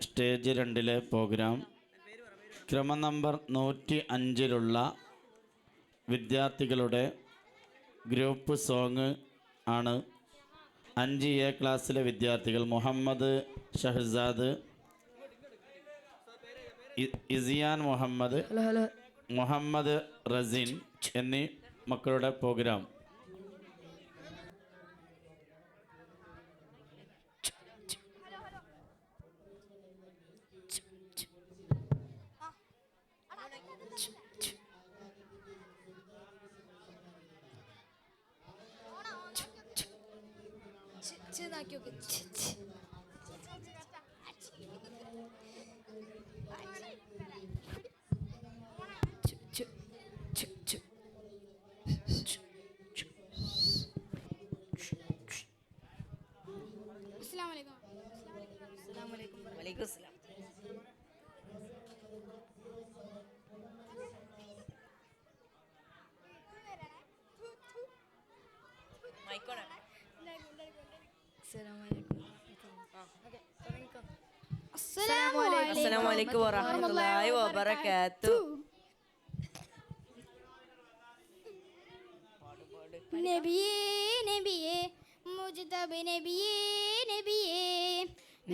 Stage 2 programme ക്രമം number 105 വിദ്യാർത്ഥികളുടെ group song ആണ്. 5A ക്ലാസ്സിലെ വിദ്യാർത്ഥികൾ മുഹമ്മദ് ഷഹസാദ്, ഇസിയാൻ മുഹമ്മദ്, മുഹമ്മദ് റസിൻ എന്നീ മക്കളുടെ പ്രോഗ്രാം. Assalamualaikum warahmatullahi wabarakatuh. നബിയേ നബിയേ മുജ്തബ നബിയേ നബിയേ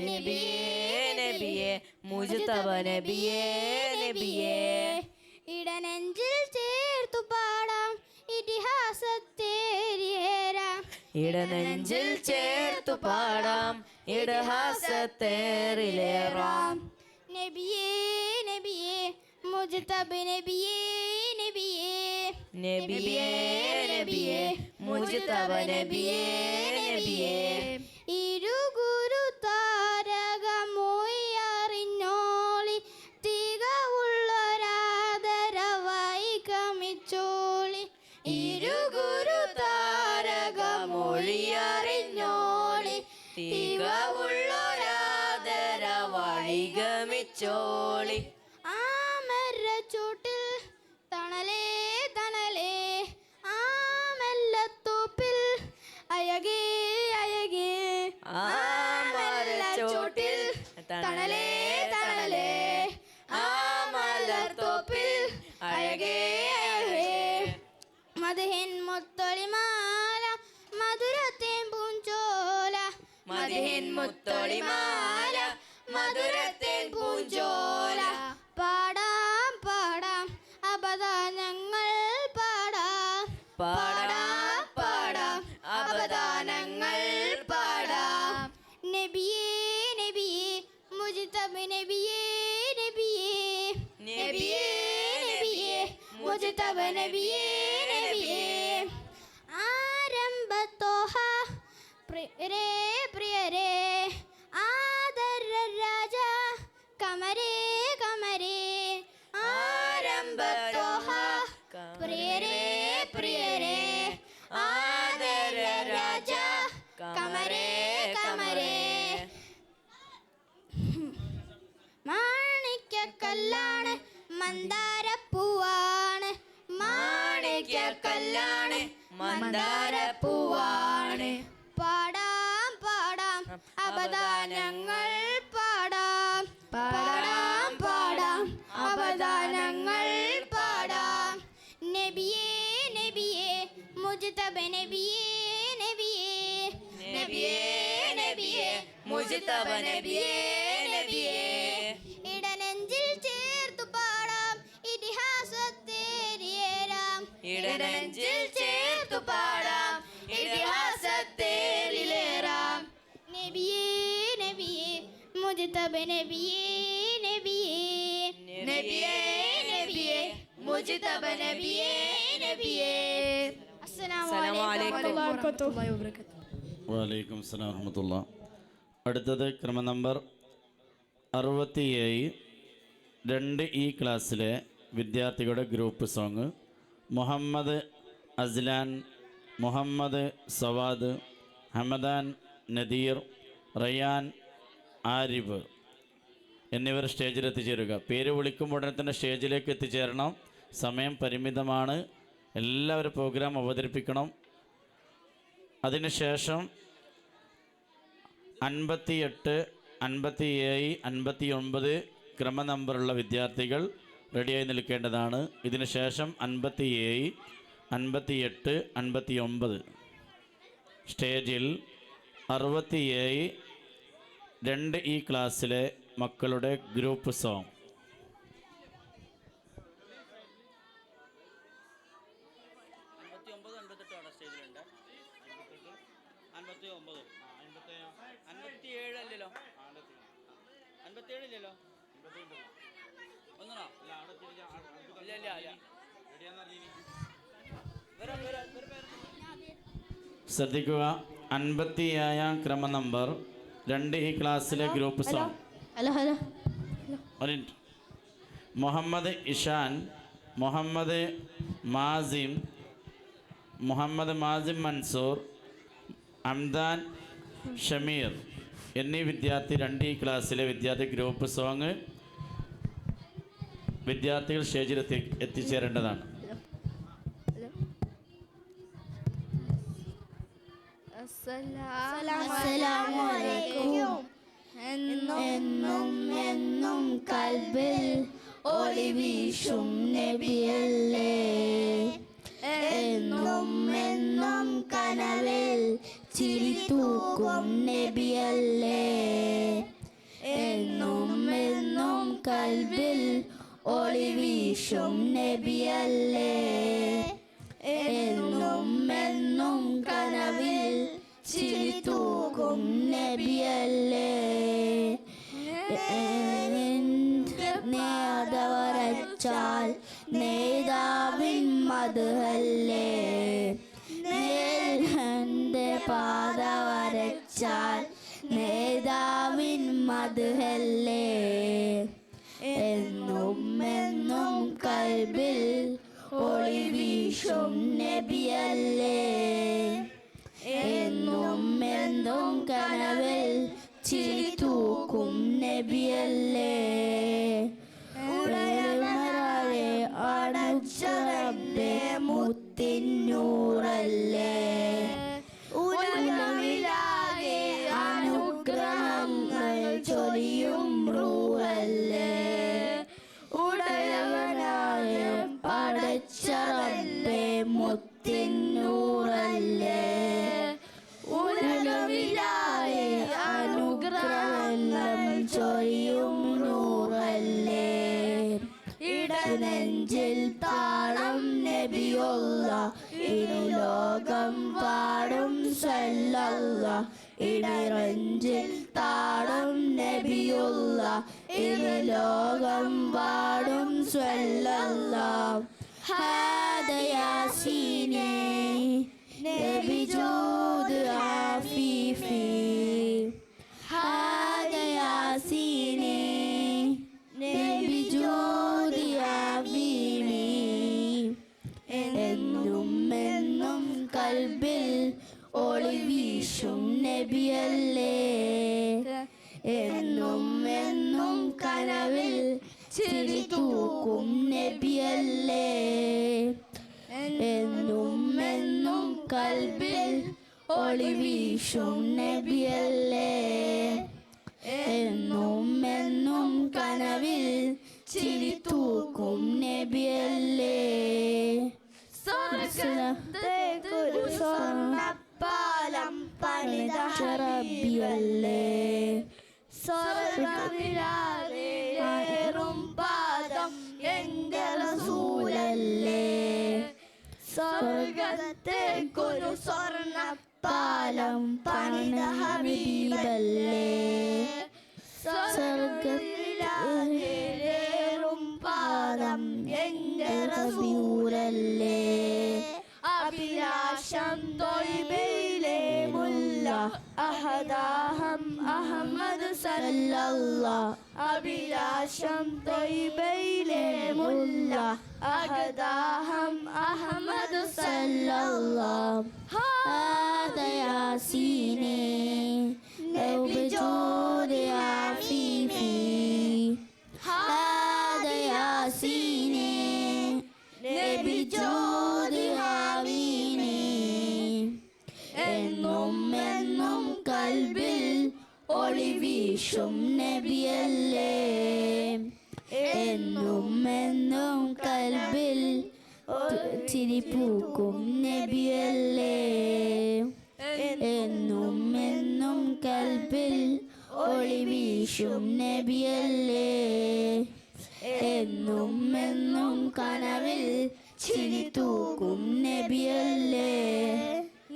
നബിയേ നബിയേ മുജ്തബ നബിയേ നബിയേ ഇടനെഞ്ചിൽ ചേർത്തു പാടാം ഇതിഹാസത്തേരിയേരാം ഇടനെഞ്ചിൽ ചേർത്തു പാടാം ഇതിഹാസത്തേറിലേറാം നബിയേ നബിയേ മുജ്തബ നബിയേ നബിയേ നബിയേ നബിയേ മുജ്തബ നബിയേ നബിയേ ഇരുഗുരു താരകമൊഴി അറിഞ്ഞോളി തികവുള്ളൊരാദരവായി ഗമിച്ചോളി ഇരുഗുരു താരകമൊഴി അറിഞ്ഞോളി തികവുള്ളൊരാദരവായി ഗമിച്ചോളി ആമരച്ചോട്ടിൽ തണലേ തണലേ ആമല്ലത്തോപ്പിൽ അയകേ അയകേ ആമരച്ചോട്ടിൽ തണലേ തണലേ ആമലത്തോപ്പിൽ അഴകേ അഴകേ മധുഹിൻ മുത്തൊളിമാല മധുരത്തേൻ പൂഞ്ചോല മധുഹിൻ മുത്തൊളിമാല മധുരത്തേൻ പൂഞ്ചോല പാടാം പാടാം അബദാ ഞങ്ങൾ പാടാം പാടാം പാടാം അവദാനങ്ങൾ പാടാം നബിയേ നബിയേ മുജ്തബ നബിയേ നബിയേ നബിയേ നബിയേ മുജ്തബ നബിയേ നബിയേ ആരംഭത്തോഹ പ്രിയരേ പ്രിയരേ ആദര രാജ കമരേ കമരേ ആരംഭത്തോഹ പ്രിയരേ പ്രിയരേ ആദര രാജ കമരേ കമരേ മാണിക്യക്കല്ലാണ് മന്ദാരപ്പൂവാണ് മാണിക്യക്കല്ലാണ് മന്ദാരപ്പൂവാണ് പാടാം പാടാം അബദാനങ്ങൾ പാടാം പാടാം പാടാം അബദാനങ്ങൾ പാടാം നബിയേ നബിയേ മുജ്തബ നബിയേ നബിയേ നബിയേ നബിയേ മുജ്തബ നബിയേ നബിയേ ഇടനെഞ്ചിൽ ചേർത്തു പാടാം ഇതിഹാസത്തേരിയേരാം ഇടനെഞ്ചിൽ ചേർത്തു പാടാം ഇതിഹാസത്തേറിലേറാം നബിയേ നബിയേ മുജ്തബ നബിയേ നബിയേ നബിയേ നബിയേ മുജ്തബ നബിയേ നബിയേ അസ്സലാമു അലൈക്കും വലൈക്കും അസ്സലാം വറഹ്മത്തുള്ളാഹി. അടുത്തത് ക്രമം നമ്പർ 67 2E ക്ലാസ്സിലെ വിദ്യാർത്ഥികളുടെ ഗ്രൂപ്പ് സോങ്. മുഹമ്മദ് അസ്ലാൻ, മുഹമ്മദ് സവാദ്, ഹമദാൻ നദീർ, റയാൻ ആരിഫ് എന്നിവർ സ്റ്റേജിൽ എത്തിച്ചേരുക. പേര് വിളിക്കുമ്പോൾ ഉടനെ തന്നെ സ്റ്റേജിലേക്ക് എത്തിച്ചേരണം. സമയം പരിമിതമാണ്. എല്ലാവരും പ്രോഗ്രാം അവതരിപ്പിക്കണം. അതിനുശേഷം 58, 57, 59 ക്രമ നമ്പറുള്ള വിദ്യാർത്ഥികൾ റെഡിയായി നിൽക്കേണ്ടതാണ്. ഇതിനുശേഷം 57, 58, 59 സ്റ്റേജിൽ 67 2 ഈ ക്ലാസ്സിലെ മക്കളുടെ ഗ്രൂപ്പ് സോങ്. ശ്രദ്ധിക്കുക, 57 ക്രമ നമ്പർ 2 ഈ ക്ലാസ്സിലെ ഗ്രൂപ്പ് സോങ്. മുഹമ്മദ് ഇഷാൻ, മുഹമ്മദ് മാസിം മൻസൂർ, അംദാൻ ഷമീർ എന്നീ വിദ്യാർത്ഥി 2 ഈ ക്ലാസ്സിലെ വിദ്യാർത്ഥി ഗ്രൂപ്പ് സോങ് വിദ്യാർത്ഥികൾ സ്റ്റേജിൽ എത്തിച്ചേരേണ്ടതാണ്. എന്നും കൽബിൽ ഒളി വീശും നബിയല്ലേ, എന്നും കനവിൽ ചിരി തൂക്കും നബിയല്ലേ, എന്നും കൽബിൽ ഒളി വീശും നബിയല്ലേ, എന്നും കനവിൽ ചിരി തൂക്കും നബിയല്ലേ, നേതവരച്ചാൽ നേതാവിൻ മദ്ഹല്ലേ, നേരന്റെ പാത വരച്ചാൽ നേതാവിൻ മദ്ഹല്ലേ, എന്നും കൽബിൽ ഒളി വീശും നബിയല്ലേ, എന്നും കനവിൽ ചിരി തൂക്കും നബിയല്ലേ, ഉടയവരാലെ അടച്ച റബ്ബേ മുത്തിന്നൂറല്ലേ, ഉലകമിലാകെ അനുഗ്രഹങ്ങൾ ചൊരിയും റൂഹല്ലേ, ഉടയവനായ പടച്ച റബ്ബേ മുത്തിന്നൂറല്ലേ, ഉലകമിലാകെ അനുഗ്രഹങ്ങൾ ചൊരിയും നൂറല്ലേ, ഇടനെഞ്ചിൽ താളം നബിയുള്ള ഇരു ലോകം പാടും സല്ലല്ല, ഇടനെഞ്ചിൽ താളം നബിയുള്ള ഇരു ലോകം പാടും സല്ലല്ല, ഹാദാ യാസീനേ നബി ജൂദ് ആഫീഫി, ഹാദാ യാസീനേ നബി ജൂദ് ആഫീഫി, എന്നും കൽബിൽ ഒളി വീശും നബിയല്ലേ, എന്നും കനവിൽ ചിരി തൂക്കും നബിയല്ലേ, എന്നും കൽബിൽ ഒളി വീശും നബിയല്ലേ, എന്നും കനവിൽ ചിരി തൂക്കും നബിയല്ലേ, സ്വർഗ്ഗത്തേക്കൊരു സ്വർണ്ണപ്പാലം പണിത റബ്ബിയല്ലേ, സ്വർഗ്ഗത്തിലേറും പാദം എന്റെ റസൂലല്ലേ, സ്വർഗ്ഗത്തേക്കൊരു സ്വർണ്ണപ്പാലം പണിത ഹബീബല്ലേ, സ്വർഗ്ഗത്തിലേറും പാദം എന്റെ റസൂലല്ലേ, അഭിലാഷം തൊയ്ബയിലെ മുല്ല അഹദാഹം അഹമ്മദ് സല്ലല്ലാഹ്, അഭിലാഷം തൊയ്ബയിലെ മുല്ല അഹദാഹം അഹമ്മദ് സല്ലല്ലാഹ്, ഹാദാ യാസീനേ നബി ജൂദ് ആഫീഫി, ഹാദാ യാസീനേ നബി ജൂദ് വീശും നബിയല്ലേ എന്നും എന്നും കൽബിൽ ചിരിപ്പൂക്കും നബിയല്ലേ എന്നും എന്നും കൽബിൽ ഒളി വീശും നബിയല്ലേ എന്നും എന്നും കനവിൽ ചിരി തൂക്കും നബിയല്ലേ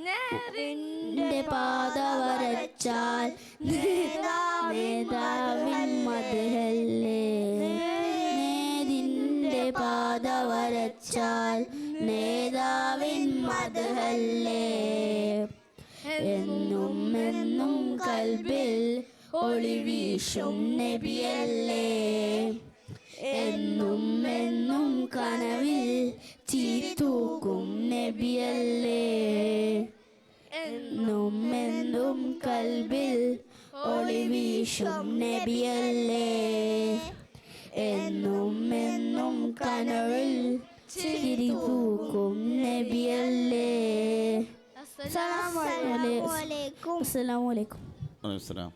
നേരിന്റെ പാത വരച്ചാൽ നേതാവിൻ മദ്ഹല്ലേ നേരിന്റെ പാത വരച്ചാൽ നേതാവിൻ മദ്ഹല്ലേ എന്നും എന്നും കൽബിൽ ഒളി വീശും നബിയല്ലേ എന്നും എന്നും കനവിൽ ചിരി തൂക്കും നബിയല്ലേ എന്നും എന്നും കൽബിൽ ഒളി വീശും നബിയല്ലേ എന്നും എന്നും കനവിൽ ചിരി തൂക്കും നബിയല്ലേ. അസ്സലാമു അലൈക്കും. അസ്സലാം.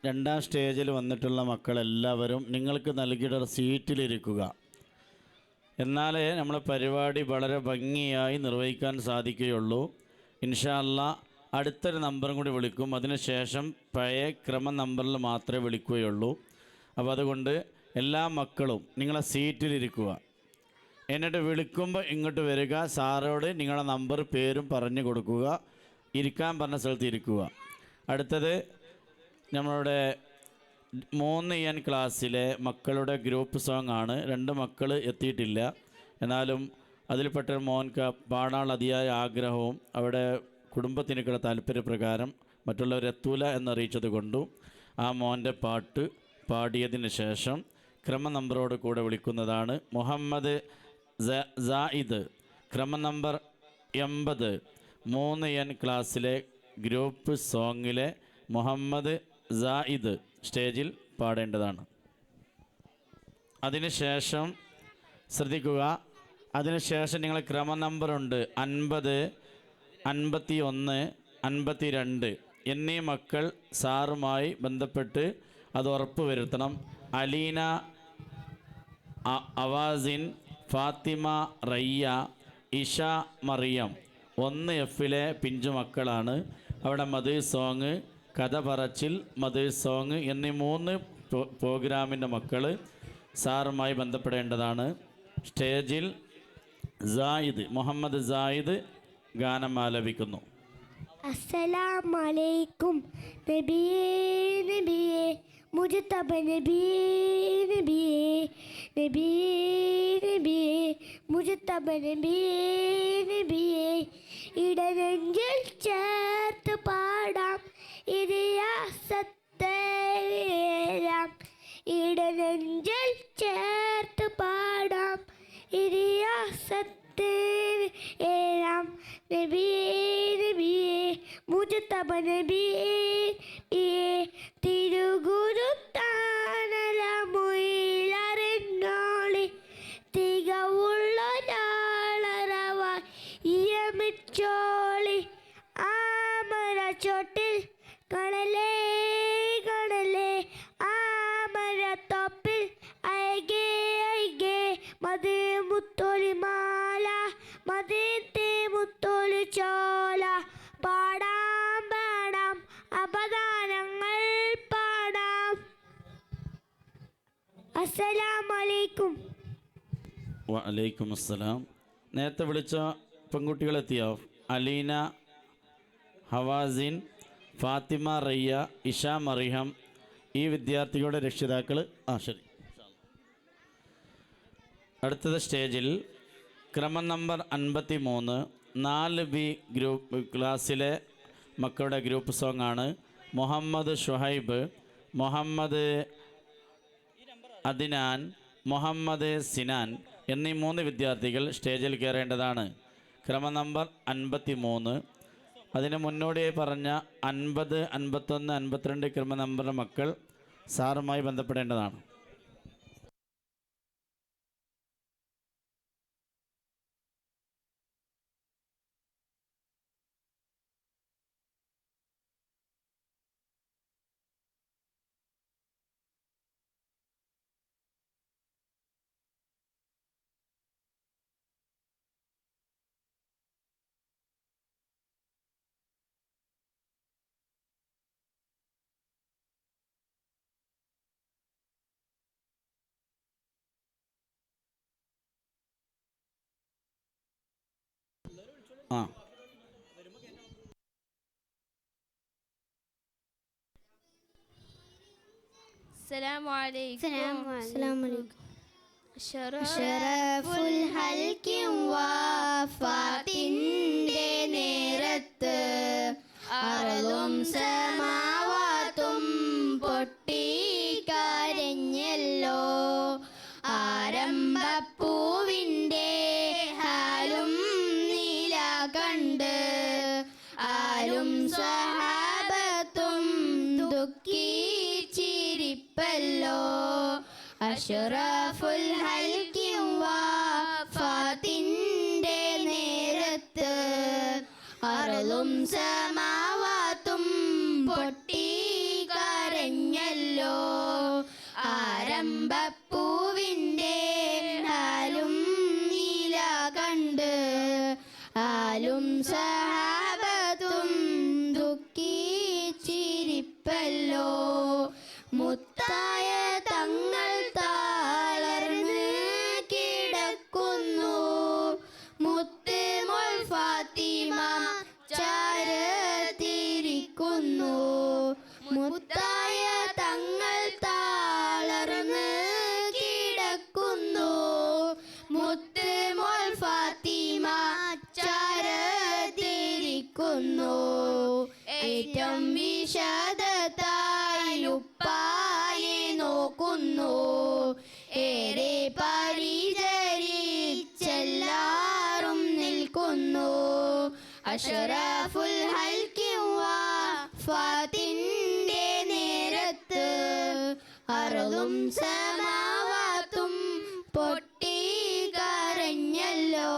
രണ്ടാം സ്റ്റേജിൽ വന്നിട്ടുള്ള മക്കളെല്ലാവരും നിങ്ങൾക്ക് നൽകിയ സീറ്റിലിരിക്കുക. എന്നാലേ നമ്മളെ പരിപാടി വളരെ ഭംഗിയായി നിർവഹിക്കാൻ സാധിക്കുകയുള്ളൂ. ഇൻഷാ അല്ലാ അടുത്തൊരു നമ്പറും കൂടി വിളിക്കും. അതിനുശേഷം പഴയ ക്രമ നമ്പറിൽ മാത്രമേ വിളിക്കുകയുള്ളൂ. അപ്പോൾ അതുകൊണ്ട് എല്ലാ മക്കളും നിങ്ങളെ സീറ്റിലിരിക്കുക. എന്നിട്ട് വിളിക്കുമ്പോൾ ഇങ്ങോട്ട് വരിക. സാറോട് നിങ്ങളുടെ നമ്പർ പേരും പറഞ്ഞു കൊടുക്കുക. ഇരിക്കാൻ പറഞ്ഞ സ്ഥലത്ത് ഇരിക്കുക. അടുത്തത് നമ്മളുടെ 3N ക്ലാസ്സിലെ മക്കളുടെ ഗ്രൂപ്പ് സോങ് ആണ്. 2 മക്കൾ എത്തിയിട്ടില്ല. എന്നാലും അതിൽപ്പെട്ട മോൻക്ക് പാടാനുള്ള അതിയായ ആഗ്രഹവും അവിടെ കുടുംബത്തിനൊക്കെയുള്ള താല്പര്യപ്രകാരം മറ്റുള്ളവരെത്തൂല എന്നറിയിച്ചത് കൊണ്ടും ആ മോൻ്റെ പാട്ട് പാടിയതിന് ശേഷം ക്രമ നമ്പറോട് കൂടെ വിളിക്കുന്നതാണ്. മുഹമ്മദ് സായിദ് ക്രമ നമ്പർ 80 3N ക്ലാസ്സിലെ ഗ്രൂപ്പ് സോങ്ങിലെ മുഹമ്മദ് സായിദ് സ്റ്റേജിൽ പാടേണ്ടതാണ്. അതിനുശേഷം ശ്രദ്ധിക്കുക. അതിനുശേഷം നിങ്ങൾ ക്രമ നമ്പറുണ്ട് 50, 51, 52 എന്നീ മക്കൾ സാറുമായി ബന്ധപ്പെട്ട് അത് ഉറപ്പ് വരുത്തണം. അലീന, അവാസിൻ, ഫാത്തിമ, റയ്യ, ഇഷ, മറിയം 1Fലെ പിഞ്ചു മക്കളാണ്. അവിടെ മദർ സോങ്, കഥ പറച്ചിൽ, മദർ സോങ് എന്നീ 3 പ്രോഗ്രാമിൻ്റെ മക്കൾ സാറുമായി ബന്ധപ്പെടേണ്ടതാണ്. സ്റ്റേജിൽ സായിദ്, മുഹമ്മദ് സായിദ് ഗാനം ആലപിക്കുന്നു. अस्सलाम अलैकुम नबिये नबिये मुजतबा नबिये नबिये नबिये नबिये मुजतबा नबिये नबिये ഇടനെഞ്ചിൽ ചേർത്ത് പാടാം ഇതിഹാസത്തേരാം ഇടനെഞ്ചിൽ ചേർത്ത് പാടാം ഇതിഹാസത്തേരാം നബിയേ നബിയേ മുജതബ നബിയേ തിരുഗുരുത്താനലമുയിലറിഞ്ഞോളി തികവുള്ളൊരാളറവായി ഇയമിച്ചോളി ആമര ചോട്ടിൽ കടലേ കടലേ ആമരത്തോപ്പിൽ അയകേ അയകേ മതേ മുത്തോളി മാല മതേ മുത്തോളി ചോല പാടാം പാടാം അപദാനങ്ങൾ പാടാം. അസ്സലാമു അലൈക്കും. വഅലൈക്കും അസ്സലാം. നേരത്തെ വിളിച്ച പെൺകുട്ടികളെത്തിയോ? അലീന, ഹവാസിൻ, ഫാത്തിമ, റയ്യ, ഇഷ, മറിയം ഈ വിദ്യാർത്ഥികളുടെ രക്ഷിതാക്കൾ. ശരി. അടുത്തത് സ്റ്റേജിൽ ക്രമ നമ്പർ 53 4B ഗ്രൂപ്പ് ക്ലാസ്സിലെ മക്കളുടെ ഗ്രൂപ്പ് സോങ് ആണ്. മുഹമ്മദ് ഷുഹൈബ്, മുഹമ്മദ് അദ്നാൻ, മുഹമ്മദ് സിനാൻ എന്നീ 3 വിദ്യാർത്ഥികൾ സ്റ്റേജിൽ കയറേണ്ടതാണ്. ക്രമ നമ്പർ 53. അതിന് മുന്നോടിയായി പറഞ്ഞ 50, 51, 52 ക്രമ നമ്പറിൻ്റെ മക്കൾ സാറുമായി ബന്ധപ്പെടേണ്ടതാണ്. ആ ഷറഫുൽ ഹൽക്കിൻ വഫാത്തിന്റെ നേരത്ത് അർളും സമാവാത്തും പൊട്ടിക്കരഞ്ഞല്ലോ. ആരംഭപ്പൂവിൻ്റെ ഹാലും നീല കണ്ട് ആരും സ്വഹാബത്തും ദുഃഖിച്ചിരിപ്പല്ലോ. അഷ്റഫുൽ ഹൽക്കിൻ വഫാത്തിന്റെ നേരത്ത് അർളും സമാവാത്തും പൊട്ടിക്കരഞ്ഞല്ലോ. ആരംഭപ്പൂവിൻ്റെ ഹാലും നീല കണ്ട് ആലും സഹാബത്തും ദുഃഖിച്ചിരിപ്പല്ലോ. മുത്തായ തങ്ങൾ താളർന്ന് കിടക്കുന്നു. മുത്ത് മോൾ ഫാത്തിമ ചാരത്തിരിക്കുന്നു. മുത്തായ തങ്ങൾ താളർന്ന് കിടക്കുന്നു. മുത്ത് മോൾ ഫാത്തിമ ചാരത്തിരിക്കുന്നു. ഏറ്റവും വിശദത്തായി ഉപ്പായെ നോക്കുന്നു. ഏറെ പരിചരിച്ചെല്ലാറും നിൽക്കുന്നു. അഷ്റഫുൽ ഹൽക്കിൻ വഫാത്തിന്റെ നേരത്ത് അർളും സമാവാത്തും പൊട്ടിക്കരഞ്ഞല്ലോ.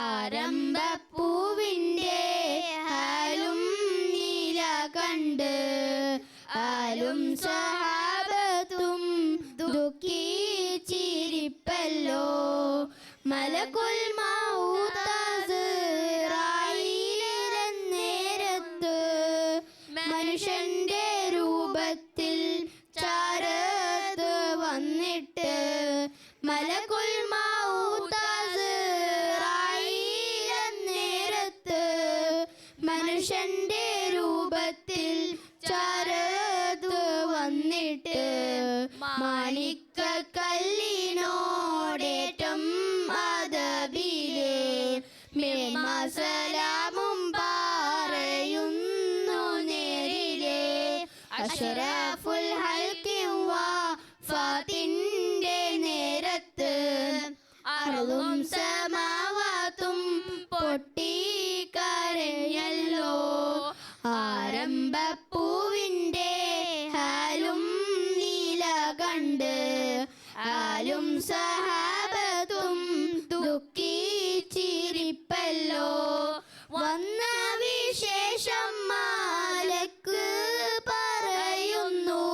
ആരംഭപ്പൂവിൻ്റെ ഹാലും നീല കണ്ട് ആലും സ്വഹാബത്തും ദുഃഖിച്ചിരിപ്പല്ലോ. മലക്കുൽ മൗത്ത് അസ്റായീലെന്നേരത്ത് മനുഷ്യന്റെ രൂപത്തിൽ ചാരത്ത് വന്നിട്ട് മലക്കുൽ മൗത്ത് അസ്റായീലെന്നേരത്ത് മനുഷ്യന്റെ രൂപത്തിൽ ചാരത്ത് വന്നിട്ട് മാണിക്കക്കല്ലിനോടേറ്റം അദബിലെ മേൽമസലാമും പറയുന്നു നേരിലെ. അഷ്റഫുൽ ഹൽക്കിൻ വഫാത്തിന്റെ നേരത്ത് അർളും സമാവാത്തും പൊട്ടിക്കരഞ്ഞല്ലോ. ആരംഭപ്പൂവിൻ്റെ ഹാലും നീല കണ്ട് ആലും സഹാബത്തും ദുഃഖിച്ചിരിപ്പല്ലോ. വന്ന വിശേഷം മാലക്ക് പറയുന്നു.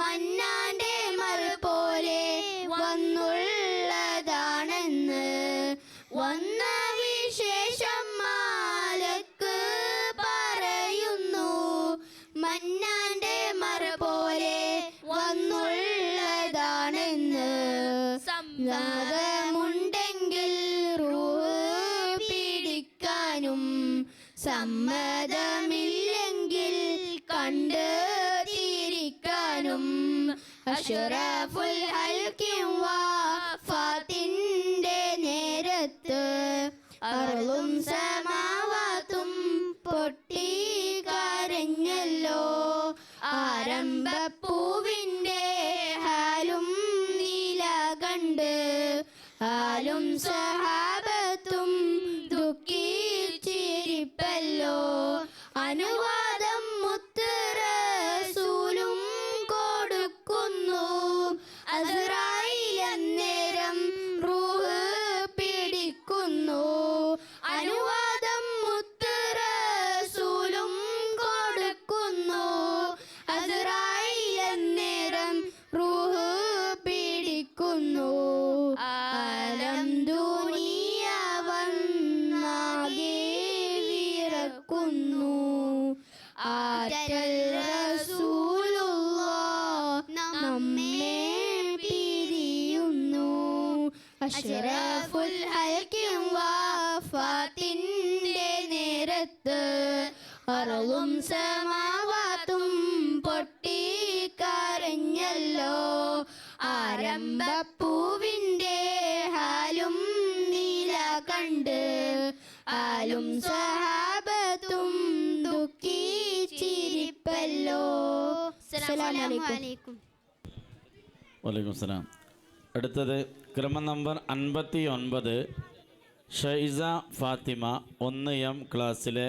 മന്നാന്റെ മർ പോലെ വന്നുള്ളതാണെന്ന്. വന്ന വിശേഷം മാലക്ക് പറയുന്നു. മന്നാന്റെ മർ പോലെ വന്നുള്ളതാണെന്ന്. സമ്മതമുണ്ടെങ്കിൽ റൂഹ് പിടിക്കാനും സമ്മതമില്ലെങ്കിൽ കണ്ട് തിരിക്കാനും. അഷ്റഫുൽ ഹൽക്കിൻ വഫാത്തിന്റെ നേരത്ത് അർളും സമാവാത്തും പൊട്ടിക്കരഞ്ഞല്ലോ. ആരംഭപ്പൂവിൻ്റെ ഹാലും നീല കണ്ട് ആലും സഹാബത്തും ദുഃഖിച്ചിരിപ്പല്ലോ. അനുവാദം മുത്ത് റസൂലും കൊടുക്കുന്നു. അസ്റായീൽ അന്നേരം റൂഹ് പിടിക്കുന്നു. അനുവാദം മുത്ത് റസൂലും കൊടുക്കുന്നു. അസ്റായീൽ അന്നേരം റൂഹ് പിടിക്കുന്നു. ആലം ദുനിയാവന്നാകെ വിറക്കുന്നു. ആറ്റൽ റസൂലുള്ളാഹ് നമ്മെ പിരിയുന്നു. അഷ്റഫുൽ ഹൽക്കിൻ വഫാത്തിൻ്റെ നേരത്ത് അറളും സമാവാത്തും പൊട്ടിക്കരഞ്ഞല്ലോ. ആരംഭപ്പൂവിൻ്റെ ഹാലും നീല കണ്ട് ആലും സഹാബത്തും ദുഃഖിച്ചിരിപ്പല്ലോ. അസ്സലാമു അലൈക്കും. വലൈക്കും സലാം. അടുത്തത് ക്രമം നമ്പർ 59 ഷൈസ ഫാത്തിമ 1M ക്ലാസ്സിലെ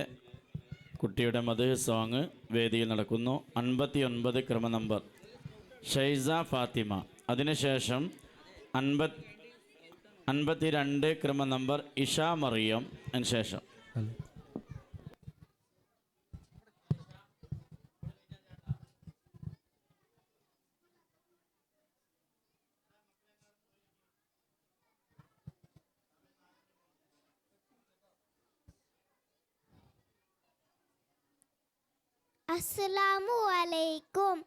കുട്ടിയുടെ മദ്ഹ് സോങ് വേദിയിൽ നടക്കുന്നു. 59 ക്രമ നമ്പർ ഷൈസ ഫാത്തിമ. അതിനുശേഷം 52 ക്രമ നമ്പർ ഇഷ മറിയം. അതിനുശേഷം അസ്സലാമു അലൈക്കും.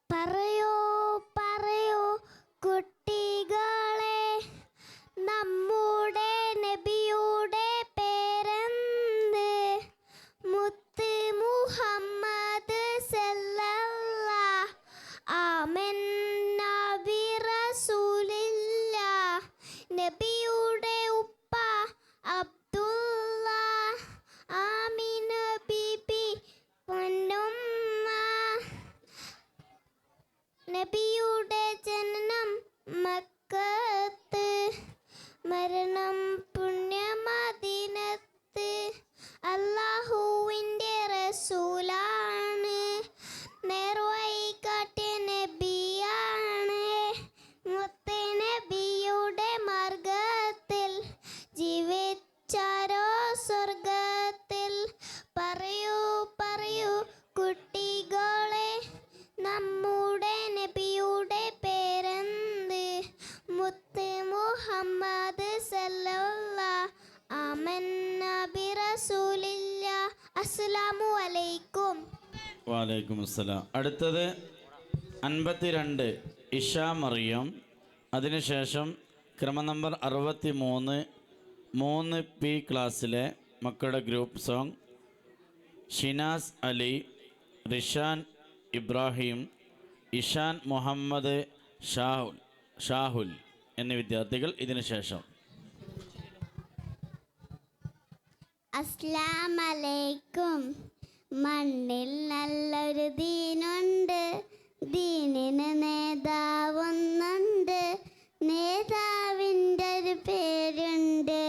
പറയൂ പറയൂ കുട്ടികളെ, നമ്മുടെ നബിയുടെ പേരെന്ത്? മുത്ത് മുഹമ്മദ് സല്ലല്ലാഹ് ആമന്ന ബി റസൂലില്ലാഹ്. നബിയുടെ ഉപ്പ അബ്ദുള്ള, ആമിന ബീബി പൊന്നുമ്മ. നബിയുടെ ജനനം മക്കത്ത്, മരണം പുണ്യമദീനത്ത്. അല്ലാഹുവിൻ്റെ റസൂലാണ്, നേർവഴി കാട്ടിയ നബിയാണ്. മുത്ത് നബിയുടെ മാർഗത്തിൽ ജീവിച്ചാരോ സ്വർഗത്തിൽ. പറയൂ പറയൂ കുട്ടികളെ, നമ്മുടെ നബിയുടെ പേരെന്ത്? മുത്ത് മുഹമ്മദ് സല്ലല്ലാഹ് ആമന്ന ബി റസൂലില്ലാഹ്. അസ്സലാമു അലൈക്കും. വലൈക്കും അസ്സലാം. അടുത്തത് 52 ഇഷ മറിയം. അതിനുശേഷം ക്രമ നമ്പർ 63 3P ക്ലാസ്സിലെ മക്കളുടെ ഗ്രൂപ്പ് സോങ് ഷിനാസ് അലി, റിഷാൻ ഇബ്രാഹിം, ഇഷാൻ മുഹമ്മദ് ഷാഹുൽ എന്നീ വിദ്യാർത്ഥികൾ. ഇതിനു ശേഷം അസ്സലാമലൈക്കും. മണ്ണിൽ നല്ലൊരു ദീനുണ്ട്, ദീനിന് നേതാവൊന്നുണ്ട്. നേതാവിൻ്റെ ഒരു പേരുണ്ട്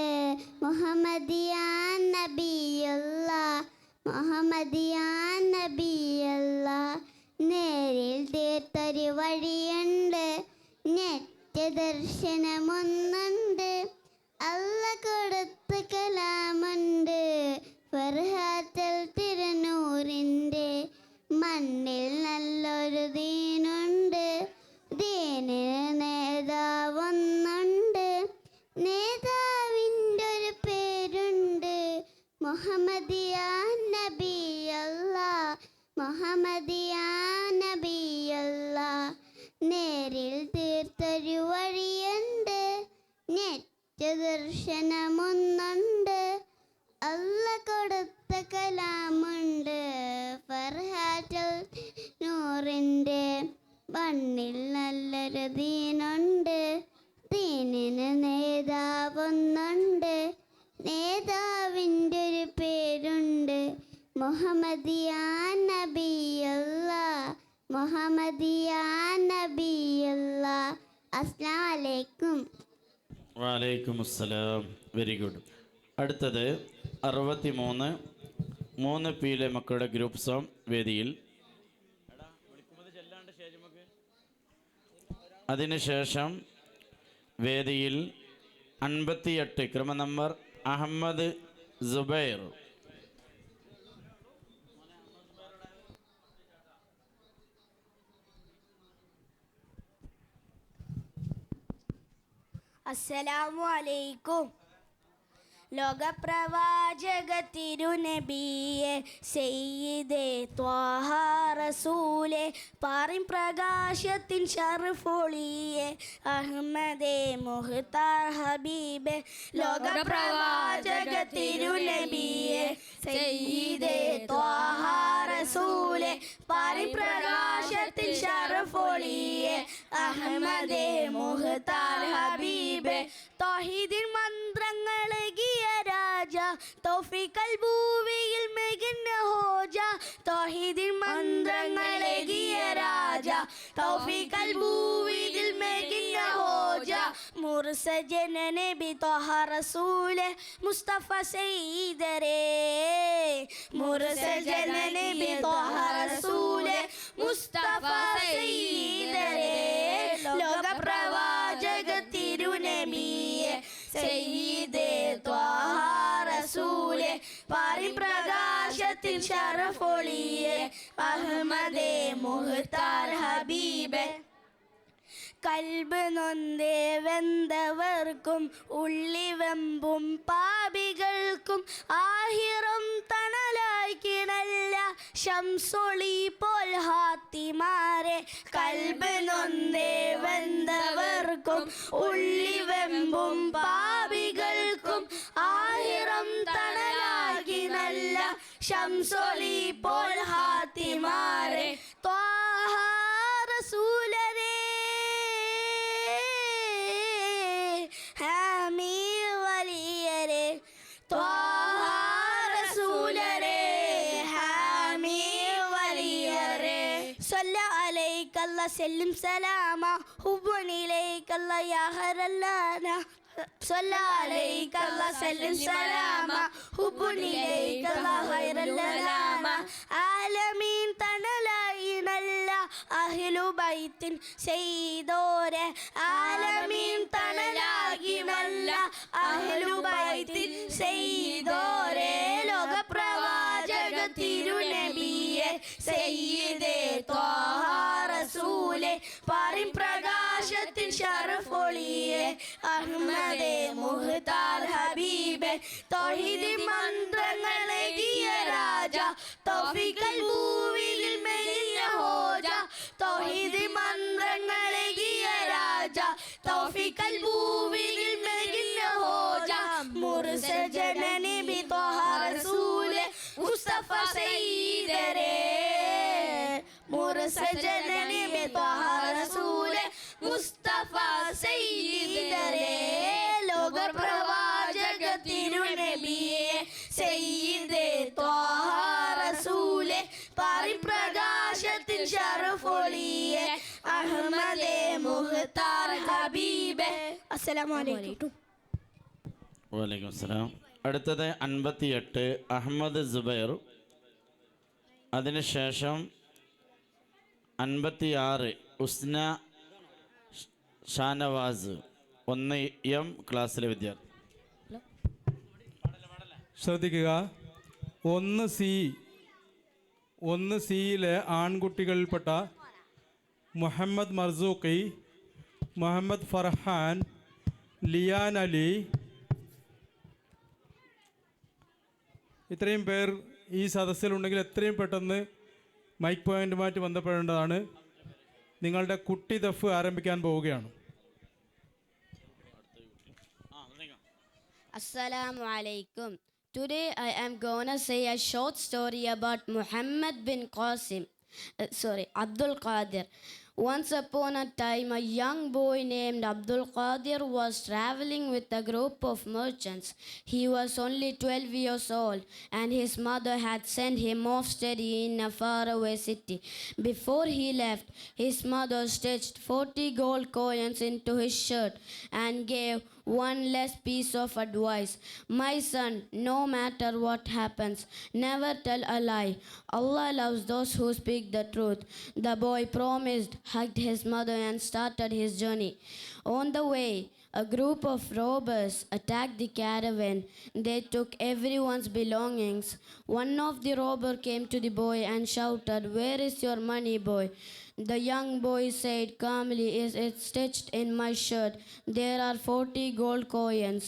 മുഹമ്മദിയാൻ നബിയല്ലാഹ്. മുഹമ്മദിയാൻ നബിയല്ലാഹ്. നേരിൽ തീർത്തൊരു വഴിയുണ്ട്, നെറ്റ് ദർശനമൊന്നുണ്ട്. അല്ല കൊടുത്ത കലാമുണ്ട്, ഫർഹാത്തുൽ തിരുനൂറിൻ്റെ. മണ്ണിൽ നല്ലൊരു ദീനുണ്ട്, ദീനിന് നേതാവൊന്നുണ്ട്. നേതാവിൻ്റെ ഒരു പേരുണ്ട് മുഹമ്മദിയാൻ നബിയല്ലാഹ്. മുഹമ്മദിയാൻ നബിയല്ലാഹ്. നേരിൽ തീർത്തൊരു വഴിയുണ്ട്, നെറ്റ് ദർശനമൊന്നുണ്ട്. അല്ല കൊടുത്ത കലാമുണ്ട്, ഫർഹാത്തുൽ നൂറിൻ്റെ. മണ്ണിൽ നല്ലൊരു ദീനുണ്ട്, ദീനിന് നേതാവൊന്നുണ്ട്. നേതാവിൻ്റെ ഒരു പേരുണ്ട് മുഹമ്മദിയാൻ നബിയല്ലാഹ്. മുഹമ്മദിയാൻ നബിയല്ലാഹ്. അസ്സലാമു അലൈക്കും. വലൈക്കും അസ്സലാം. Very good. അടുത്തത് 63 3Pയിലെ മക്കളുടെ ഗ്രൂപ്പ് സോങ് വേദിയിൽ. അതിനുശേഷം വേദിയിൽ 58 ക്രമ നമ്പർ അഹമ്മദ് സുബൈർ. അസ്സലാമു അലൈക്കും. ലോകപ്രവാചക തിരുനബിയെ സയ്യിദേ ത്വാഹ റസൂലെ പാറിൻ പ്രകാശത്തിൻ ഷർഫൊളിയെ അഹ്മദേ മുഖ്താർ ഹബീബെ ലോകപ്രവാചക തിരുനബിയെ സയ്യിദേ ത്വാഹ റസൂലെ പാറിൻ പ്രകാശത്തിൻ ഷർഫൊളിയെ അഹ്മദേ മുഖ്താർ ഹബീബെ തൗഹീദിൻ മന്ത്രങ്ങളെകിയ രാജ തൗഫീഖൽ ഭൂവിയിൽ മികന്ന ഹോജ തൗഹീദിൻ മന്ത്രങ്ങളെകിയ രാജ തൗഫീഖൽ ഭൂവിയിൽ മികന്ന ഹോജ മുർസജന നബി ത്വഹ റസൂലെ മുസ്തഫ സയ്യിദരേ മുർസജന നബി ത്വഹ റസൂലെ മുസ്തഫ സയ്യിദരേ ലോകപ്രവാചക തിരുനബിയെ സയ്യിദേ ത്വാഹ റസൂലെ പാറിൻ പ്രകാശത്തിൻ ഷർഫൊളിയെ അഹ്മദേ മുഖ്താർ ഹബീബെ കൽബ് നൊന്തേ വെന്തവർക്കും ഉള്ളിവെമ്പും പാപികൾക്കും ആഹിറം തണലായി കിണല്ല ശംസൊളി പോൽ ഹാത്തിമാരെ കൽബ് നൊന്തേ വെന്തവർക്കും ഉള്ളിവെമ്പും പാപികൾക്കും ആഹിറം തണലായി നല്ല ശംസൊളി പോൽ ഹാത്തിമാരെ ത്വാഹ റസൂലരേ ത്വാഹ റസൂലരേ ഹാമി വലിയരേ സല്ല അലൈക്കല്ല സല്ലിം സലാമ ഹുബ്ബുൻ ഇലൈക്കല്ല യാ ഖൈറല്ലാന സല്ല അലൈക്കല്ല സല്ലിം സലാമ ഹുബ്ബുൻ ഇലൈക്കല്ല ഖൈറല്ലാന ആലമീൻ തണലായി നല്ല അഹ്ലു ബൈത്തിൻ സയ്യിദോരെ ആലമീൻ തണലായി നല്ല അഹ്ലു ബൈത്തിൻ സയ്യിദോരെ ലോകപ്രവാചക തിരുനബിയെ സയ്യിദേ ത്വാഹ റസൂലെ പാറിൻ പ്രകാശത്തിൻ ഷർഫൊളിയെ അഹ്മദേ മുഖ്താർ ഹബീബെ തൗഹീദി മന്ത്രങ്ങളെകിയ രാജ തൗഫീഖൽ ഭൂവിൽ മെലിഞ്ഞ ഹോജ തൗഹീദി മന്ത്രങ്ങളെകിയ രാജ തൗഫീഖൽ ഭൂവിൽ മെലിഞ്ഞ ഹോജ മുർസജന നബി ത്വഹ റസൂലെ മുസ്തഫ സയ്യിദരേ മുർസജന നബി ത്വഹ റസൂലെ മുസ്തഫ സയ്യിദരേ ലോകപ്രവാചക തിരുനബിയെ സയ്യിദേ ത്വാഹ റസൂലെ പാറിൻ പ്രകാശത്തിൻ ഷർഫൊളിയെ അഹ്മദേ മുഖ്താർ ഹബീബെ അസ്സലാമു അലൈക്കും. വലൈക്കും അസ്സലാം. അടുത്തത് 58 അഹമ്മദ് സുബൈർ. അതിനുശേഷം 56 ഉസ്ന ഷാനവാസ് 1M ക്ലാസ്സിലെ വിദ്യാർത്ഥി. ശ്രദ്ധിക്കുക. 1Cയിലെ ആൺകുട്ടികളിൽപ്പെട്ട മുഹമ്മദ് മർസൂഖി, മുഹമ്മദ് ഫർഹാൻ, ലിയാൻ അലി, ഇത്രയും പേർ ഈ സദസ്സിലുണ്ടെങ്കിൽ എത്രയും പെട്ടെന്ന് മൈക്ക് പോയിന്റുമായിട്ട് ബന്ധപ്പെടേണ്ടതാണ്. നിങ്ങളുടെ കുട്ടി ദഫ് ആരംഭിക്കാൻ പോവുകയാണ്. Assalamu alaikum. Today I am gonna say a short story about Muhammad bin Qasim. Abdul Qadir. Once upon a time, a young boy named Abdul Qadir was traveling with a group of merchants. He was only 12 years old, and his mother had sent him off study in a faraway city. Before he left, his mother stitched 40 gold coins into his shirt and gave one last piece of advice. My son, no matter what happens, never tell a lie. Allah loves those who speak the truth. The boy promised, hugged his mother and started his journey. On the way, a group of robbers attacked the caravan. They took everyone's belongings. One of the robbers came to the boy and shouted, "Where is your money, boy?" The young boy said calmly, "Is it stitched in my shirt? There are 40 gold coins."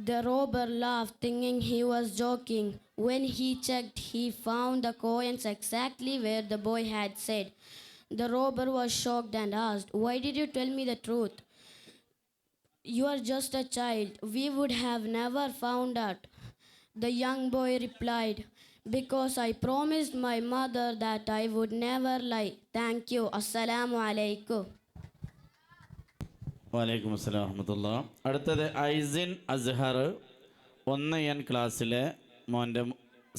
The robber laughed, thinking he was joking. When he checked, he found the coins exactly where the boy had said. The robber was shocked and asked, "Why did you tell me the truth? You are just a child. We would have never found out." The young boy replied, "Because I promised my mother that I would never lie. Thank you. Assalamu alaikum." വലൈക്കും അസ്സലാം വറഹ്മത്തുള്ളാ. അടുത്തത് ഐസിൻ Azhar 1N ക്ലാസ്സിലെ മോൻ്റെ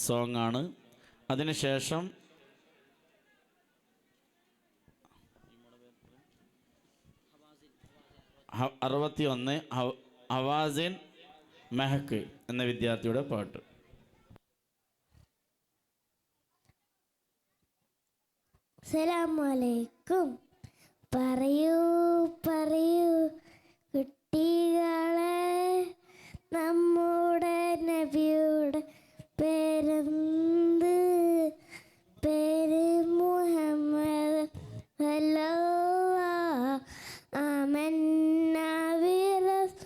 song ആണ്. അതിനുശേഷം 61 ഹവാസിൻ മെഹക്ക് എന്ന വിദ്യാർത്ഥിയുടെ പാട്ട്. അസ്സലാമലൈക്കും. പറയൂ പറയൂ കുട്ടികളെ, നമ്മുടെ നബിയുടെ പേരെന്ത്? പേര് മുഹമ്മദ് സല്ലല്ലാഹു ആമന്നാ ബിറസൂലില്ലാഹ്.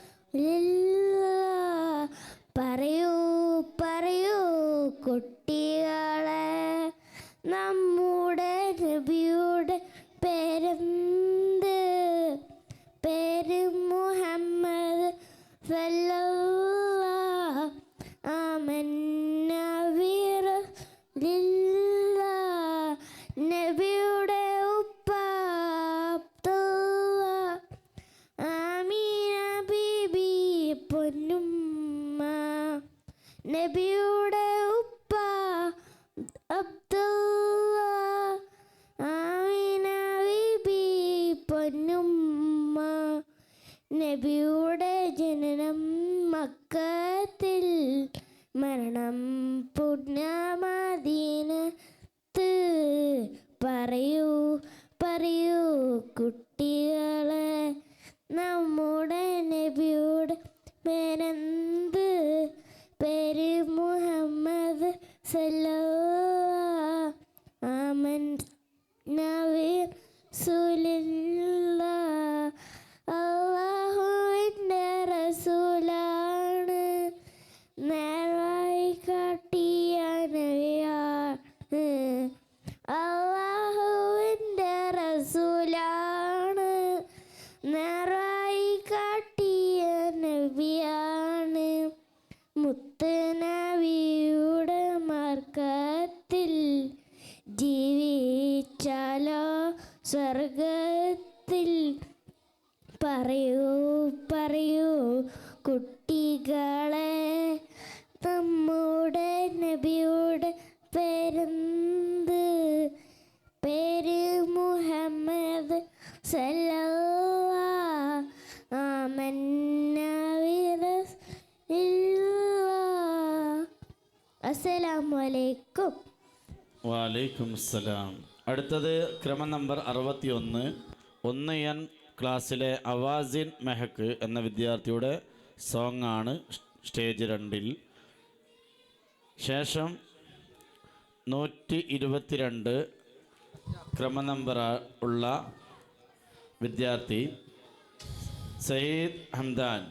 പറയൂ പറയൂ കുട്ടികളെ, നമ്മുടെ നബിയുടെ പേരെന്ത്? പേര് മുഹമ്മദ് സല്ലല്ലാഹു ആമന്നാ ബിറസൂലില്ലാഹ്. നബിയുടെ ഉപ്പ അബ്ദുല്ലാഹ്, ആമീന ബീബി പൊന്നുമ്മ. നബിയുടെ ഉപ്പ അബ്ദുല്ലാഹ്, ആമീന ബീബി പൊന്നുമ്മ. നബിയുടെ ജനനം മക്കത്തിൽ, മരണം പുണ്യമദീനത്ത്. പറയൂ പറയൂ കുട്ടികളെ, നമ്മുടെ നബിയുടെ പേരെന്ത്? പേര് മുഹമ്മദ് സല്ലല്ലാഹു ആമന്നാ ബിറസൂലില്ലാഹ്. അല്ലാഹുവിൻ്റെ റസൂലാണ്, നേരായി കാട്ടിയ നബിയാണ്. അല്ലാഹുവിൻ്റെ റസൂലാണ്, നേരായി കാട്ടിയ നബിയാണ്. മുത്ത് നബിയുടെ മാർഗത്തിൽ ജീവിച്ചാലോ സ്വർഗത്തിൽ. പറയൂ പറയൂ കുട്ടികളെ, നമ്മുടെ നബിയുടെ പേരെന്ത്? പേര് മുഹമ്മദ് സല്ലല്ലാഹു ആമന്നാ ബിറസൂലില്ലാഹ്. അസ്സലാമു അലൈക്കും. വലൈക്കും അസ്സലാം. അടുത്തത് ക്രമം നമ്പർ 61 1N ക്ലാസ്സിലെ അവാസിൻ മെഹക്ക് എന്ന വിദ്യാർത്ഥിയുടെ സോങ് ആണ്. സ്റ്റേജ് 2-ൽ. ശേഷം 122 ക്രമ നമ്പർ ഉള്ള വിദ്യാർത്ഥി സയ്യിദ് ഹംദാൻ.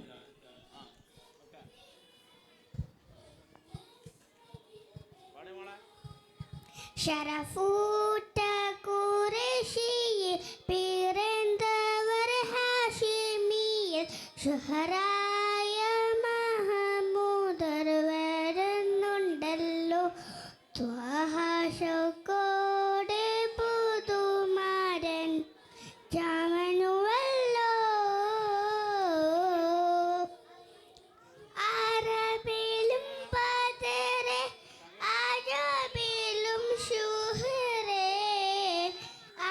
ഷറഫൂട്ട ഖുറൈശിയിൽ പിറന്നവർ ഹാഷിമിയിൽ, ഷുഹറായ മഹമൂദർ വരുന്നുണ്ടല്ലോ. ത്വാഹ ശൗക്കോടെ പുതുമാരൻ ചമനുവല്ലോ. അറബിലും ബദറെ, അറബിലും ശുഹ്റേ,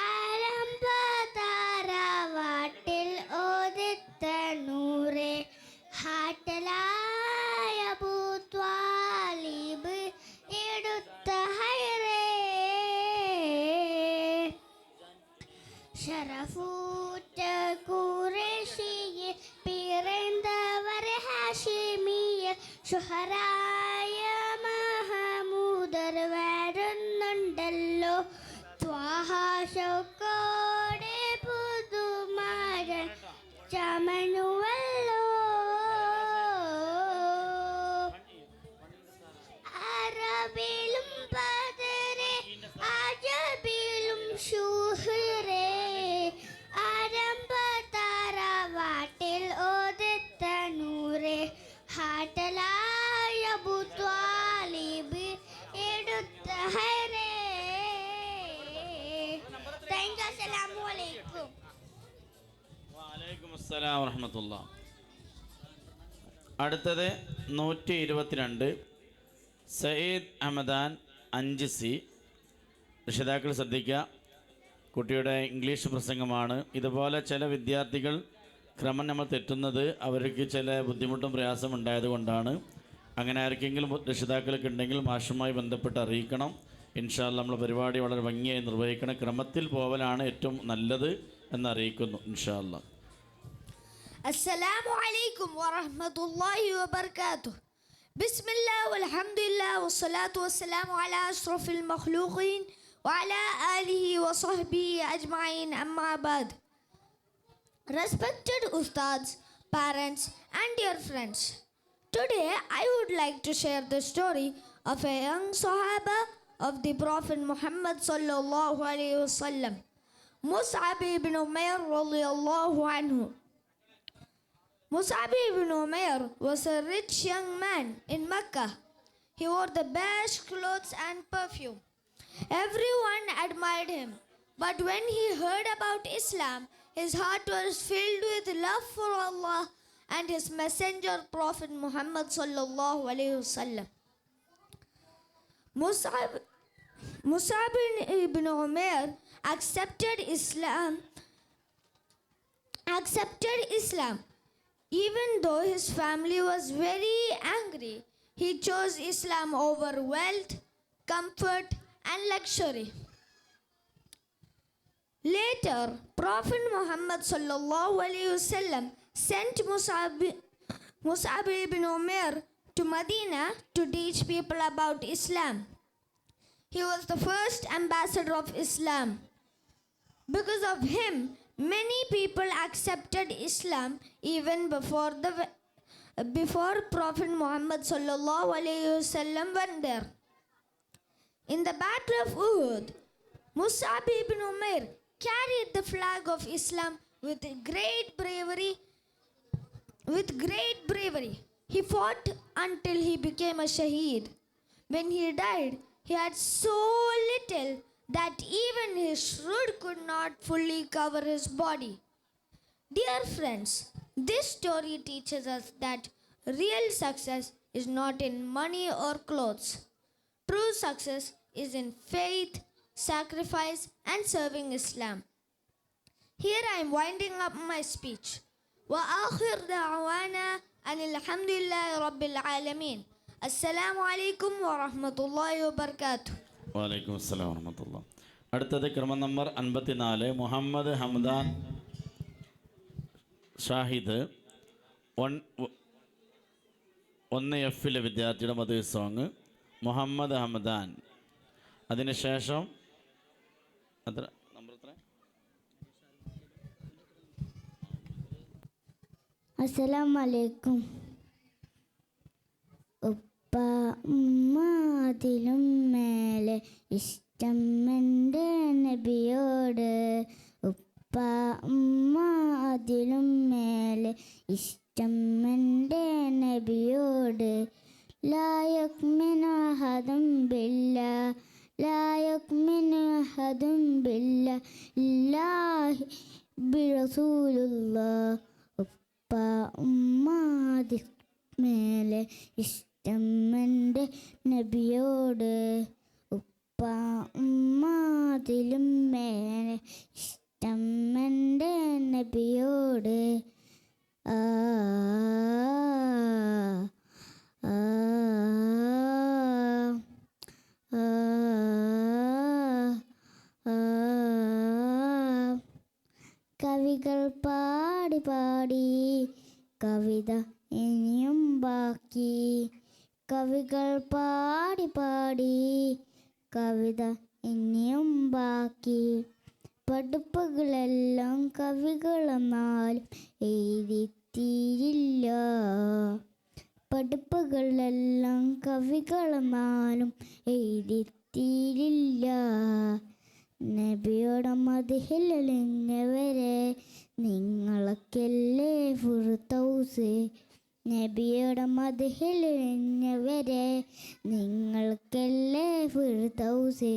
ആരംഭ താരാവാട്ടിൽ ഓദിത്ത നൂറേ. ഹാട്ടലായ അബൂ ത്വാലിബ് എടുത്ത ഹൈറേ. ഷറഫൂറ്റ ഖുറൈശിയിൽ പിറന്നവർ ഹാഷിമിയിൽ, ഷുഹറായ മഹമൂദർ വരുന്നുണ്ടല്ലോ. ത്വാഹ ശൗക്കോടെ പുതുമാരൻ ചമനുവല്ലോ. അസ്സലാമു വറഹ്മത്തുള്ള. അടുത്തത് 122 സയ്യിദ് ഹമദാൻ 5C. രക്ഷിതാക്കൾ ശ്രദ്ധിക്കുക, കുട്ടിയുടെ ഇംഗ്ലീഷ് പ്രസംഗമാണ്. ഇതുപോലെ ചില വിദ്യാർത്ഥികൾ ക്രമം നമ്മൾ തെറ്റുന്നത് അവർക്ക് ചില ബുദ്ധിമുട്ടും പ്രയാസം ഉണ്ടായതുകൊണ്ടാണ്. അങ്ങനെ ആർക്കെങ്കിലും രക്ഷിതാക്കൾക്ക് ഉണ്ടെങ്കിൽ മാഷുമായി ബന്ധപ്പെട്ട് അറിയിക്കണം. ഇൻഷാ അല്ലാഹ് നമ്മൾ പരിപാടി വളരെ ഭംഗിയായി നിർവഹിക്കണം. ക്രമത്തിൽ പോവലാണ് ഏറ്റവും നല്ലത് എന്നറിയിക്കുന്നു ഇൻഷാ അല്ലാഹ്. السلام عليكم ورحمة الله وبركاته. بسم الله والحمد لله والصلاة والسلام على أشرف المخلوقين وعلى آله وصحبه أجمعين. أما بعد. Respected Ustads, parents and dear friends, today I would like to share the story of a young Sahaba of the Prophet Muhammad sallallahu alaihi wasallam, Mus'ab ibn Umair radiyallahu anhu. Mus'ab ibn Umair was a rich young man in Mecca. He wore the best clothes and perfume. Everyone admired him. But when he heard about Islam, his heart was filled with love for Allah and His Messenger Prophet Muhammad sallallahu alaihi wasallam. Mus'ab ibn Umair accepted Islam. Even though his family was very angry, he chose Islam over wealth, comfort, and luxury. Later, Prophet Muhammad sallallahu alaihi wasallam sent Mus'ab ibn Umair to Medina to teach people about Islam. He was the first ambassador of Islam. Because of him, many people accepted Islam even before Prophet Muhammad sallallahu alaihi wasallam went there. In the Battle of Uhud, Mus'ab ibn Umair carried the flag of Islam with great bravery. He fought until he became a shaheed. When he died, he had so little that even his shroud could not fully cover his body. Dear friends, this story teaches us that real success is not in money or clothes. True success is in faith, sacrifice, and serving Islam. Here I am winding up my speech. Wa akhir da'wana alhamdulillahi rabbil alameen. Assalamu alaikum wa rahmatullahi wa barakatuh. വലൈക്കും അസ്സലാം വറഹ്മത്തുള്ള. അടുത്തത് ക്രമം number 54 Muhammad Hamdan Shahid 1F വിദ്യാർത്ഥിയുടെ മധു song Muhammad Hamdan. അതിനുശേഷം അത്ര number എത്ര? അസ്സലാമലൈക്കും. ഉപ്പ ഉമ്മ അതിലും മേലെ ഇഷ്ടം എൻ്റെ നബിയോട്. ഉപ്പ ഉമ്മ അതിലും മേലെ ഇഷ്ടം എൻ്റെ നബിയോട്. ലാ യുഅ്മിനു അഹദും ബില്ലാഹ് ലാ യുഅ്മിനു അഹദും ബില്ലാഹ് ഇല്ലാഹി ബിറസൂലുള്ളാഹ്. ഉപ്പ ഉമ്മ അതിൽ മേലെ ഇഷ്ടം എൻ്റെ നബിയോട്. ഉപ്പ ഉമ്മ അതിലും മേലെ ഇഷ്ടം എൻ്റെ നബിയോട്. ആ ആ ആ ആ. കവികൾ പാടി പാടി കവിത ഇനിയും ബാക്കി. കവികൾ പാടി പാടി കവിത ഇനിയും ബാക്കി. പഠിപ്പുകളെല്ലാം കവികളെന്നാലും എഴുതിത്തീരില്ല. പഠിപ്പുകളെല്ലാം കവികളെന്നാലും എഴുതിത്തീരില്ല. നബിയുടെ മദ്ഹിലലിഞ്ഞവരെ നിങ്ങളൊക്കെയല്ലേ ഫിർദൗസ്. നബിയുടെ മദ്ഹിലലിഞ്ഞവരെ നിങ്ങൾക്കല്ലേ ഫിർദൗസ്.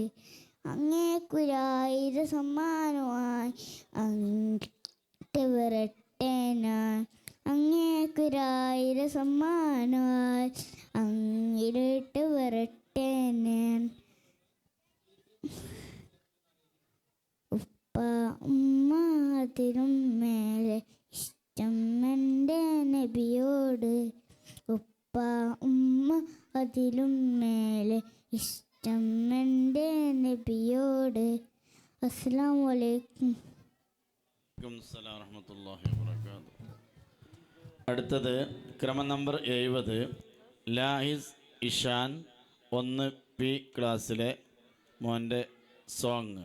അങ്ങേക്കൊരായിരം സമ്മാനമായി അങ്ങ് വരട്ടെ ഞാൻ അങ്ങേക്കൊരായിരം സമ്മാനമായി അങ്ങിലിട്ട് വരട്ടെ ഞാൻ. ഉപ്പ ഉമ്മ അതിലും മേലെ ഇഷ്ടം എൻ്റെ നബിയോട്. ഉപ്പ ഉമ്മ അതിലും മേലെ ഇഷ്ടം എൻ്റെ നബിയോട്. അസ്സലാമു അലൈക്കും. അസ്സലാമു വറഹ്മത്തുള്ളാഹി വബറകാതുഹു. അടുത്തത് ക്രമം നമ്പർ 70 ലാഹിസ് ഇഷാൻ 1P ക്ലാസ്സിലെ മോൻ്റെ സോങ്.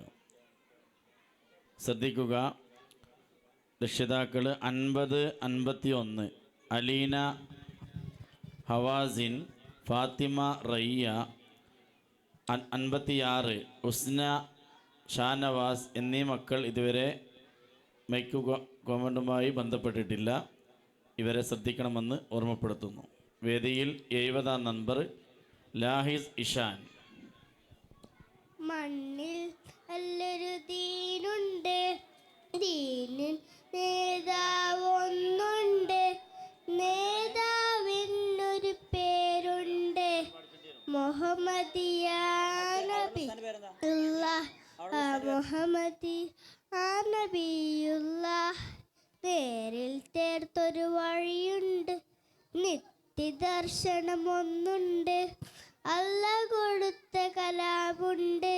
ശ്രദ്ധിക്കുക രക്ഷിതാക്കൾ 50-51 അലീന ഹവാസിൻ ഫാത്തിമ റയ്യ 56 ഉസ്ന ഷാനവാസ് എന്നീ മക്കൾ ഇതുവരെ മൈക്ക് കോമൻറ്റുമായി ബന്ധപ്പെട്ടിട്ടില്ല. ഇവരെ ശ്രദ്ധിക്കണമെന്ന് ഓർമ്മപ്പെടുത്തുന്നു. വേദിയിൽ 70-ാം നമ്പർ ലാഹിസ് ഇഷാൻ. മണ്ണിൽ നല്ലൊരു ദീനുണ്ട്, ദീനിൽ നേതാവൊന്നുണ്ട്, നേതാവിനൊരു പേരുണ്ട് മുഹമ്മദിയ നബി മുഹമ്മദി നബിയുള്ള. നേരിൽ ചേർത്തൊരു വഴിയുണ്ട്, നിത്യദർശനം ഒന്നുണ്ട്, അല്ല കൊടുത്ത കലാമുണ്ട്,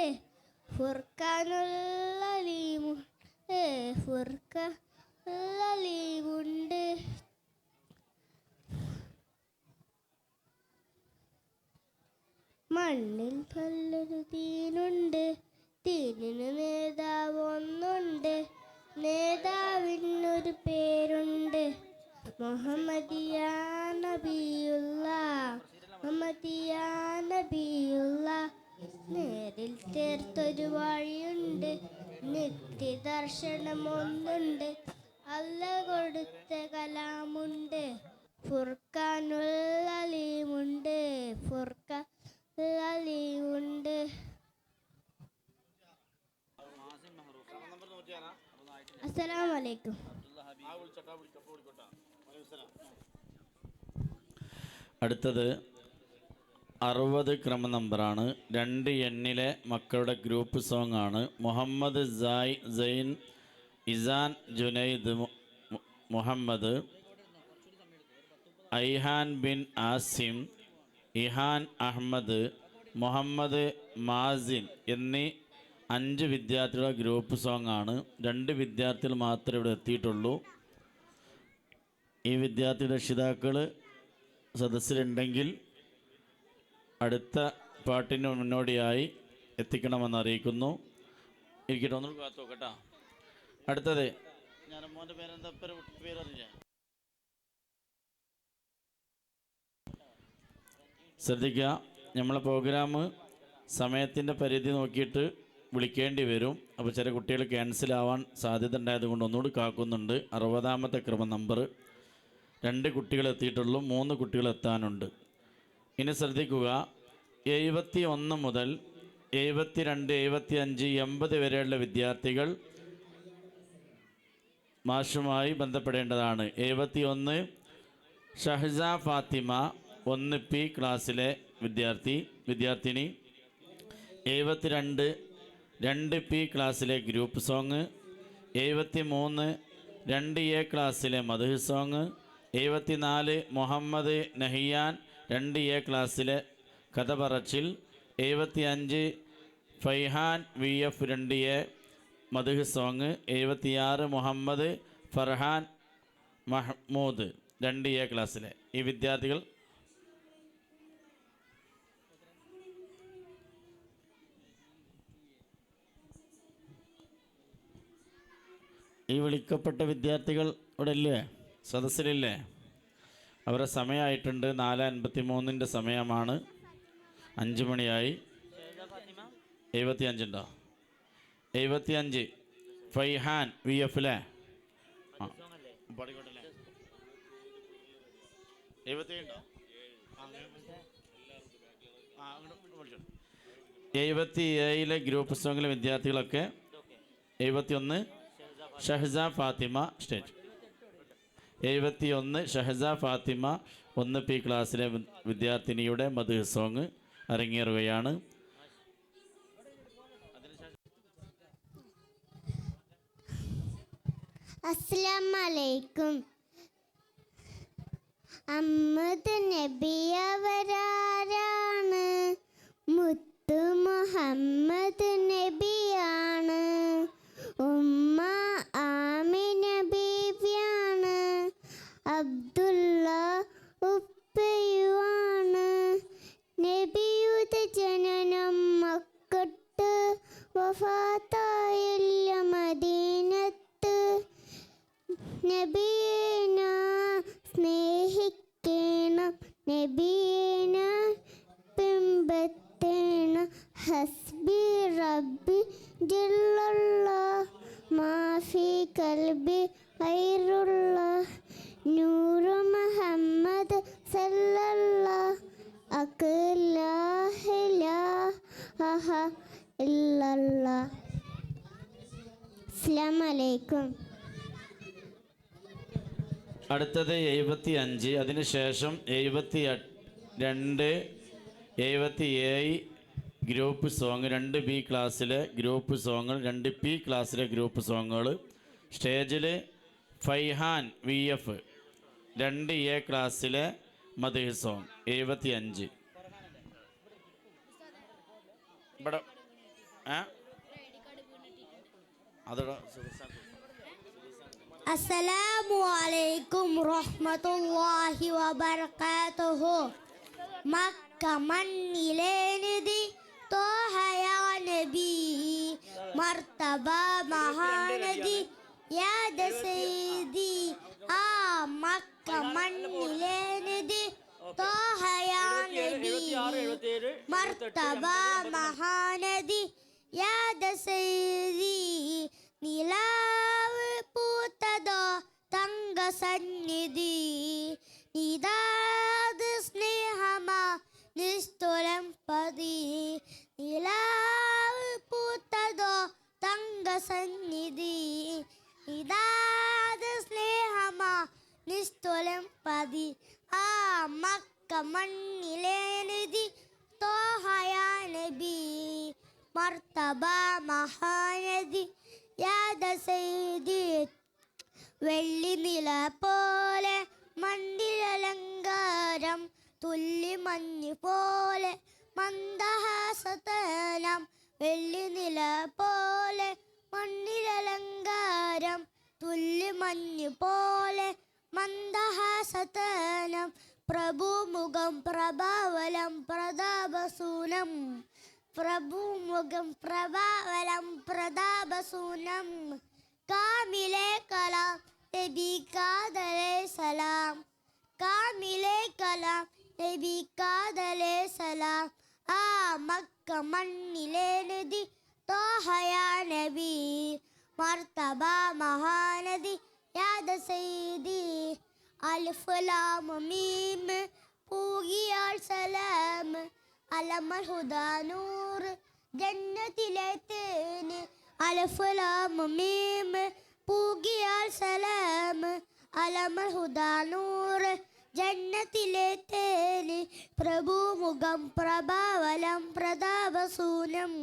ഫുർഖാനുള്ള അലീമുണ്ട്, ഫുർഖാനുള്ള അലീമുണ്ട്. മണ്ണിൽ നല്ലൊരു ദീനുണ്ട്, ദീനിന് നേതാവൊന്നുണ്ട്, നേതാവിനൊരു പേരുണ്ട് മുഹമ്മദിയ നബിയുള്ള, മുഹമ്മദിയ നബിയുള്ള. നേരിൽ ചേർത്തൊരു വഴിയുണ്ട്, നിത്യദർശനം ഒന്നുണ്ട്, അല്ല കൊടുത്ത കലാമുണ്ട്, ഫുർഖാനുള്ള അലീമുണ്ട്, ഫുർഖാനുള്ള അലീമുണ്ട്. അസ്സലാമു അലൈക്കും. അടുത്തത് 60 ക്രമ നമ്പറാണ്. 2N മക്കളുടെ ഗ്രൂപ്പ് സോങ് ആണ്. മുഹമ്മദ് സൈൻ ഇസാൻ ജുനൈദ് മുഹമ്മദ് ഐഹാൻ ബിൻ ആസിം ഇഹാൻ അഹമ്മദ് മുഹമ്മദ് മാസിൻ എന്നീ 5 വിദ്യാർത്ഥികളുടെ ഗ്രൂപ്പ് സോങ് ആണ്. 2 വിദ്യാർത്ഥികൾ മാത്രമേ ഇവിടെ എത്തിയിട്ടുള്ളൂ. ഈ വിദ്യാർത്ഥി രക്ഷിതാക്കൾ സദസ്സിലുണ്ടെങ്കിൽ അടുത്ത പാട്ടിന് മുന്നോടിയായി എത്തിക്കണമെന്ന് അറിയിക്കുന്നു. ഇരിക്കട്ടെ, ഒന്നും കാത്തു നോക്കട്ടാ. അടുത്തത് ഞാൻ മോൻ്റെ പേരെന്താ പേരറിഞ്ഞ ശ്രദ്ധിക്കുക. നമ്മളെ പ്രോഗ്രാം സമയത്തിൻ്റെ പരിധി നോക്കിയിട്ട് വിളിക്കേണ്ടി വരും. അപ്പോൾ ചില കുട്ടികൾ ക്യാൻസൽ ആവാൻ സാധ്യത ഉണ്ടായതുകൊണ്ട് ഒന്നുകൂടി കാക്കുന്നുണ്ട്. 60-ാമത്തെ ക്രമ നമ്പർ 2 കുട്ടികൾ എത്തിയിട്ടുള്ളൂ, 3 കുട്ടികൾ എത്താനുണ്ട്. ഇനി ശ്രദ്ധിക്കുക, 71 മുതൽ 72, 75, 80 വരെയുള്ള വിദ്യാർത്ഥികൾ മാഷുമായി ബന്ധപ്പെടേണ്ടതാണ്. 71 ഷഹ്സ ഫാത്തിമ 1P ക്ലാസ്സിലെ വിദ്യാർത്ഥിനി. 72 2P ക്ലാസ്സിലെ ഗ്രൂപ്പ് സോങ്. 73 2A ക്ലാസ്സിലെ മദ്ഹ് സോങ്. 74 മുഹമ്മദ് നഹിയാൻ 2A ക്ലാസ്സിലെ കഥ പറച്ചിൽ. 75 ഫൈഹാൻ VF 2A മദ്ഹ് സോങ്. 76 മുഹമ്മദ് ഫർഹാൻ മഹ്മൂദ് 2A ക്ലാസ്സിലെ ഈ വിദ്യാർത്ഥികൾ ഈ വിളിക്കപ്പെട്ട വിദ്യാർത്ഥികൾ ഇവിടെ ഇല്ലേ, സദസ്സിലില്ലേ? അവരുടെ സമയമായിട്ടുണ്ട്. 4:53 സമയമാണ്. 5 മണിയായി. 75 ഉണ്ടോ? 75 ഫൈഹാൻ VF അല്ലേ? ആ പാടിക്കോട്ടല്ലേ? 77 ഉണ്ടോ? 77 ഗ്രൂപ്പ് സോങ്ങിലെ വിദ്യാർത്ഥികളൊക്കെ. 71 ഷഹ്സ ഫാത്തിമ സ്റ്റേജ്. 71 ഷഹസ ഫാത്തിമ 1 P ക്ലാസ്സിലെ വിദ്യാർത്ഥിനിയുടെ മദ്ഹ് സോങ് അരങ്ങേറുകയാണ്. അസ്സലാമലൈക്കും. അഹമ്മദ് നബിയവരാരാണ്? മുത്തു മുഹമ്മദ് നബിയാണ്. ഉമ്മ ആമിന ബീവിയാണ്. അബ്ദുള്ള ഉപ്പയുമാണ്. നബിയുടെ ജനനം മക്കത്ത്, വഫാത്തായില്ല മദീനത്ത്. നബിയേന സ്നേഹിക്കണം, നബിയേന പിൻപറ്റണം. ഹസ്ബി റബ്ബി ജല്ലല്ലാഹ്, മാഫി കൽബി ഖൈറുല്ലാഹ്. നൂറ് മുഹമ്മദ് സല്ലല്ലാഹ്, അഖ്ലാ ഇലാഹ ഇല്ലല്ലാഹ്. അസ്സലാമു അലൈക്കും. അടുത്തത് 75, അതിനുശേഷം 72, 77 ഗ്രൂപ്പ് സോങ്, 2 B ക്ലാസ്സിലെ ഗ്രൂപ്പ് സോങ്ങുകൾ, 2 P ക്ലാസ്സിലെ ഗ്രൂപ്പ് സോങ്ങുകൾ. സ്റ്റേജിൽ ഫൈഹാൻ VF 2 A ക്ലാസ്സിലെ മദ്ഹ് സോങ് 75. ഇവിടെ അതോടെ അസ്സലാമു അലൈക്കും റഹ്മത്തുള്ളാഹി വബറകാതുഹു. മക്ക മണ്ണിലെ നിധി തോഹയാ നബി, മർത്തബ മഹാനദി യാദ സയ്യിദി. ആ മക്ക മണ്ണിലെ നിധി തോഹയാ നബി, മർത്തബ മഹാനദി യാദ സയ്യിദി. നിലാവ് പൂത്തതോ തങ്ക സന്നിധി, നിതാത് സ്നേഹമാ നിസ്തുലം പതി. നിലാവ് പൂത്തതോ തങ്ക സന്നിധി, നിതാത് സ്നേഹമാ നിസ്തുലം പതി. ആ മക്ക മണ്ണിലെ നിധി തോഹയാ നബി, മർത്തബ മഹാനദി യാദ സയ്യിദി. വെള്ളി നില പോലെ മണ്ണിലലങ്കാരം, തുല്ലി മഞ്ഞ് പോലെ മന്ദഹാസതനം. വെള്ളി നില പോലെ മണ്ണിലലങ്കാരം, തുല്ലി മഞ്ഞ് പോലെ മന്ദഹാസതനം. പ്രഭുമുഖം പ്രഭാവലം പ്രതാപസൂനം, പ്രഭുമുഖം പ്രഭാവലം പ്രതാപസൂനം. കാമിലെ കലാം നബി കാദലേ സലാം, കാമിലെ കലാം നബി കാദലേ സലാം. ആ മക്ക മണ്ണിലെ നദി തോഹയാ നബി, മർത്തബ മഹാനദി യാദ സയ്യിദി. അൽഫ് ലാം മീം പൂകിയാൽ സലാം, അലമൽ ഹുദാ നൂർ ജന്നത്തിലെ തേന്. അൽഫ് ലാം മീം പൂകിയാൽ സലാം, അലമൽ ഹുദാ നൂർ ജന്നത്തിലെ തേന്. പ്രഭുമുഖം പ്രഭാവലം പ്രതാപസൂനം,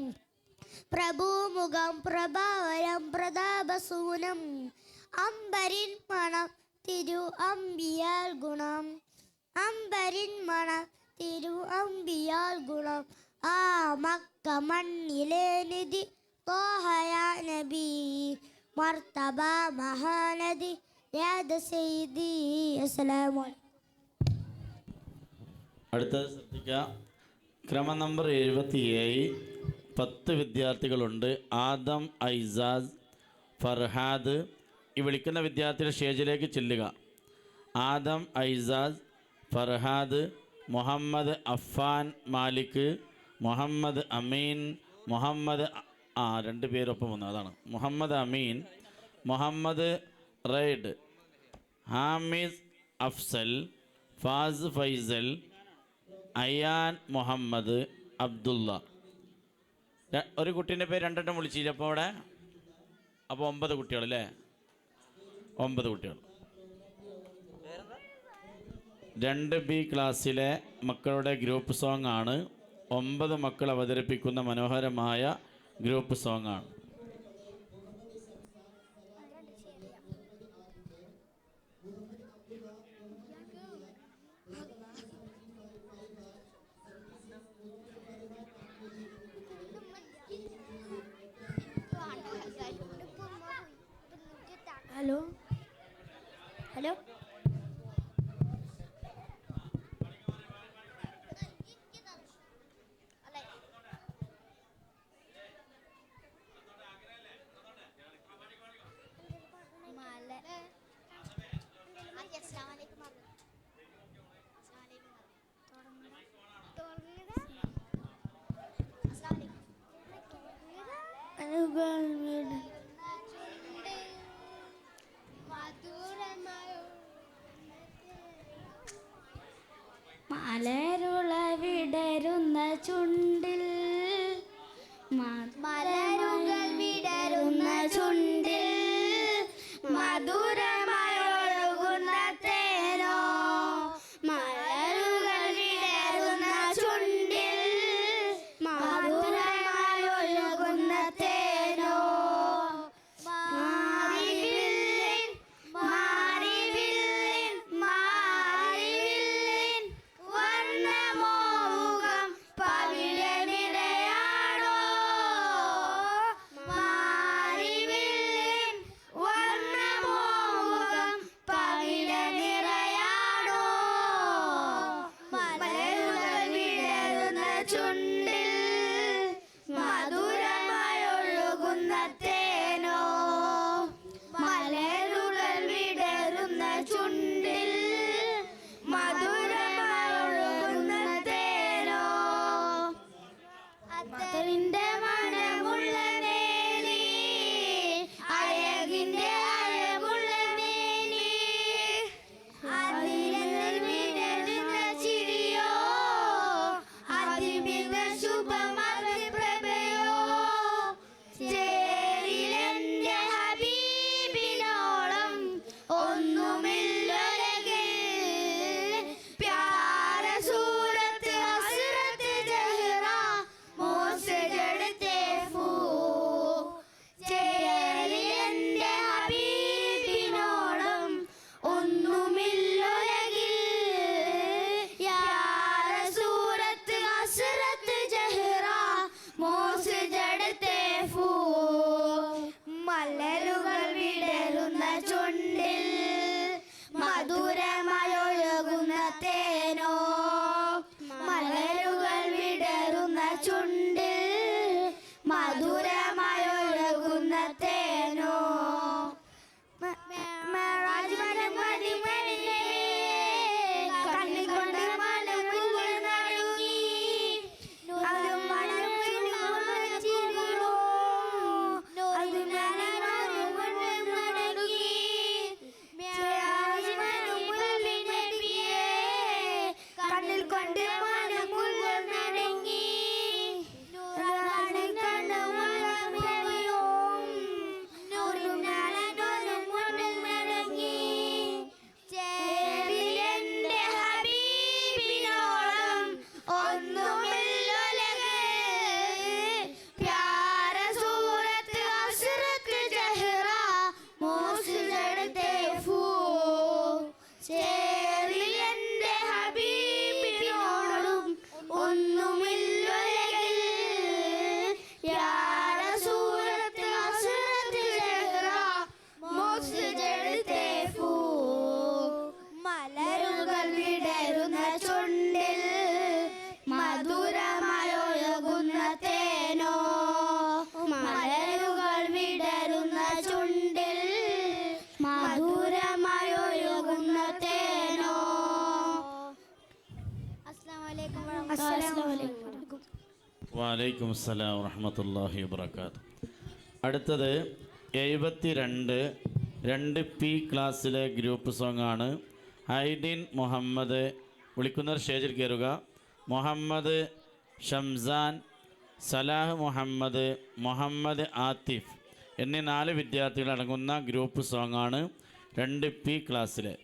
പ്രഭുമുഖം പ്രഭാവലം പ്രതാപസൂനം. അമ്പരിൻ മണം തിരു അമ്പിയാൽ ഗുണം, അമ്പരിൻ മണം തിരു അമ്പിയാൽ ഗുണം. ആ മക്ക മണ്ണിലെ നിധി തോഹയാ നബി, മർത്തബ മഹാനദി യാദ സയ്യിദി. അസ്സലാമു അലൈക്കും. അടുത്തത് ശ്രദ്ധിക്കുക. ക്രമം നമ്പർ 77, 10 വിദ്യാർത്ഥികളുണ്ട്. ആദം, ഐസാസ്, ഫർഹാദ്. ഈ വിളിക്കുന്ന വിദ്യാർത്ഥികൾ സ്റ്റേജിലേക്ക് ചെല്ലുക. ആദം, ഐസാസ്, ഫർഹാദ്, മുഹമ്മദ് അഫ്ഫാൻ മാലിക്, മുഹമ്മദ് അമീൻ, മുഹമ്മദ് 2 പേരൊപ്പം വന്നു, അതാണ് മുഹമ്മദ് അമീൻ, മുഹമ്മദ് റൈഡ്, ഹാമിസ് അഫ്സൽ, ഫാസ് ഫൈസൽ, അയാൻ മുഹമ്മദ്, അബ്ദുള്ള. ഒരു കുട്ടീൻ്റെ പേര് 2 വിളിച്ചില്ല അപ്പോൾ അവിടെ. അപ്പോൾ 9 കുട്ടികൾ അല്ലേ? 9 കുട്ടികൾ. 2B ക്ലാസ്സിലെ മക്കളുടെ ഗ്രൂപ്പ് സോങ് ആണ്. 9 മക്കൾ അവതരിപ്പിക്കുന്ന മനോഹരമായ ഗ്രൂപ്പ് സോങ് ആണ്. Hello. ഹലോ മലരുള വിടരുന്ന ചുണ്ടിൽ മലരുകൾ വിടരുന്ന ചുണ്ടിൽ മധുരമായി ഒഴുകുന്ന തേനോ മലരുകൾ വിടരുന്ന ചുണ്ടിൽ മധുരമായി ഒഴുകുന്ന തേനോ മാറിവില്ലിൻ മാറിവില്ലിൻ മാറിവില്ലിൻ വർണ്ണമോഹം പവിഴനിരയാടോ മാറിവില്ലിൻ വർണ്ണമോഹം പവിഴനിരയാടോ മലരുകൾ വിടരുന്ന ചുണ്ടിൽ മധുരമായി ഒഴുകുന്ന തേനോ മലരുകൾ വിടരുന്ന ചുണ്ടിൽ മധുരമായി ഒഴുകുന്ന തേനോ അത്തറിന്റെ മണമുള്ള മേനി അഴകിന്റെ അഴകുള്ള മേനി അതിരങ്ങൾ വിടരുന്ന ചിരിയോ അതിമിക ശുഭമതി പ്രഭയോ ചേരിലെന്റെ ഹബീബിനോളം ഒന്നുമില്ലൊരകിൽ പ്യാര സൂരത്ത് ഹസ്രത്ത് ജഹ്റ മോസ് ജഡത്തെ ഫൂ ചേരിലെന്റെ ഹബീബിനോളം ഒന്നുമില്ലൊരകിൽ യാര സൂരത്ത് ഹസ്രത്ത് ജഹ്റ മോസ് ജഡത്തെ ഫൂ മലരുകൾ വിടരുന്ന ചുണ്ടിൽ മധുരമായി ഒഴുകുന്ന തേനോ മലരുകൾ വിടരുന്ന ചുണ്ടിൽ മധുരമായി ഒഴുകുന്ന തേനോ മേറാജ് മതി മണിയേ കണ്ണിൽ കൊണ്ട് മലമുകൾ നടുങ്ങി അത് മണമുള്ള ചിരിയോ അത് മണമുടങ്ങി മേറാജ് മണിയേ കണ്ണിൽ കൊണ്ട് മലമുകൾ നടുങ്ങി ചേരിലെന്റെ ഹബീബിനോളം ഒന്നുമില്ലൊലക് പ്യാര സൂരത്ത് ഹസ്രത്ത് ജഹ്റ മോസ് ജഡത്തെ ഫൂ ചേരിലെന്റെ ഹബീബിനോളം ഒന്നുമില്ലൊലക് യാര സൂരത്ത് ഹസ്രത്ത് ജഹ്റ മോസ് ജഡത്തെ ഫൂ മലരുകൾ വിടരുന്ന ചുണ്ടിൽ മധുരമായി ഒഴുകുന്ന തേനോ മലരുകൾ വിടരുന്ന ചുണ്ടിൽ മധുരമായി ഒഴുകുന്ന തേനോ. അസ്സലാമലൈക്കും. വലൈക്കും അസ്സലാം വറഹ്മത്തുള്ളാഹി വബറകാതുഹു. അടുത്തത് 72 2P ക്ലാസ്സിലെ ഗ്രൂപ്പ് സോങ് ആണ്. ഹൈദീൻ മുഹമ്മദ് വിളിക്കുന്നവർ സ്റ്റേജിൽ കയറുക. മുഹമ്മദ് ഷംസാൻ, സലാഹ് മുഹമ്മദ്, മുഹമ്മദ് ആത്തിഫ് എന്നീ 4 വിദ്യാർത്ഥികൾ അടങ്ങുന്ന ഗ്രൂപ്പ് സോങ് ആണ് 2P ക്ലാസ്സിലെ.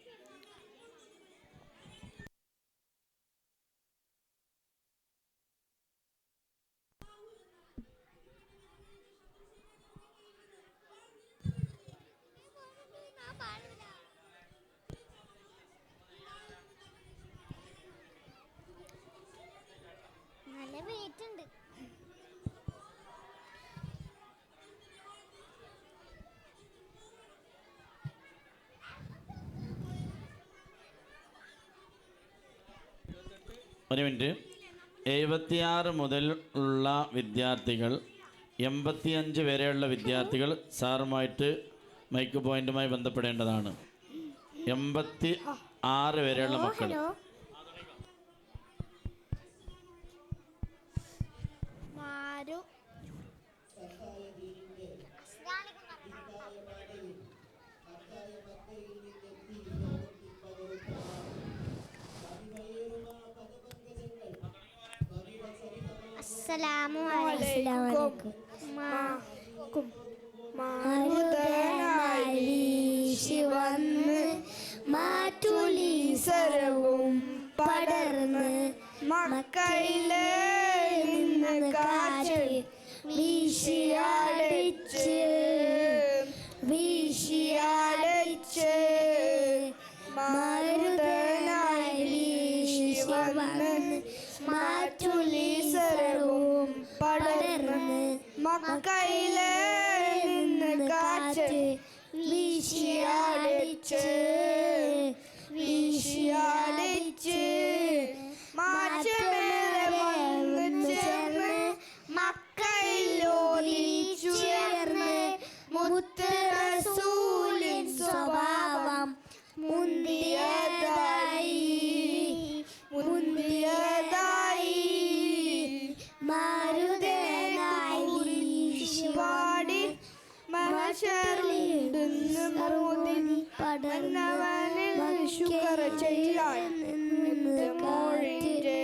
ഒരു മിനിറ്റ്. 76 മുതൽ ഉള്ള വിദ്യാർത്ഥികൾ 85 വരെയുള്ള വിദ്യാർത്ഥികൾ സാറുമായിട്ട് മൈക്ക് പോയിന്റുമായി ബന്ധപ്പെടേണ്ടതാണ്. 86 വരെയുള്ള മക്കൾ. അസ്സലാമു അലൈക്കും. വന്ന് മാറ്റുലീസരവും പടർന്ന് മക്കയിലെ നിന്ന് കാറ്റ് വീശിയാടിച്ച് മരുതനായി വീശി വന്ന് മാറ്റുലീസരവും പടർന്ന് മക്കയിലെ നിന്ന് കാറ്റ് വീശിയാടിച്ച് മാറ്റമേറെ വന്നു ചേർന്ന് മക്കയിലോലിച്ചുയർന്ന് മുത്ത് റസൂലിൻ സ്വഭാവം മുന്തിയതായി മാരുതനായി വീശിവാടി മഹശറിലിടുന്നു മോദിനി പടർന്നവനിൽ ശുക്ർ ചെയ്യാൻ മോഴിൻ്റെ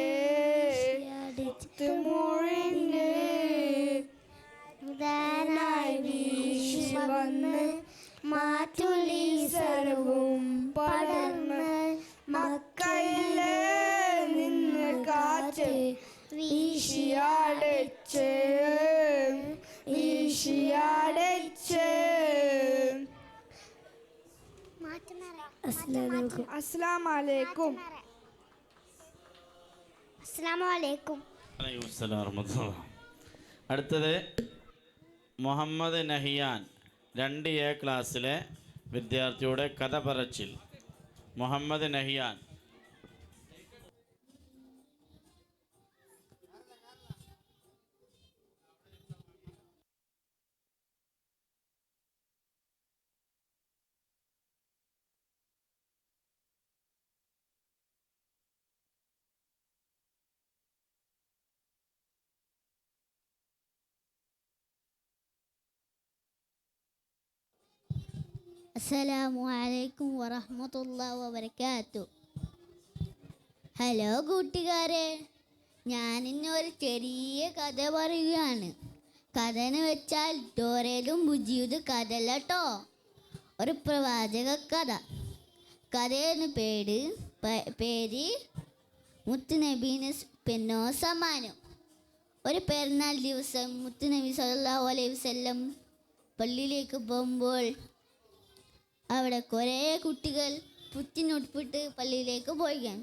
വീശി വന്ന് മാറ്റുലീസരവും പടർന്ന് മക്കയിലെ നിന്ന് കാറ്റ് വീശിയാടിച്ച് അസ്സലാമു അലൈക്കും. അടുത്തത് മുഹമ്മദ് നഹിയാൻ 2A ക്ലാസ്സിലെ വിദ്യാർത്ഥിയുടെ കഥ പറച്ചിൽ. മുഹമ്മദ് നഹിയാൻ. അസ്സലാമു അലൈക്കും വറഹ്മത്തുള്ളാഹി വബറകാതുഹു. ഹലോ കൂട്ടുകാരെ, ഞാനിന്നൊരു ചെറിയ കഥ പറയുകയാണ്. കഥ എന്ന് വെച്ചാൽ ഡോറയിലും ബുജിയുടെ കഥ അല്ല കേട്ടോ, ഒരു പ്രവാചക കഥ. കഥയെന്ന് പേര് മുത്തുനബീന് പെന്നോ സമ്മാനം. ഒരു പെരുന്നാൾ ദിവസം മുത്തുനബി സല്ലല്ലാഹു അലൈഹി വസല്ലം പള്ളിയിലേക്ക് പോകുമ്പോൾ അവിടെ കുറേ കുട്ടികൾ പുറ്റിനൊട്ടിട്ട് പള്ളിയിലേക്ക് പോയിക്കാൻ.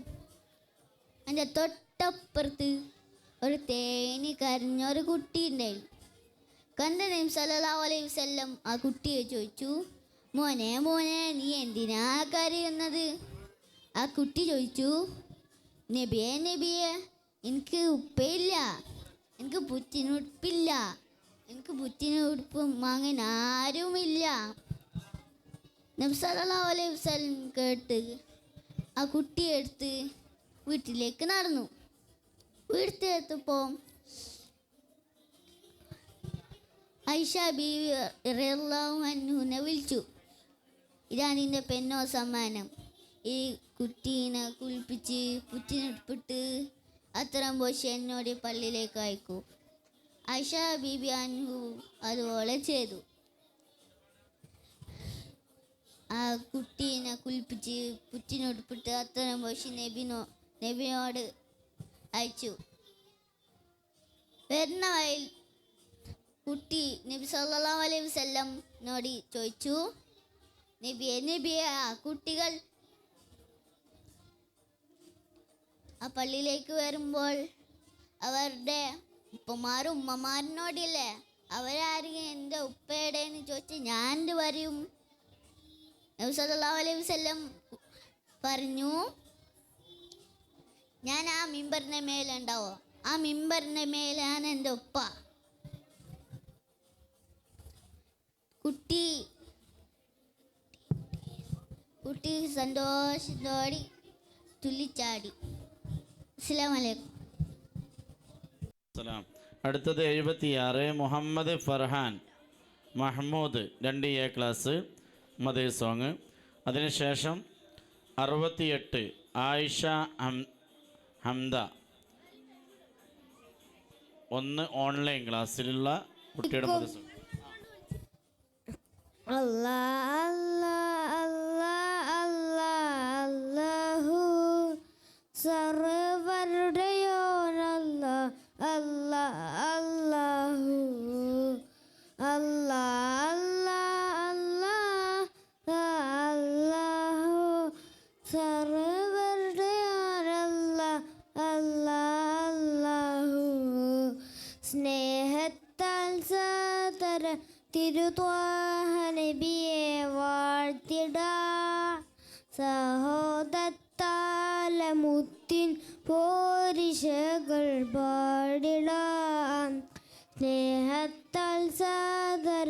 അതിൻ്റെ തൊട്ടപ്പുറത്ത് ഒരു തേനി കരഞ്ഞൊരു കുട്ടി ഉണ്ടായിരുന്നു. കണ്ട നബി സല്ലല്ലാഹു അലൈഹി വസല്ലം ആ കുട്ടിയെ ചോദിച്ചു, മോനെ നീ എന്തിനാ കരയുന്നത്? ആ കുട്ടി ചോദിച്ചു, നബിയെ എനിക്ക് ഉപ്പയില്ല, എനിക്ക് പുറ്റിനുടുപ്പില്ല, എനിക്ക് പുറ്റിനുടുപ്പും വാങ്ങാൻ ആരുമില്ല. നബി സല്ലല്ലാഹു അലൈഹി വസല്ലം കേട്ട് ആ കുട്ടിയെ എടുത്ത് വീട്ടിലേക്ക് നടന്നു. വീട്ടിലെത്തപ്പോൾ ഐഷ ബീവി റളിയല്ലാഹു അൻഹുവിനെ വിളിച്ചു. ഇതാണ് എൻ്റെ പെന്നോ സമ്മാനം. ഈ കുട്ടീനെ കുളിപ്പിച്ച് പുറ്റിനിട്ട് അത്രയും പോശി എന്നോട് പള്ളിയിലേക്ക് അയക്കൂ. ഐഷ ബീബി അൻഹു അതുപോലെ ചെയ്തു. ആ കുട്ടീനെ കുളിപ്പിച്ച് പുറ്റിനൊട്ടിപ്പിട്ട് അത്രയും പോശി നബിനോട് അയച്ചു. വരുന്ന വഴിയിൽ കുട്ടി നബി സല്ലല്ലാഹു അലൈഹി വസല്ലമിനോട് ചോദിച്ചു, നബിയെ ആ കുട്ടികൾ ആ പള്ളിയിലേക്ക് വരുമ്പോൾ അവരുടെ ഉപ്പമാരും ഉമ്മമാരിനോടില്ലേ, അവരാരെങ്കിലും എൻ്റെ ഉപ്പയുടെയെന്ന് ചോദിച്ചാൽ ഞാൻ എന്ത് പറയും? നബി സല്ലല്ലാഹു അലൈഹി വസല്ലം പറഞ്ഞു, ഞാൻ ആ മിമ്പറിൻ്റെ മേലുണ്ടാവോ, ആ മിമ്പറിൻ്റെ മേലാണ് എൻ്റെ ഉപ്പ. കുട്ടി സന്തോഷത്തോടെ തുള്ളിച്ചാടി. അസ്സലാമു അലൈക്കും. സലാം. അടുത്തത് 76 Muhammad Farhan Mahmood 2A class mother song. അതിനുശേഷം 68 ആയിഷ ഹംദ 1 ഓൺലൈൻ ക്ലാസ്സിലുള്ള കുട്ടിയുടെ mother song. Allah, Allah, Allah, Allah, Allahu സർവരുടെയോൻ Allah, Allah, Allahu Allah, Allah, Allah, Allahu സർവരുടെയോൻ Allah, Allah, Allahu സ്നേഹത്താൽ സാദര തിരുത്വാഹ നബിയെ വാഴ്ത്തിടാ സഹോദത്താല മുത്തിൻ പോരിശകൾ പാടിടാം സ്നേഹത്താൽ സാദര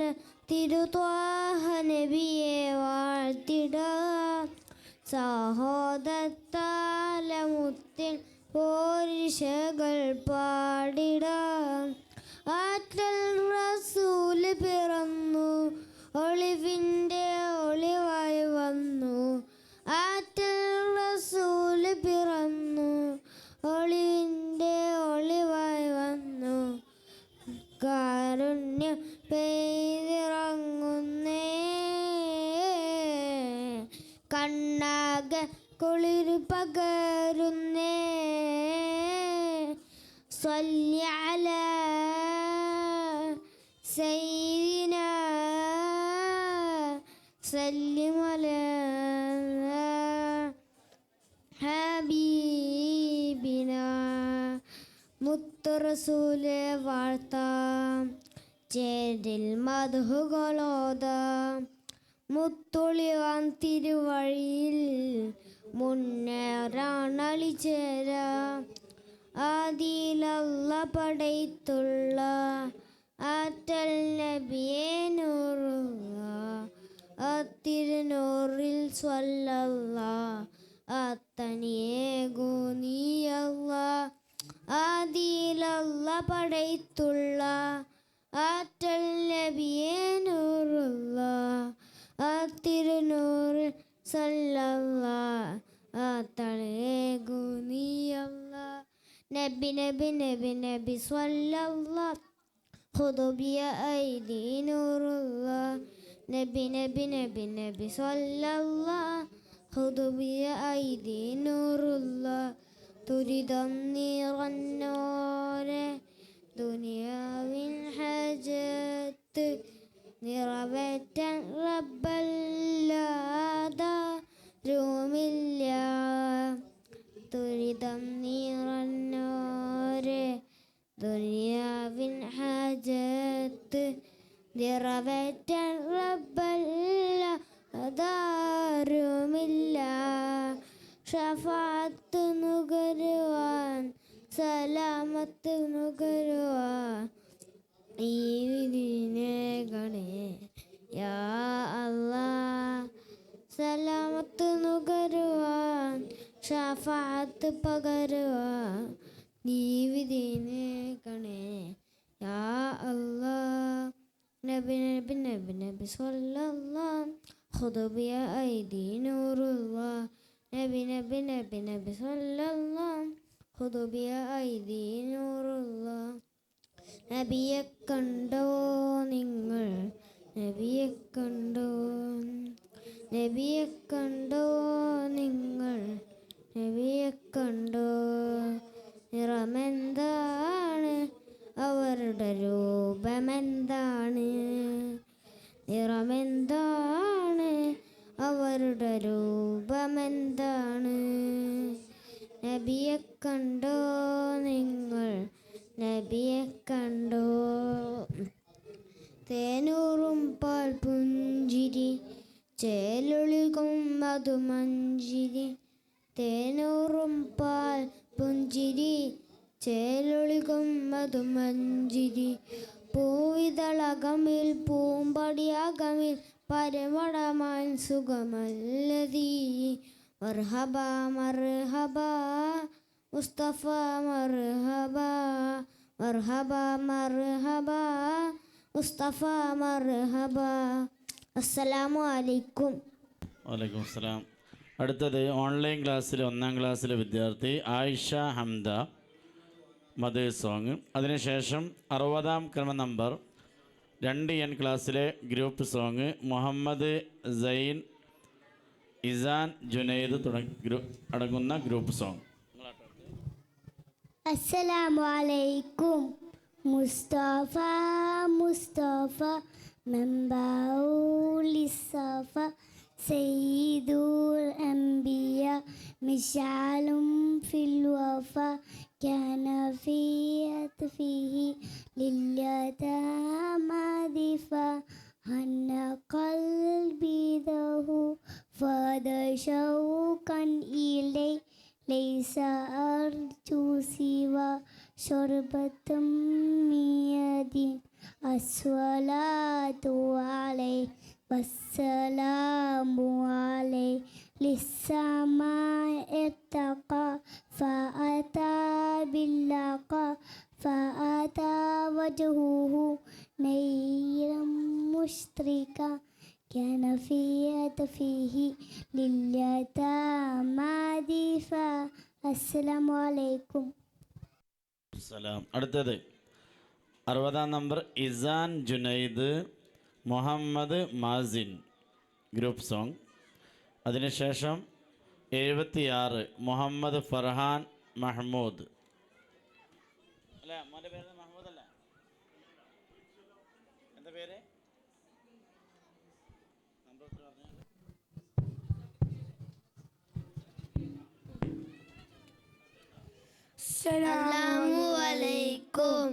തിരുത്വാഹ നബിയെ വാഴ്ത്തിടാം സഹോദത്താല മുത്തിൻ പോരിശകൾ പാടിടാം ആറ്റൽ റസൂല് പിറന്നു ഒളിവിൻ്റെ ഒളിവായി വന്നു ആറ്റൽ റസൂല് പിറന്നു ഒളിവിൻ്റെ ഒളിവായി വന്നു കാരുണ്യം പെയ്തിറങ്ങുന്നേ കണ്ണാകെ കുളിര് പകരുന്നേ صل على سيدنا سلم على حبيبنا മുത്തുറസൂലെ വാഴ്ത്താം ചേരിൽ മധുകളോതാം മുത്തൊളിവാൻ തിരുവഴിയിൽ മുന്നേറാണളിച്ചേരാം ആദിയിലല്ല പടയ്ത്തുള്ള ആറ്റൽ നബിയെ നൂറുള്ള തിരുനൂറിൽ സ്വല്ലല്ല അത്തനിയേകൂ നീയല്ല ആദിയിലല്ല പടയ്ത്തുള്ള ആറ്റൽ നബിയെ നൂറുള്ള തിരുനൂറിൽ സ്വല്ലല്ല അത്തനിയേകൂ നീയല്ല നബി നബി നബി നബി സ്വല്ലല്ലാഹ് ഖുദു ബിയൈദി നൂറുല്ലാഹ് നബി നബി നബി നബി സ്വല്ലല്ലാഹ് ഖുദു ബിയൈദി നൂറുല്ലാഹ് തുരിദം നിറന്നോരെ ദുനിയാവിൻ ഹജത്ത് നിറവേറ്റാൻ റബ്ബല്ലാതാരുമില്ല തുരിതം നിറന്നോരെ ദുനിയാവിൻ ഹജത്ത് നിറവേറ്റാൻ റബ്ബല്ലാതാരുമില്ല ഷഫാഅത്ത് നുകരുവാൻ സലാമത്ത് നുകരുവാൻ ഈ വിധിനേകണേ യാ അല്ലാഹ് സലാമത്ത് നുകരുവാൻ ഷഫാഅത്ത് പകരുവാൻ നീ വിധിനേകണേ യാ അല്ലാഹ് നബി നബി നബി നബി സ്വല്ലല്ലാഹ് ഖുദു ബിയൈദി നൂറുല്ലാഹ് നബി നബി നബി നബി സ്വല്ലല്ലാഹ് ഖുദു ബിയൈദി നൂറുല്ലാഹ് നബിയെ കണ്ടോ നിങ്ങൾ നബിയെ കണ്ടോ നബിയെ കണ്ടോ നിങ്ങൾ നബിയെ കണ്ടോ നിറമെന്താണ് അവരുടെ രൂപമെന്താണ് നിറമെന്താണ് അവരുടെ രൂപമെന്താണ് നബിയെ കണ്ടോ നിങ്ങൾ നബിയെ കണ്ടോ തേനൂറും പാൽ പുഞ്ചിരി ചേലൊളികും മധുമഞ്ചിരി തേനൂറും പാൽ മഞ്ചിരി പൂവിതളകമിൽ പൂമ്പടിയകമിൽ പരിമളമാൻ സുഖമല്ലതീ മർഹബ മർഹബ മുസ്തഫ മർഹബ മർഹബ മർഹബ മുസ്തഫ മർഹബ. അസ്സലാമു അലൈക്കും. വലൈക്കും അസ്സലാം. അടുത്തത് ഓൺലൈൻ ക്ലാസ്സിലെ 1ാം ക്ലാസ്സിലെ വിദ്യാർത്ഥി ആയിഷ ഹംദ മദേഴ്സ് സോങ്. അതിനുശേഷം 60ാം ക്രമ നമ്പർ 2N ക്ലാസ്സിലെ ഗ്രൂപ്പ് സോങ് മുഹമ്മദ് സൈൻ ഇസാൻ ജുനൈദ് അടങ്ങുന്ന ഗ്രൂപ്പ് സോങ്. അസ്സലാമു അലൈക്കും. മുസ്തഫ മുസ്തഫ മെമ്പൗലിസഫ സയ്യിദുൽ അംബിയ മിശാലും ഫിൽ വഫ കാന ഫീ അത്ഫിഹി ലില്ലതമദിഫ ഹന്ന ഖൽബി ദഹു ഫദ ശൗകൻ ഇലൈ ലൈസ അർജു സിവ ശർബത്തും മിയദിൻ അസ്വലാത്തു അലൈ വസ്സലാമു അലൈ ലിസ്സമാഇ ഇർതഖ ഫഅതാ ബില്ലഖ ഫഅതാ വജ്ഹുഹു നൈറം മുശ്രിക كان في فيه لليتامى السلام عليكم. സലാം. അടുത്തത് 60ാം number Isan Junaid Muhammad Mazin group song. അതിനുശേഷം 76 മുഹമ്മദ് ഫർഹാൻ മഹ്മൂദ്. അല്ല മോൻ്റെ പേര് മഹ്മൂദ് അല്ല, എന്താ പേര്? അസ്സലാമു അലൈക്കും.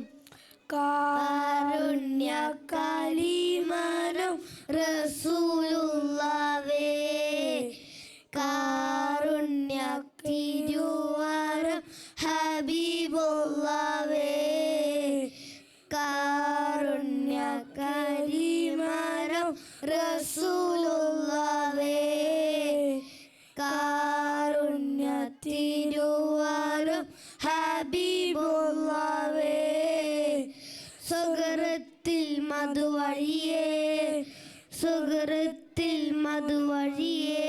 കാരുണ്യ കലിമനം റസൂലുള്ളാഹേ കാരുണ്യ തിരുവരം ഹബീബുള്ളാഹേ കാരുണ്യ കലിമനം റസൂലുള്ളാഹേ കാരുണ്യ തിരുവരം ഹബീബുള്ളാഹേ സുഗരത്തിൽ മധുവഴിയേ സുഗരത്തിൽ മധുവഴിയേ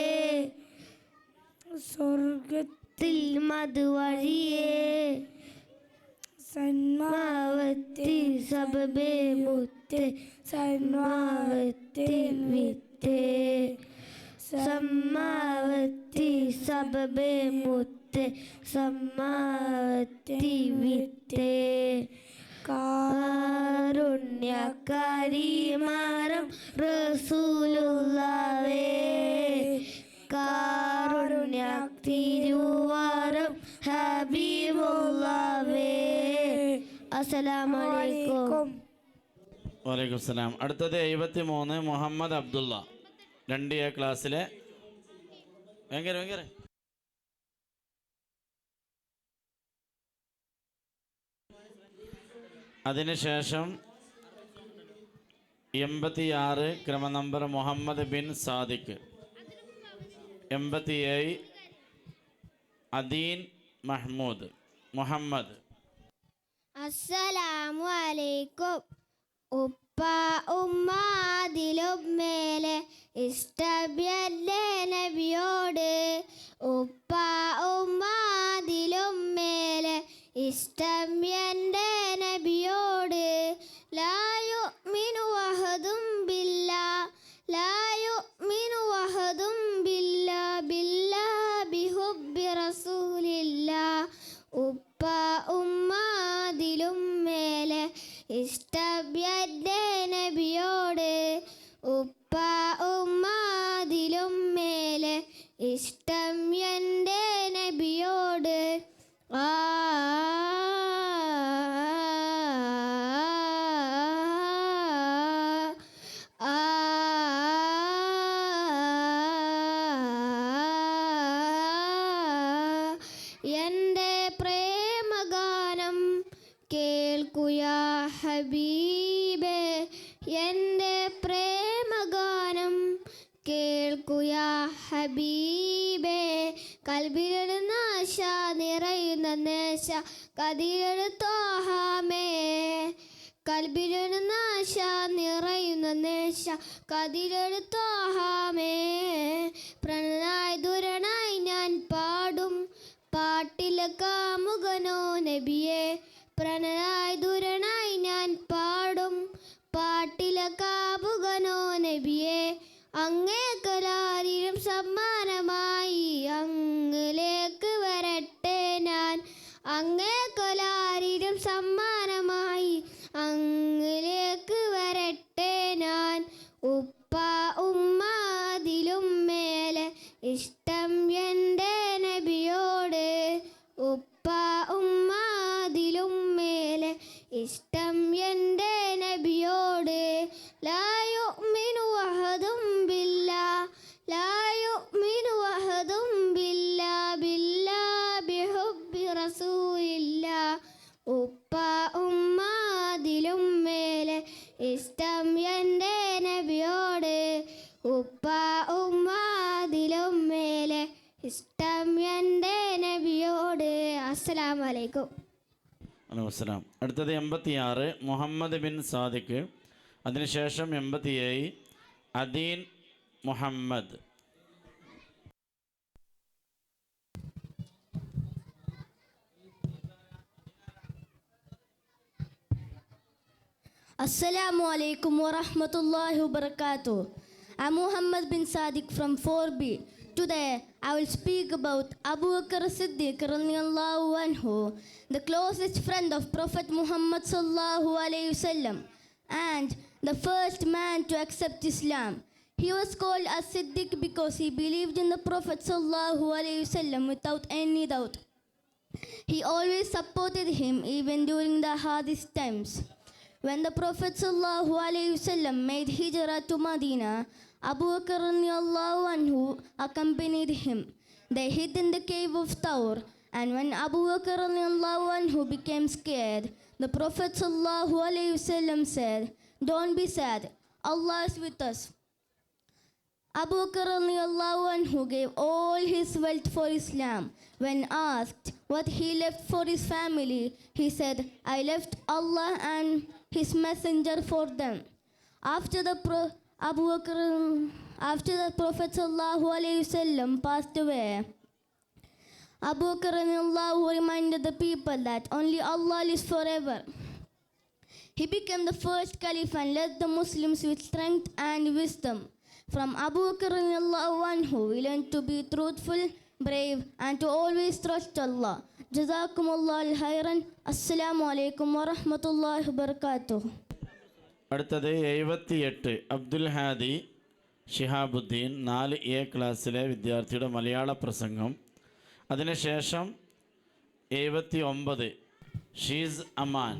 സ്വർഗത്തിൽ മധുവഴിയേ സന്മാവത്തിൽ സബബേ മുത്തേ സന്മാവത്തിൽ വിത്തേ സമ്മാവത്തി സബബേ മുത്തേ സമ്മാവത്തി വിത്തേ കാരുണ്യ കരീമരം റസൂലുള്ളാഹേ കാരുണ്യ തിരുവരം ഹബീബുള്ളാഹേ. അസ്സലാമു അലൈക്കും. വലൈക്കും സലാം. അടുത്തത് 73 മുഹമ്മദ് അബ്ദുള്ള 2A ക്ലാസ്സിലെ ഭയങ്കര അതിനുശേഷം 86 ക്രമ നമ്പർ മുഹമ്മദ് ബിൻ സാദിഖ്. 87 അദീൻ മഹ്മൂദ് മുഹമ്മദ്. അസ്സലാമു അലൈക്കും. ഉപ്പ ഉമ്മ അതിലും മേലെ ഇഷ്ടബിയല്ലേ നബിയോട് ഉപ്പ ഉമ്മ അതിലും മേലെ ഇഷ്ടം എൻ്റെ നബിയോട് ലായു മിനു വഹദും ബില്ലാ ലായു മിനു വഹദും ബില്ലാ ബില്ലാ ബിഹുബ്ബി റസൂലില്ലാ ഉപ്പ ഉമ്മ അതിലും മേലെ ഇഷ്ടം എൻ്റെ നബിയോട് ഉപ്പ ഉമ്മ അതിലും മേലെ ഇഷ്ടം എൻ്റെ നബിയോട് ആ എൻ്റെ പ്രേമഗാനം കേൾ കേൾക്കുയാ ഹബീബേ എൻ്റെ പ്രേമഗാനം കേൾക്കുയാ ഹബീബേ കൽബിലിടുന്ന ആശ നിറയുന്ന നേശ കതിരെടുത്തോഹാമേ കൽബിലിടുന്ന ആശ നിറയുന്ന നേശ കതിരെടുത്തോഹാമേ പ്രണനായി ദുരനായി ഞാൻ പാടും പാട്ടിലെ കാമുകനോ നബിയെ പ്രണനായി ദുരനായി ഞാൻ പാടും പാട്ടിലെ കാമുകനോ നബിയെ അങ്ങേ കലാരിലും സമ്മാനമായി അങ്ങിലേക്ക് വരട്ടെ ഞാൻ അങ്ങേ കലാരിലും സമ്മാനമായി അങ്ങിലേക്ക് വരട്ടെ ഞാൻ ഉപ്പ ഉമ്മ അതിലും മേലെ ഇഷ്ടം എൻ്റെ നബിയോട് ഉപ്പ ഉമ്മ അതിലും മേലെ ഇഷ്ടം എൻ്റെ നബിയോട് ലാ യുഅ്മിനു അഹദും ബില്ലാ ലാ യുഅ്മിനു അഹദും ബില്ലാ ബില്ലാ ബിഹുബ്ബി റസൂലില്ലാ ഉപ്പ ഉമ്മ അതിലും മേലെ ഇഷ്ടം എൻ്റെ നബിയോട് ഉപ്പ ഉമ്മ അതിലും മേലെ ഇഷ്ടം എൻ്റെ നബിയോട്. അസ്സലാമു അലൈക്കും. അലൈഹിസ്സലാം. അടുത്തത് 86 മുഹമ്മദ് ബിൻ സാദിഖ്. അതിനുശേഷം 87 Adeen Muhammad. Assalamu alaikum wa rahmatullahi wa barakatuh. I'm Muhammad bin Sadiq from 4B. Today I will speak about Abu Bakr Siddiq radhiyallahu anhu, the closest friend of Prophet Muhammad sallallahu alaihi wasallam and the first man to accept Islam. He was called as Siddiq because he believed in the Prophet sallallahu alaihi wasallam without any doubt. He always supported him even during the hardest times. When the Prophet sallallahu alaihi wasallam made hijrah to Medina, Abu Bakr radhiyallahu anhu accompanied him. They hid in the cave of Thawr, and when Abu Bakr radhiyallahu anhu became scared, the Prophet sallallahu alaihi wasallam said, "Don't be sad, Allah is with us." Abu Bakr radhiyallahu anhu gave all his wealth for Islam. When asked what he left for his family, he said, "I left Allah and His messenger for them." After the Prophet sallallahu alaihi wasallam passed away, Abu Bakr radhiyallahu reminded the people that only Allah lives forever. He became the first caliph and led the Muslims with strength and wisdom. From Abu Bakr radhiyallahu anhu, we learn to be truthful, brave, and to always trust Allah. Jazakumullah al-khairan. Assalamu alaikum wa rahmatullahi wa barakatuh. അടുത്തത് 78 Abdul Hadi Shihabuddin 4A ക്ലാസ്സിലെ വിദ്യാർത്ഥിയുടെ മലയാള പ്രസംഗം. അതിനുശേഷം 79 she's Aman.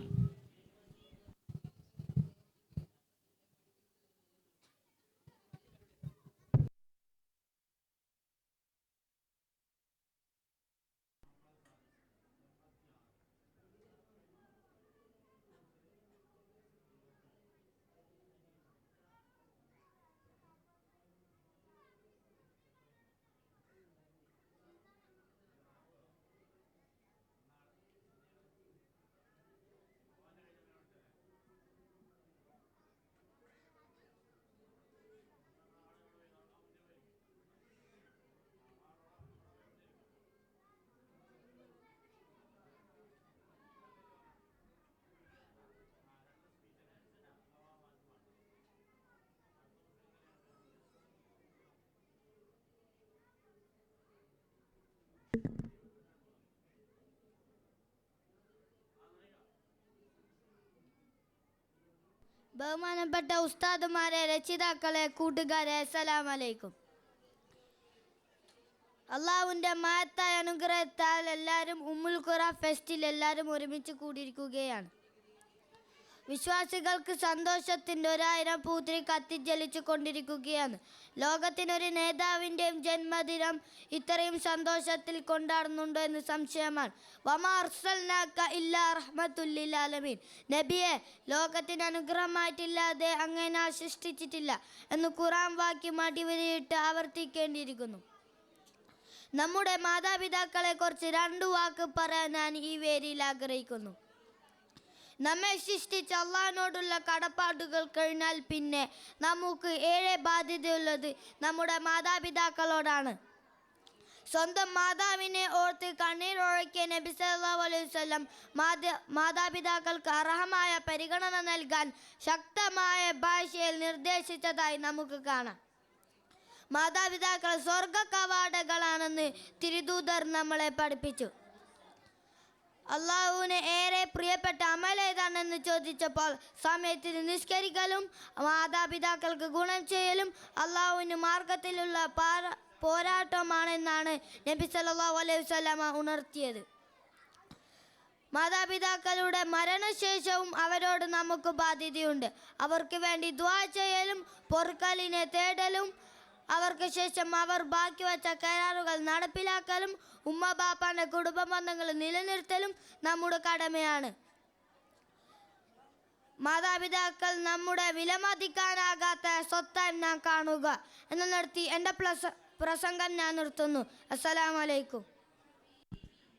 ബഹുമാനപ്പെട്ട ഉസ്താദുമാരെ, രക്ഷിതാക്കളെ, കൂട്ടുകാരെ, അസ്സലാമു അലൈക്കും. അള്ളാഹുവിൻ്റെ മഹത്തായ അനുഗ്രഹത്താൽ എല്ലാവരും ഉമ്മുൽ ഖുറ ഫെസ്റ്റിൽ എല്ലാവരും ഒരുമിച്ച് കൂടിയിരിക്കുകയാണ്. വിശ്വാസികൾക്ക് സന്തോഷത്തിൻ്റെ 1000 പൂത്തിരി കത്തിജ്വലിച്ചു കൊണ്ടിരിക്കുകയാണ്. ലോകത്തിനൊരു നേതാവിൻ്റെയും ജന്മദിനം ഇത്രയും സന്തോഷത്തിൽ കൊണ്ടാടുന്നുണ്ടോ എന്ന് സംശയമാണ്. വമാ അർസൽനാക ഇല്ലാ റഹ്മത്തുൽ ലിൽ ആലമീൻ. നബിയെ, ലോകത്തിന് അനുഗ്രഹമായിട്ടില്ലാതെ അങ്ങനെ സൃഷ്ടിച്ചിട്ടില്ല എന്ന് ഖുർആൻ വാക്യം അടിവരയിട്ട് ആവർത്തിക്കേണ്ടിയിരിക്കുന്നു. നമ്മുടെ മാതാപിതാക്കളെ കുറിച്ച് 2 വാക്ക് പറയാൻ ഞാൻ ഈ വേദിയിൽ ആഗ്രഹിക്കുന്നു. നമ്മെ സൃഷ്ടിച്ച അള്ളാഹിനോടുള്ള കടപ്പാടുകൾ കഴിഞ്ഞാൽ പിന്നെ നമുക്ക് ഏറെ ബാധ്യതയുള്ളത് നമ്മുടെ മാതാപിതാക്കളോടാണ്. സ്വന്തം മാതാവിനെ ഓർത്ത് കണ്ണീരൊഴുക്കിയ നബി സല്ലല്ലാഹു അലൈഹി വസല്ലം മാതാപിതാക്കൾക്ക് അർഹമായ പരിഗണന നൽകാൻ ശക്തമായ ഭാഷയിൽ നിർദ്ദേശിച്ചതായി നമുക്ക് കാണാം. മാതാപിതാക്കൾ സ്വർഗ കവാടങ്ങളാണെന്ന് തിരുദൂതർ നമ്മളെ പഠിപ്പിച്ചു. അള്ളാഹുവിന് ഏറെ പ്രിയപ്പെട്ട അമൽ ഏതാണെന്ന് ചോദിച്ചപ്പോൾ സമയത്തിന് നിസ്കരിക്കലും മാതാപിതാക്കൾക്ക് ഗുണം ചെയ്യലും അള്ളാഹുവിന് മാർഗത്തിലുള്ള പോരാട്ടമാണെന്നാണ് നബി സല്ലല്ലാഹു അലൈഹി വസല്ലമ ഉണർത്തിയത്. മാതാപിതാക്കളുടെ മരണശേഷവും അവരോട് നമുക്ക് ബാധ്യതയുണ്ട്. അവർക്ക് വേണ്ടി ദുആ ചെയ്യലും പൊറുക്കലിനെ തേടലും അവർക്ക് ശേഷം അവർ ബാക്കി വച്ച കരാറുകൾ നടപ്പിലാക്കലും ഉമ്മ ബാപ്പാന്റെ കുടുംബ ബന്ധങ്ങൾ നിലനിർത്തലും നമ്മുടെ കടമയാണ്. മാതാപിതാക്കൾ നമ്മുടെ വിലമതിക്കാനാകാത്ത സ്വത്തായി നാം കാണുക എന്ന് നിർത്തി എൻ്റെ പ്രസംഗം ഞാൻ നിർത്തുന്നു. അസ്സലാമു അലൈക്കും.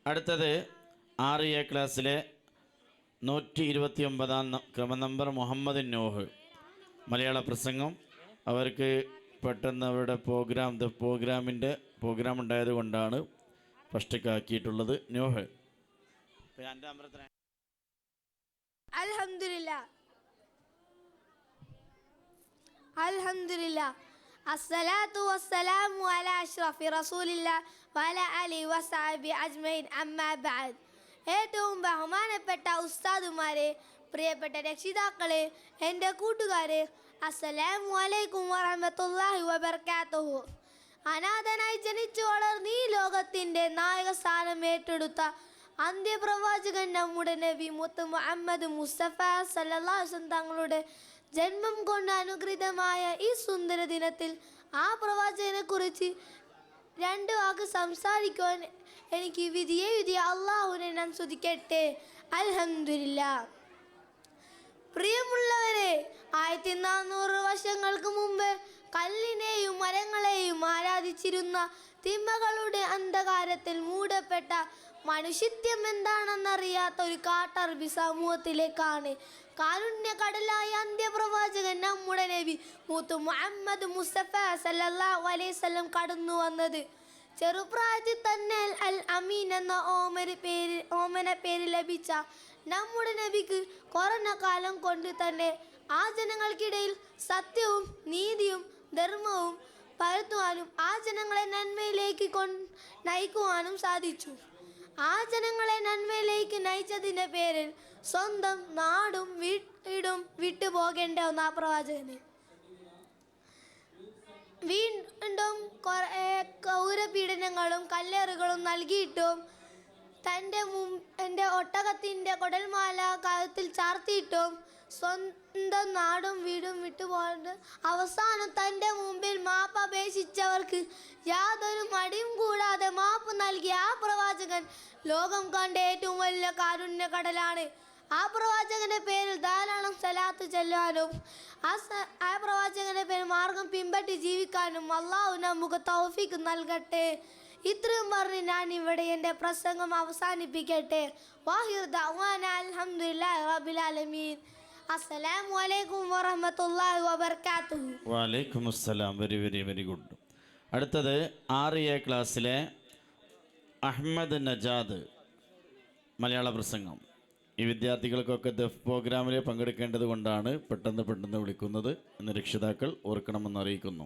അടുത്തത് 6A ക്ലാസ്സിലെ 129 ക്രമനമ്പർ മുഹമ്മദ് നൂഹ്. മലയാള പ്രസംഗം. അവർക്ക് പെട്ടെന്ന് അവരുടെ പ്രോഗ്രാം ഉണ്ടായത് കൊണ്ടാണ് ഫസ്റ്റൊക്കെ നൂഹ്. അൽഹംദുലില്ലാ അസ്സലാത്തു വസ്സലാമു അലാ അഷ്റഫി റസൂലില്ലാ വഅലാ ആലിഹി വസഹബി അജ്മഈൻ അമ്മാ ബഅദ്. ഏറ്റവും ബഹുമാനപ്പെട്ട ഉസ്താദുമാരെ, പ്രിയപ്പെട്ട രക്ഷിതാക്കളെ, എൻ്റെ കൂട്ടുകാരെ, അസ്സലാമു അലൈക്കും വറഹ്മത്തുള്ളാഹി വബറകാതുഹു. അനാഥനായി ജനിച്ചു വളർന്ന് ഈ ലോകത്തിൻ്റെ നായക സ്ഥാനം ഏറ്റെടുത്ത അന്ത്യപ്രവാചകൻ നമ്മുടെ നബി മുത്ത് മുഹമ്മദ് മുസ്തഫ സല്ലല്ലാഹു അലൈഹി വസല്ലം തങ്ങളുടെ ജന്മം കൊണ്ട് അനുഗ്രഹീതമായ ഈ സുന്ദര ദിനത്തിൽ ആ പ്രവാചകനെ കുറിച്ച് 2 വാക്ക് സംസാരിക്കുവാൻ എനിക്ക് വിധിയെ അള്ളാഹുവിനെ ഞാൻ സ്തുതിക്കട്ടെ. അൽഹംദുലില്ലാ. പ്രിയമുള്ളവരെ, 1400 വർഷങ്ങൾക്ക് മുമ്പ് കല്ലിനെയും മരങ്ങളെയും ആരാധിച്ചിരുന്ന തിന്മകളുടെ അന്ധകാരത്തിൽ മൂടപ്പെട്ട മനുഷ്യത്വം എന്താണെന്നറിയാത്ത ഒരു കാട്ടറബി സമൂഹത്തിലേക്കാണ് കാരുണ്യകടലായ അന്ത്യപ്രവാചകൻ നമ്മുടെ നബി മുത്ത് മുഹമ്മദ് മുസ്തഫ സല്ലല്ലാഹു അലൈഹി വസല്ലം കടന്നു വന്നത്. ചെറുപ്രായത്തിൽ തന്നെ അൽ അമീൻ എന്ന ഓമന പേര് ലഭിച്ച നമ്മുടെ നബിക്ക് കുറഞ്ഞ കാലം കൊണ്ട് തന്നെ ആ ജനങ്ങൾക്കിടയിൽ സത്യവും നീതിയും ധർമ്മവും പരത്തുവാനും ആ ജനങ്ങളെ നന്മയിലേക്ക് നയിക്കുവാനും സാധിച്ചു. ആ ജനങ്ങളെ നന്മയിലേക്ക് നയിച്ചതിൻ്റെ പേരിൽ സ്വന്തം നാടും വീടും വിട്ടുപോകേണ്ട ആ പ്രവാചകന് വീണ്ടും ക്രൂരപീഡനങ്ങളും കല്ലേറുകളും നൽകിയിട്ടും എൻ്റെ ഒട്ടകത്തിൻ്റെ കുടൽമാല കഴുത്തിൽ ചാർത്തിയിട്ടും സ്വന്തം നാടും വീടും വിട്ടുപോയിട്ട് അവസാനം തൻ്റെ മുമ്പിൽ മാപ്പ് അപേക്ഷിച്ചവർക്ക് യാതൊരു മടിയും കൂടാതെ മാപ്പ് നൽകിയ ആ പ്രവാചകൻ ലോകം കണ്ട ഏറ്റവും വലിയ കാരുണ്യകടലാണ്. ആ പ്രവാചകന്റെ പേരിൽ ധാരാളം സലാത്ത് ചെല്ലാനും ആ പ്രവാചകന്റെ പേരിൽ മാർഗം പിൻപറ്റി ജീവിക്കാനും അള്ളാഹു നമുക്ക് തൗഫീഖ് നൽകട്ടെ. ഇത്രയും പറഞ്ഞ് ഞാൻ ഇവിടെ എൻ്റെ പ്രസംഗം അവസാനിപ്പിക്കട്ടെ. വാഹിർ ദഅ്വാനാ അൽഹംദുലില്ലാഹി റബ്ബിൽ ആലമീൻ. അസ്സലാമു അലൈക്കും വറഹ്മത്തുള്ളാഹി വബറകാതുഹു. വലൈക്കും അസ്സലാം. Very very very good. അടുത്തത് 6A ക്ലാസ്സിലെ അഹമ്മദ് നജാദ്. മലയാള പ്രസംഗം. ഈ വിദ്യാർത്ഥികൾക്കൊക്കെ ദഫ് പ്രോഗ്രാമിൽ പങ്കെടുക്കേണ്ടത് കൊണ്ടാണ് പെട്ടെന്ന് വിളിക്കുന്നത് എന്ന് രക്ഷിതാക്കൾ ഓർക്കണമെന്ന് അറിയിക്കുന്നു.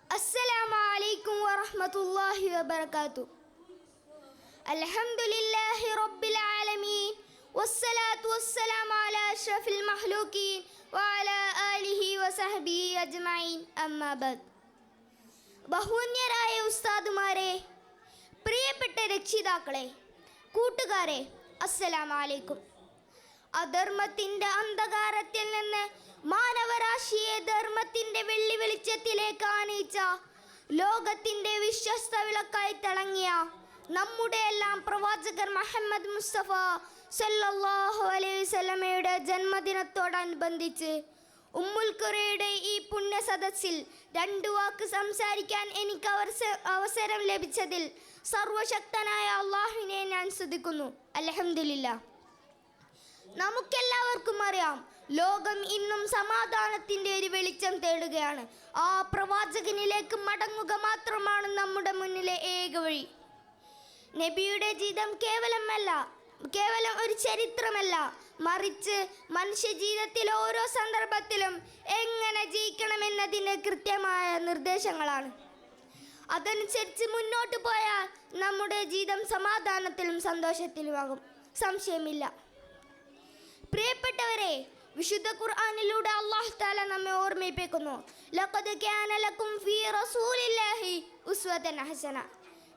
അസ്സലാമു അലൈക്കും വറഹ്മത്തുള്ളാഹി വബറകാതുഹു. അൽഹംദുലില്ലാഹി റബ്ബിൽ ആലമീൻ വസ്സലാത്തു വസ്സലാമു അലാ അഷ്റഫിൽ മഖ്ലൂഖീൻ വഅലാ ആലിഹി വസഹ്ബിഹി അജ്മഈൻ. അമ്മാ ബഅദ്. ബഹുമാന്യരായ ഉസ്താദുമാരെ, പ്രിയപ്പെട്ട രക്ഷിതാക്കളെ, കൂട്ടുകാരെ, അസ്സലാമു അലൈക്കും. അധർമ്മത്തിന്റെ അന്ധകാരത്തിൽ നിന്ന് മാനവരാശിയെ ധർമ്മത്തിന്റെ വെള്ളി വെളിച്ചത്തിലേക്ക് ആനയിച്ച ലോകത്തിന്റെ വിശ്വസ്ത വിളക്കായി തിളങ്ങിയ നമ്മുടെ എല്ലാം പ്രവാചകർ മുഹമ്മദ് മുസ്തഫ സല്ലല്ലാഹു അലൈഹി വസല്ലമയുടെ ജന്മദിനത്തോടനുബന്ധിച്ച് ഉമ്മുൽ ഖുറയുടെ ഈ പുണ്യ സദസ്സിൽ 2 വാക്ക് സംസാരിക്കാൻ എനിക്ക് അവസരം ലഭിച്ചതിൽ സർവശക്തനായ അള്ളാഹുവിനെ ഞാൻ സ്തുതിക്കുന്നു. അൽഹംദുലില്ലാഹ്. നമുക്കെല്ലാവർക്കും അറിയാം, ലോകം ഇന്നും സമാധാനത്തിൻ്റെ ഒരു വെളിച്ചം തേടുകയാണ്. ആ പ്രവാചകനിലേക്ക് മടങ്ങുക മാത്രമാണ് നമ്മുടെ മുന്നിലെ ഏക വഴി. നബിയുടെ ജീവിതം കേവലം ഒരു ചരിത്രമല്ല, മറിച്ച് മനുഷ്യജീവിതത്തിൽ ഓരോ സന്ദർഭത്തിലും എങ്ങനെ ജീവിക്കണമെന്നതിൻ്റെ കൃത്യമായ നിർദ്ദേശങ്ങളാണ്. അതനുസരിച്ച് മുന്നോട്ട് പോയാൽ നമ്മുടെ ജീവിതം സമാധാനത്തിലും സന്തോഷത്തിലുമാകും, സംശയമില്ല. പ്രിയപ്പെട്ടവരെ, വിശുദ്ധ ഖുർആനിലൂടെ അല്ലാഹു തആല നമ്മെ ഓർമ്മിപ്പിക്കുന്നു, ലഖദ് കാന ലക്കും ഫീ റസൂലില്ലാഹി ഉസ്വത്തുൻ ഹസന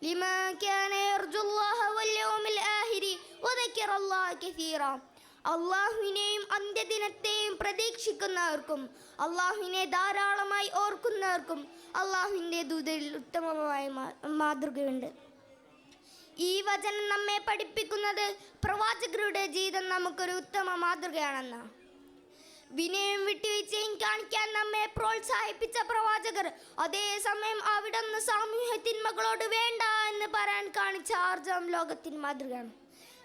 ലിമൻ കാന യർജുല്ലാഹ വൽ യൗമിൽ ആഖിരി വദക്കറല്ലാഹ കസീറ. അള്ളാഹുവിനെയും അന്ത്യദിനത്തെയും പ്രതീക്ഷിക്കുന്നവർക്കും അള്ളാഹുവിനെ ധാരാളമായി ഓർക്കുന്നവർക്കും അള്ളാഹുവിൻ്റെ ദൂതരിൽ ഉത്തമമായ മാതൃകയുണ്ട്. ഈ വചനം നമ്മെ പഠിപ്പിക്കുന്നത് പ്രവാചകരുടെ ജീവിതം നമുക്കൊരു ഉത്തമ മാതൃകയാണെന്നാണ്. വിനയം വിട്ടുവീഴ്ചയും കാണിക്കാൻ നമ്മെ പ്രോത്സാഹിപ്പിച്ച പ്രവാചകർ അതേസമയം അവിടുന്ന് സാമൂഹ്യ തിന്മകളോട് വേണ്ട എന്ന് പറയാൻ കാണിച്ച ആർജവം ലോകത്തിന് മാതൃകയാണ്.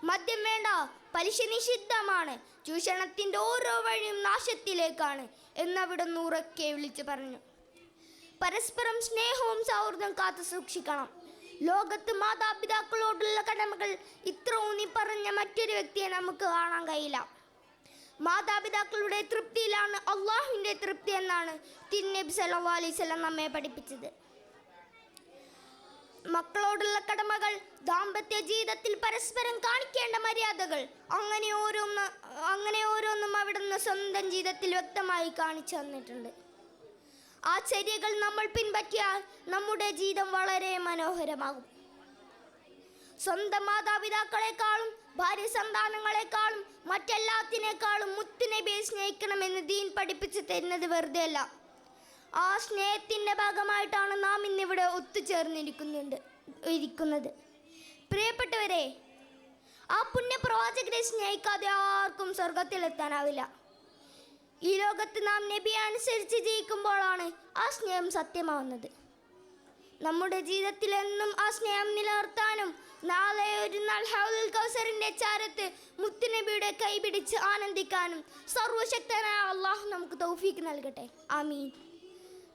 മദ്യം വേണ്ട, പലിശ നിഷിദ്ധമാണ്, ചൂഷണത്തിൻ്റെ ഓരോ വഴിയും നാശത്തിലേക്കാണ് എന്നവിടുന്ന് ഉറക്കെ വിളിച്ചു പറഞ്ഞു. പരസ്പരം സ്നേഹവും സൗഹൃദം കാത്തു സൂക്ഷിക്കണം. ലോകത്ത് മാതാപിതാക്കളോടുള്ള കടമകൾ ഇത്ര ഊന്നി പറഞ്ഞ മറ്റൊരു വ്യക്തിയെ നമുക്ക് കാണാൻ കഴിയില്ല. മാതാപിതാക്കളുടെ തൃപ്തിയിലാണ് അള്ളാഹുവിൻ്റെ തൃപ്തി എന്നാണ് തിരുനബി സല്ലല്ലാഹു അലൈഹി വസല്ലം നമ്മെ പഠിപ്പിച്ചത്. മക്കളോടുള്ള കടമകൾ, ദാമ്പത്യ ജീവിതത്തിൽ പരസ്പരം കാണിക്കേണ്ട മര്യാദകൾ, അങ്ങനെ ഓരോന്നും അവിടുന്ന് സ്വന്തം ജീവിതത്തിൽ വ്യക്തമായി കാണിച്ചു തന്നിട്ടുണ്ട്. ആ ചര്യകൾ നമ്മൾ പിൻപറ്റിയാൽ നമ്മുടെ ജീവിതം വളരെ മനോഹരമാകും. സ്വന്തം മാതാപിതാക്കളെക്കാളും ഭാര്യ സന്താനങ്ങളെക്കാളും മറ്റെല്ലാത്തിനേക്കാളും മുത്തുനബിയെ സ്നേഹിക്കണമെന്ന് ദീൻ പഠിപ്പിച്ചു തരുന്നത് വെറുതെ അല്ല. ആ സ്നേഹത്തിൻ്റെ ഭാഗമായിട്ടാണ് നാം ഇന്നിവിടെ ഒത്തുചേർന്നിരിക്കുന്നത്. പ്രിയപ്പെട്ടവരെ, ആ പുണ്യപ്രവാചകരെ സ്നേഹിക്കാതെ ആർക്കും സ്വർഗത്തിലെത്താനാവില്ല. ഈ ലോകത്ത് നാം നബിയെ അനുസരിച്ച് ജീവിക്കുമ്പോഴാണ് ആ സ്നേഹം സത്യമാവുന്നത്. നമ്മുടെ ജീവിതത്തിൽ എന്നും ആ സ്നേഹം നിലനിർത്താനും നാളെ ഒരു നാൾ ഹൗലുൽ കൗസറിൻ്റെ ചാരത്ത് മുത്തുനബിയുടെ കൈ പിടിച്ച് ആനന്ദിക്കാനും സർവശക്തനായ അള്ളാഹു നമുക്ക് തൗഫീക്ക് നൽകട്ടെ. ആമീൻ.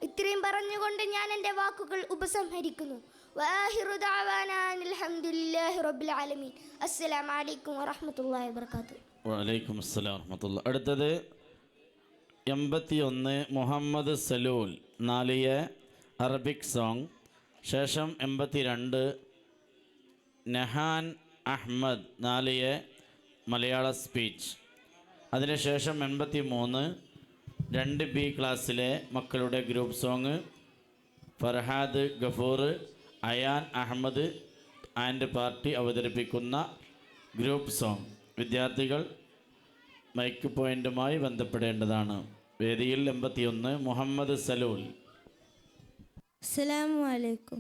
ഇത്രയും പറഞ്ഞുകൊണ്ട് ഞാൻ എൻ്റെ വാക്കുകൾ ഉപസംഹരിക്കുന്നു. വആഖിറു ദഅവാനാ അൽഹംദുലില്ലാഹി റബ്ബിൽ ആലമീൻ. അസ്സലാമു അലൈക്കും വറഹ്മത്തുള്ളാഹി വബറകാതുഹു. വഅലൈക്കും അസ്സലാം വറഹ്മത്തുള്ളാഹി. അടുത്തത് 81 മുഹമ്മദ് സലൂൽ 4 അറബിക് സോങ്. ശേഷം 82 നഹാൻ അഹ്മദ് 4 മലയാള സ്പീച്ച്. അതിനുശേഷം 83 2B ക്ലാസ്സിലെ മക്കളുടെ group song Farhad Gafoor, Ayan Ahmed and party അവതരിപ്പിക്കുന്ന ഗ്രൂപ്പ് സോങ്. വിദ്യാർത്ഥികൾ മൈക്ക് പോയിൻ്റുമായി ബന്ധപ്പെടേണ്ടതാണ്. വേദിയിൽ 81 മുഹമ്മദ് സലൂൽ. السلام عليكم.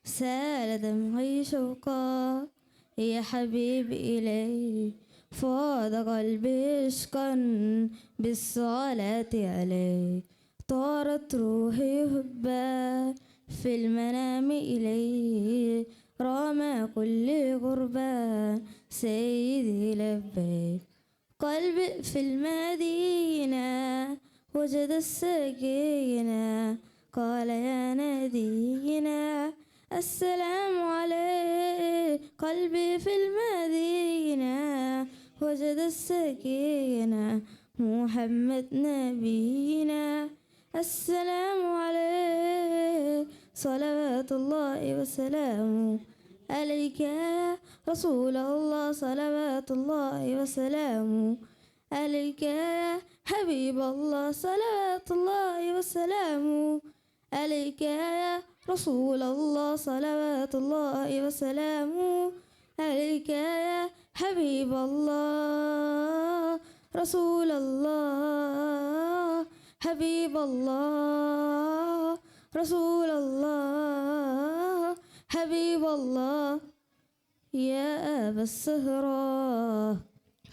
سال دمعي شوقا يا حبيبي إلي، فاض قلبي عشقا بالصلاة عليك، طارت روحي حبا في المنام إلي، رام كل غربا سيدي لبيك، قلبي في المدينة وجد السكينة، قال يا نبينا السلام عليك، قلبي في المدينة وجد السكينة، محمد نبينا السلام عليك، صلوات الله وسلامه عليك يا رسول الله، صلوات الله وسلامه عليك يا حبيب الله، صلوات الله وسلامه عليك يا رسول الله صلوات الله وسلامه عليك يا حبيب الله رسول الله حبيب الله رسول الله حبيب الله يا أبا السهراء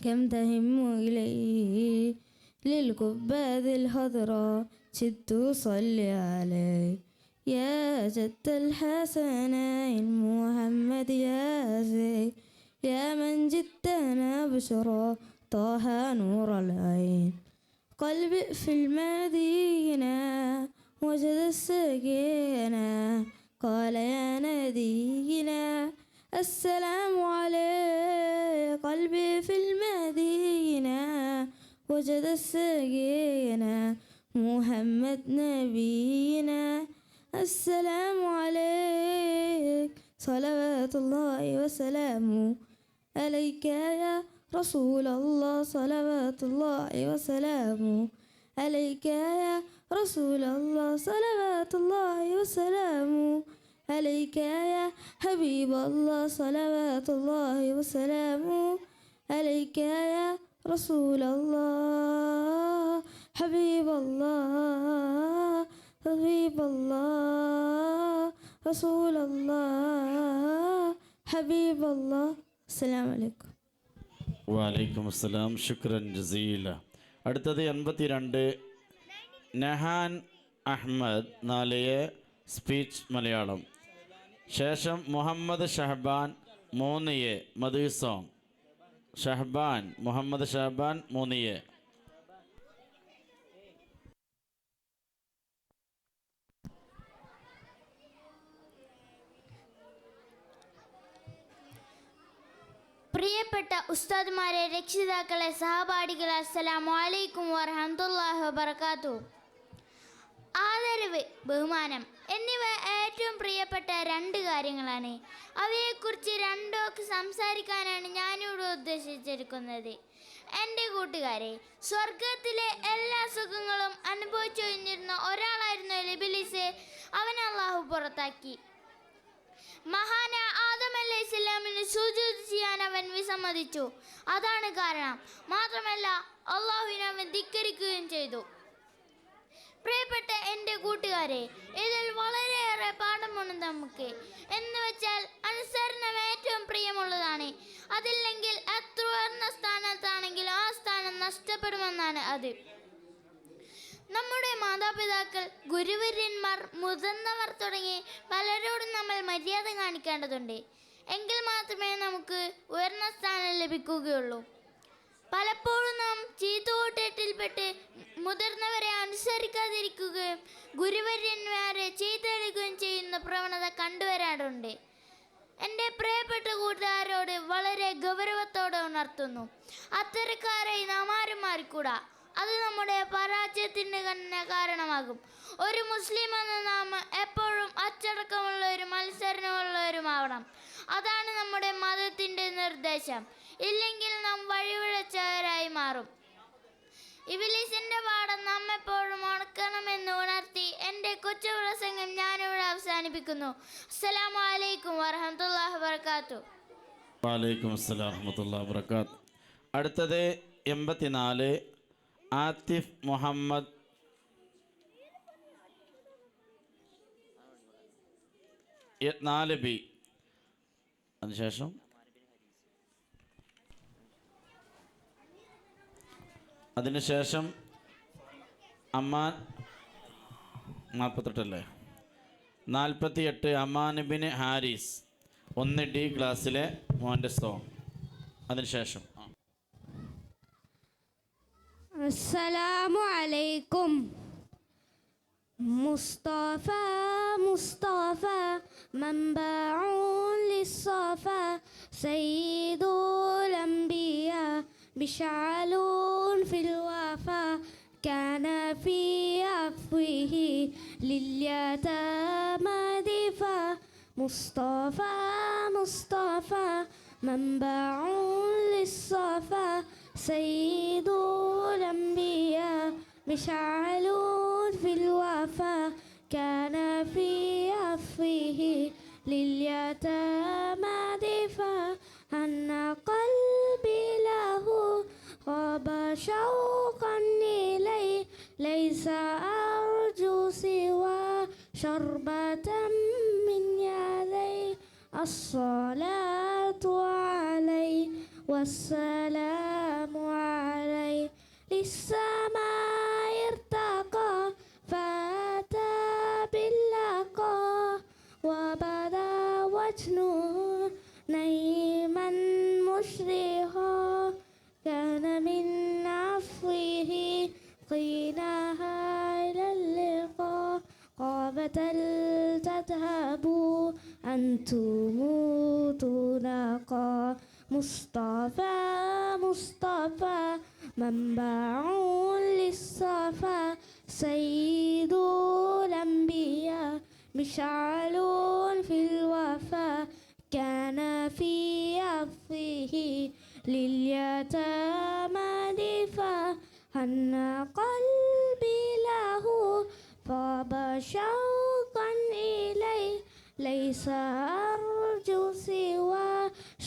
كم تهم إليه للكباد الخضراء شدت صلي عليه يا جد الحسنين محمد يا زين يا من جدنا بشرى طه نور العين قلبي في المدينة وجد السكينة قال يا نبينا السلام عليك قلبي في المدينة وجد السكينة محمد نبينا السلام عليك صلوات الله وسلامه عليك يا رسول الله صلوات الله وسلامه عليك يا رسول الله صلوات الله وسلامه عليك يا حبيب الله صلوات الله وسلامه عليك يا رسول الله حبيب الله حبيب الله رسول الله حبيب الله السلام عليكم വലൈക്കും അസ്സലാം ശുക്രൻ ജസീല. അടുത്തത് 82 Nahan Ahmad 4A speech Malayalam. ശേഷം മുഹമ്മദ് ഷഹബാൻ 3A മധു സോങ്. ഷഹബാൻ മുഹമ്മദ് ഷഹബാൻ 3A. പ്രിയപ്പെട്ട ഉസ്താദ്മാരെ, രക്ഷിതാക്കളെ, സഹപാഠികളെ, അസ്സലാമു അലൈക്കും വറഹ്മത്തുള്ളാഹി വബറകാതുഹു. ആദരവ്, ബഹുമാനം എന്നിവ ഏറ്റവും പ്രിയപ്പെട്ട രണ്ട് കാര്യങ്ങളാണ്. അവയെക്കുറിച്ച് രണ്ടോക്ക് സംസാരിക്കാനാണ് ഞാനിവിടെ ഉദ്ദേശിച്ചിരിക്കുന്നത്. എൻ്റെ കൂട്ടുകാരെ, സ്വർഗത്തിലെ എല്ലാ സുഖങ്ങളും അനുഭവിച്ചു കഴിഞ്ഞിരുന്ന ഒരാളായിരുന്നു ഇബ്ലീസ്. അവനെ അള്ളാഹു പുറത്താക്കി. മഹാന ആദം അലൈഹിസ്സലാമിന് സുജൂദ് ചെയ്യാൻ അവൻ വിസമ്മതിച്ചു. അതാണ് കാരണം. മാത്രമല്ല അള്ളാഹുവിനെ അവൻ ധിക്കരിക്കുകയും ചെയ്തു. പ്രിയപ്പെട്ട എൻ്റെ കൂട്ടുകാരെ, ഇതിൽ വളരെയേറെ പാഠമുണ്ട് നമുക്ക്. എന്ന് വെച്ചാൽ അനുസരണം ഏറ്റവും പ്രിയമുള്ളതാണ്. അതില്ലെങ്കിൽ എത്ര ഉയർന്ന സ്ഥാനത്താണെങ്കിലും ആ സ്ഥാനം നഷ്ടപ്പെടുമെന്നാണ് അത്. നമ്മുടെ മാതാപിതാക്കൾ, ഗുരുവര്യന്മാർ, മുതിർന്നവർ തുടങ്ങി പലരോടും നമ്മൾ മര്യാദ കാണിക്കേണ്ടതുണ്ട്. എങ്കിൽ മാത്രമേ നമുക്ക് ഉയർന്ന സ്ഥാനം ലഭിക്കുകയുള്ളൂ. പലപ്പോഴും നാം ചീത്തകൂട്ടത്തിൽപ്പെട്ട് മുതിർന്നവരെ അനുസരിക്കാതിരിക്കുകയും ഗുരുവര്യന്മാരെ ചീത്തയെടുക്കുകയും ചെയ്യുന്ന പ്രവണത കണ്ടുവരാറുണ്ട്. എൻ്റെ പ്രിയപ്പെട്ട കൂട്ടുകാരോട് വളരെ ഗൗരവത്തോടെ ഉണർത്തുന്നു, അത്തരക്കാരായി നാം ആരും മാറിക്കൂടാ. അത് നമ്മുടെ പരാജയത്തിന് തന്നെ കാരണമാകും. ഒരു മുസ്ലിം എന്ന നാം എപ്പോഴും അച്ചടക്കമുള്ളവരും മത്സരമുള്ളവരുമാവണം. അതാണ് നമ്മുടെ മതത്തിൻ്റെ നിർദ്ദേശം. ഇല്ലെങ്കിൽ നാം വഴിവിഴച്ചവരായി മാറും. ഇബ്ലീസിന്റെ പാഠം നാം എപ്പോഴും ഓർക്കണമെന്ന് ഉണർത്തി എൻ്റെ കൊച്ചു പ്രസംഗം ഞാനിവിടെ അവസാനിപ്പിക്കുന്നു. അസ്സലാമു അലൈക്കും വറഹ്മത്തുള്ളാഹി വബറകാതുഹു. വലൈക്കും അസ്സലാം വറഹ്മത്തുള്ളാഹി വബറകാതുഹു. അടുത്തത് 84 ആതിഫ് മുഹമ്മദ് 4B. അതിനുശേഷം Amman 48 48 Aman bin Haris 1D ക്ലാസ്സിലെ മോൻ്റെ സോങ്. അതിനുശേഷം അസ്സലാമു അലൈക്കും. മുസ്തഫ മുസ്തഫ മൻബഉൻ ലിസ്സഫ സയ്യിദുൽ അംബിയ ബിശഅലൂൻ ഫിൽ വഫ കാന ഫീ അഫ്വിഹി ലിൽയതമ ദിഫ മുസ്തഫ മുസ്തഫ മൻബഉൻ ലിസ്സഫ سيد الأنبياء مشعل في الوفا كان في لليتامى دفاعا قلبي له غاب شوقا إليه ليس أرجو سوى شربة من يديه الصلاة عليه والسلام عليه للسماء ارتقى فأتى باللقاء وبدا وجهه نعيما مشرقا كان من عفوه قينها إلى اللقاء قابة تذهبوا أنتم تنقى مصطفى منبع للصفا سيد الأنبياء مشعل في الوفا كان في عفوه لليتامى دفاعا قلبي له طاب شوقا إليه ليس أرجو سوى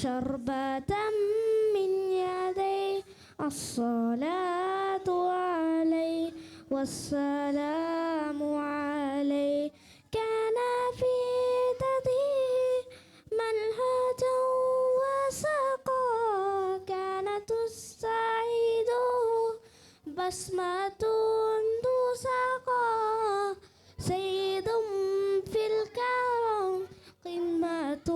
شربة من يديه الصلاة عليه والسلام عليه كان في تديه منهجا وسقا كانت السعيد بسمة سقا سيد في الكرم قمة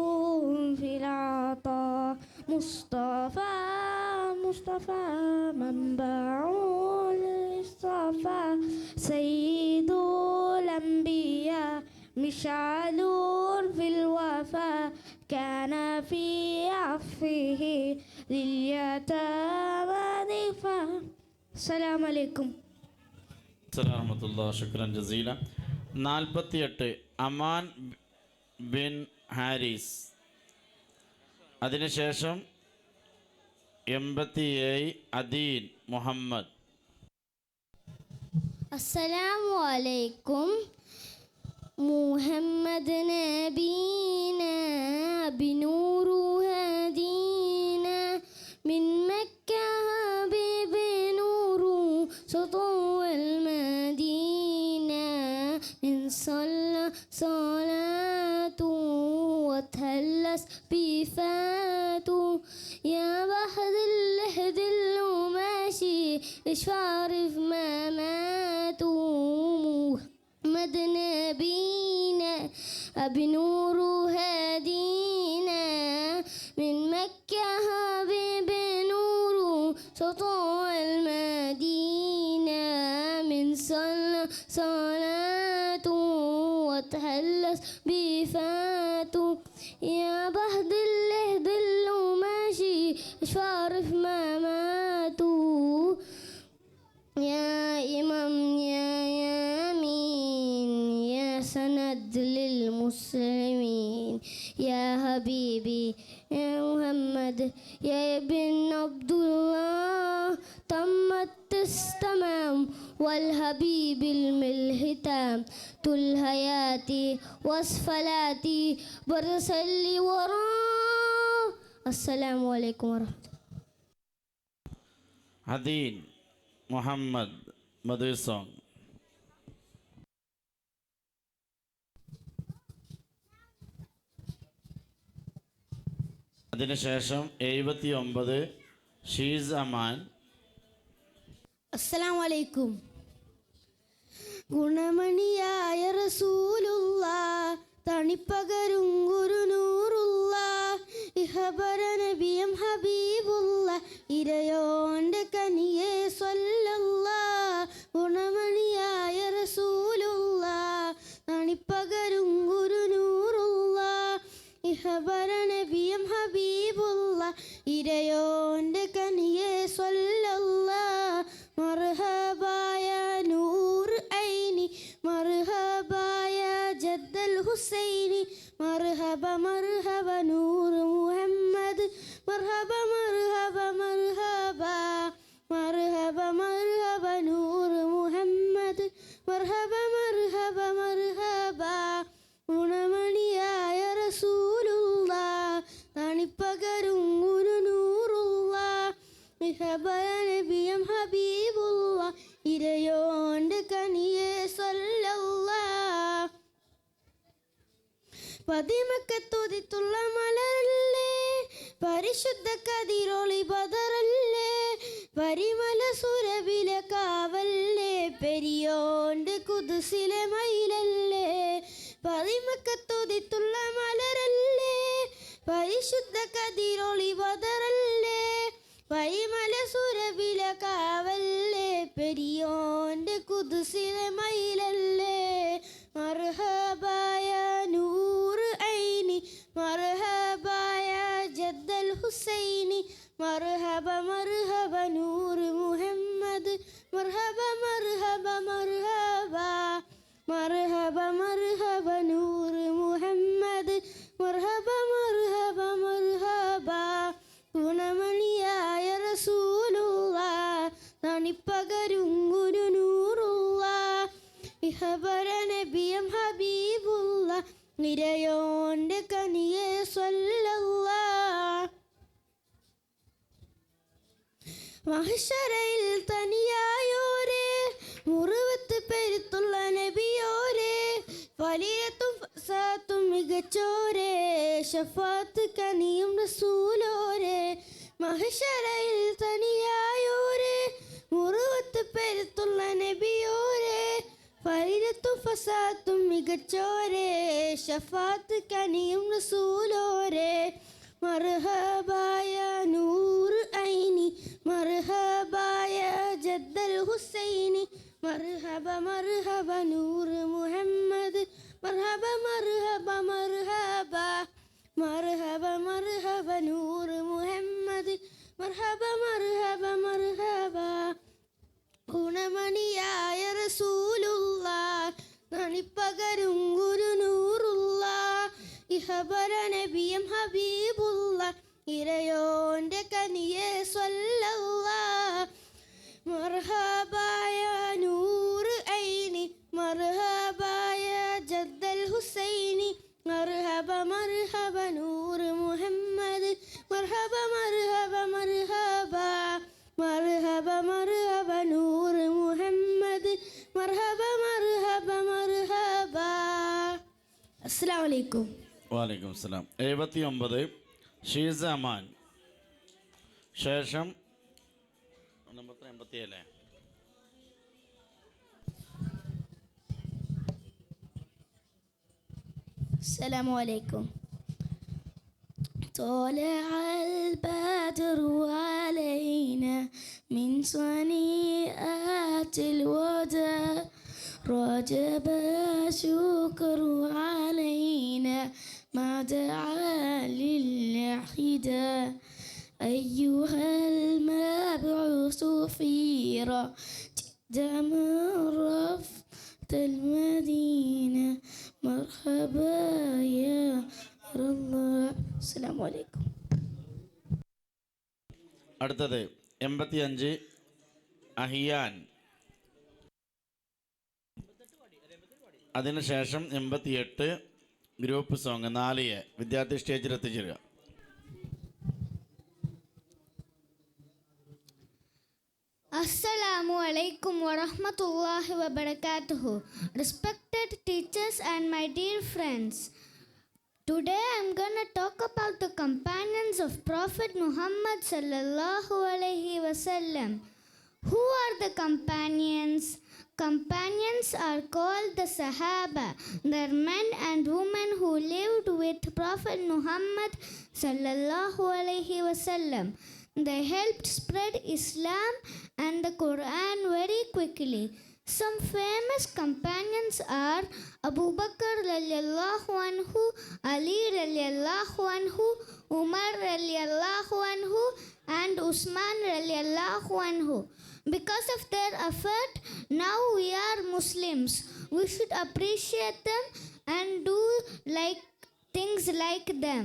في العطاء مصطفى منبع للصفا سيد الأنبياء مشعل في الوفا كان في عفوه لليتامى دفاع السلام عليكم റഹ്മത്തുള്ളാഹി ശുക്രൻ ജസീല. 48 അമാൻ ബിൻ ഹാരിസ്. അതിനുശേഷം 87 അദീൻ മുഹമ്മദ്. അസ്സലാമു അലൈക്കും. മുഹമ്മദ് നബീന ബിനൂറു ഹദീന മിൻ മക്ക ഹബീബ് നൂറു സതവൽ മദീന മിൻ صلاة وتهلس بفاتو يا بحد اللحد الماشي اشفارف ما ماتوا محمد نبينا بنور هدينا من مكة حبيب نور سطوع المدينة من صلاة وتهلس بفاتو يا بهد اللهد ماشي اشفارف ما ماتوا يا إمام يا يمين يا سند للمسلمين يا حبيبي يا محمد يا ابن عبد الله تمت التمام والحبيب الملهتام الحياتي وصفلاتي برسلي وراه السلام عليكم ورحمة الله. അദീൻ മുഹമ്മദ് മധു സോങ്. അതിനുശേഷം 79 ഷീസ് അമാൻ. അസ്സലാമു അലൈക്കും. ഗുണമണിയായ റസൂലുള്ള തണിപ്പകരും ഗുരുനൂറുള്ള ഇഹബര നബിയം ഹബീബുള്ള ഇരയോന്റെ കനിയെ സ്വല്ലല്ല. ഗുണമണിയായ റസൂലുള്ള തണിപ്പകരും ഗുരുനൂറുള്ള ഇഹബര നബിയം ഹബീബുള്ള ഇരയോന്റെ കനിയെ സ്വല്ലല്ല. മർഹബായ നൂർ ഐനി മർഹബായ ജദ്ദൽ ഹുസൈനി മർഹബ മർഹബ നൂർ മുഹമ്മദ് മർഹബ മർഹബ മർഹബ മർഹബ മർഹബ നൂർ മുഹമ്മദ് മർഹബ മർഹബ മർഹബ. ഗുണമണിയായ റസൂൽ ഇഹബറ നബിയം ഹബീബുള്ള ഇരയോണ്ട് കനിയെ സല്ലല്ലാഹ് പതിമക്കത്തുതിത്തുള്ള മലരല്ലേ പരിശുദ്ധ കതിരൊളി ബദറല്ലേ പരിമല സുരവിലെ കാവല്ലേ പെരിയോണ്ട് കുതുസിലെ മയിലല്ലേ പതിമക്കത്തുതിത്തുള്ള മലരല്ലേ പരിശുദ്ധ കതിരൊളി ബദറല്ലേ പരിമല സുരവിലെ കാവല്ലേ പെരിയോണ്ട് കുതുസിലെ മയിലല്ലേ മർഹബായ നൂറ് ഐനി മർഹബായ ജദ്ദൽ ഹുസൈനി മർഹബ മർഹബ നൂറ് മുഹമ്മദ് മർഹബ മർഹബ മർഹബ മർഹബ മർഹബ നൂറ് മുഹമ്മദ് മർഹബ മർഹബ മർഹബ ഗുണമണിയായ റസൂലുള്ള നണിപ്പകരും ഗുരു നൂറുള്ള ഇഹബറ നബിയം ഹബീബുള്ള നിരയോണ്ട് കനിയെ സ്വല്ലല്ലാഹ് മഹ്ശറയിൽ തനിയായോരേ മുറുവത്ത് പെരുത്തുള്ള നബിയോരേ വലിയത്തും ഫസാത്തും മികച്ചോരേ ഷഫാത്ത് കനിയും റസൂലോരേ മഹ്ശറയിൽ തനിയായോരേ മുറുവത്ത് പെരുത്തുള്ള നബിയോരേ വലിയത്തും ഫസാത്തും മികച്ചോരേ ഷഫാത്ത് കനിയും റസൂലോരേ മർഹബായ നൂറ് ഐനി മർഹബായ ജദ്ദൽ ഹുസൈനി മർഹബ മർഹബ നൂറ് മുഹമ്മദ് മർഹബ മർഹബ മർഹബ മർഹബ മർഹബ നൂറ് മുഹമ്മദ് മർഹബ മർഹബ മർഹബ ഗുണമണിയായ റസൂലുള്ള നണിപ്പകരും ഗുരു നൂറുള്ള ഇഹബറ നബിയം ഹബീബുള്ള ഇരയോന്റെ കനിയെ സ്വല്ലല്ലാഹ് മർഹബായ നൂറ് ഐനി മർഹബായ ജദ്ദൽ ഹുസൈനി മർഹബ മർഹബ നൂറ് മുഹമ്മദ് മർഹബ മർഹബ മർഹബ മർഹബ മർഹബ നൂറ് മുഹമ്മദ് മർഹബ മർഹബ മർഹബ അസ്സലാമു അലൈക്കും. വാലൈക്കും അസ്സലാം. 79 ഷീസ അമാൻ. ശേഷം നമ്പർ 87. അസ്സലാമു അലൈക്കും. طلع البدر علينا من صنيعات الوداع رجب شكر علينا ما دعا للحدى أيها المبعوث في دم رفت المدينة مرحبا يا الله. السلام عليكم. അടുത്തത് 85 അഹിയാൻ. അതിനുശേഷം 88 ഗ്രൂപ്പ് സോങ് 4 വിദ്യാർത്ഥി സ്റ്റേജിൽ എത്തിച്ചേരുക. Assalamu alaikum wa rahmatullahi wa barakatuhu. Respected teachers and my dear friends, today I'm gonna talk about the companions of Prophet Muhammad sallallahu alaihi wasallam. Who are the companions? Companions are called the Sahaba. They're men and women who lived with Prophet Muhammad sallallahu alaihi wasallam. They helped spread Islam and the Quran very quickly. Some famous companions are Abu Bakr radiallahu anhu, Ali radiallahu anhu, Umar radiallahu anhu, and Usman radiallahu anhu. Because of their effort, now we are Muslims. We should appreciate them and do things like them.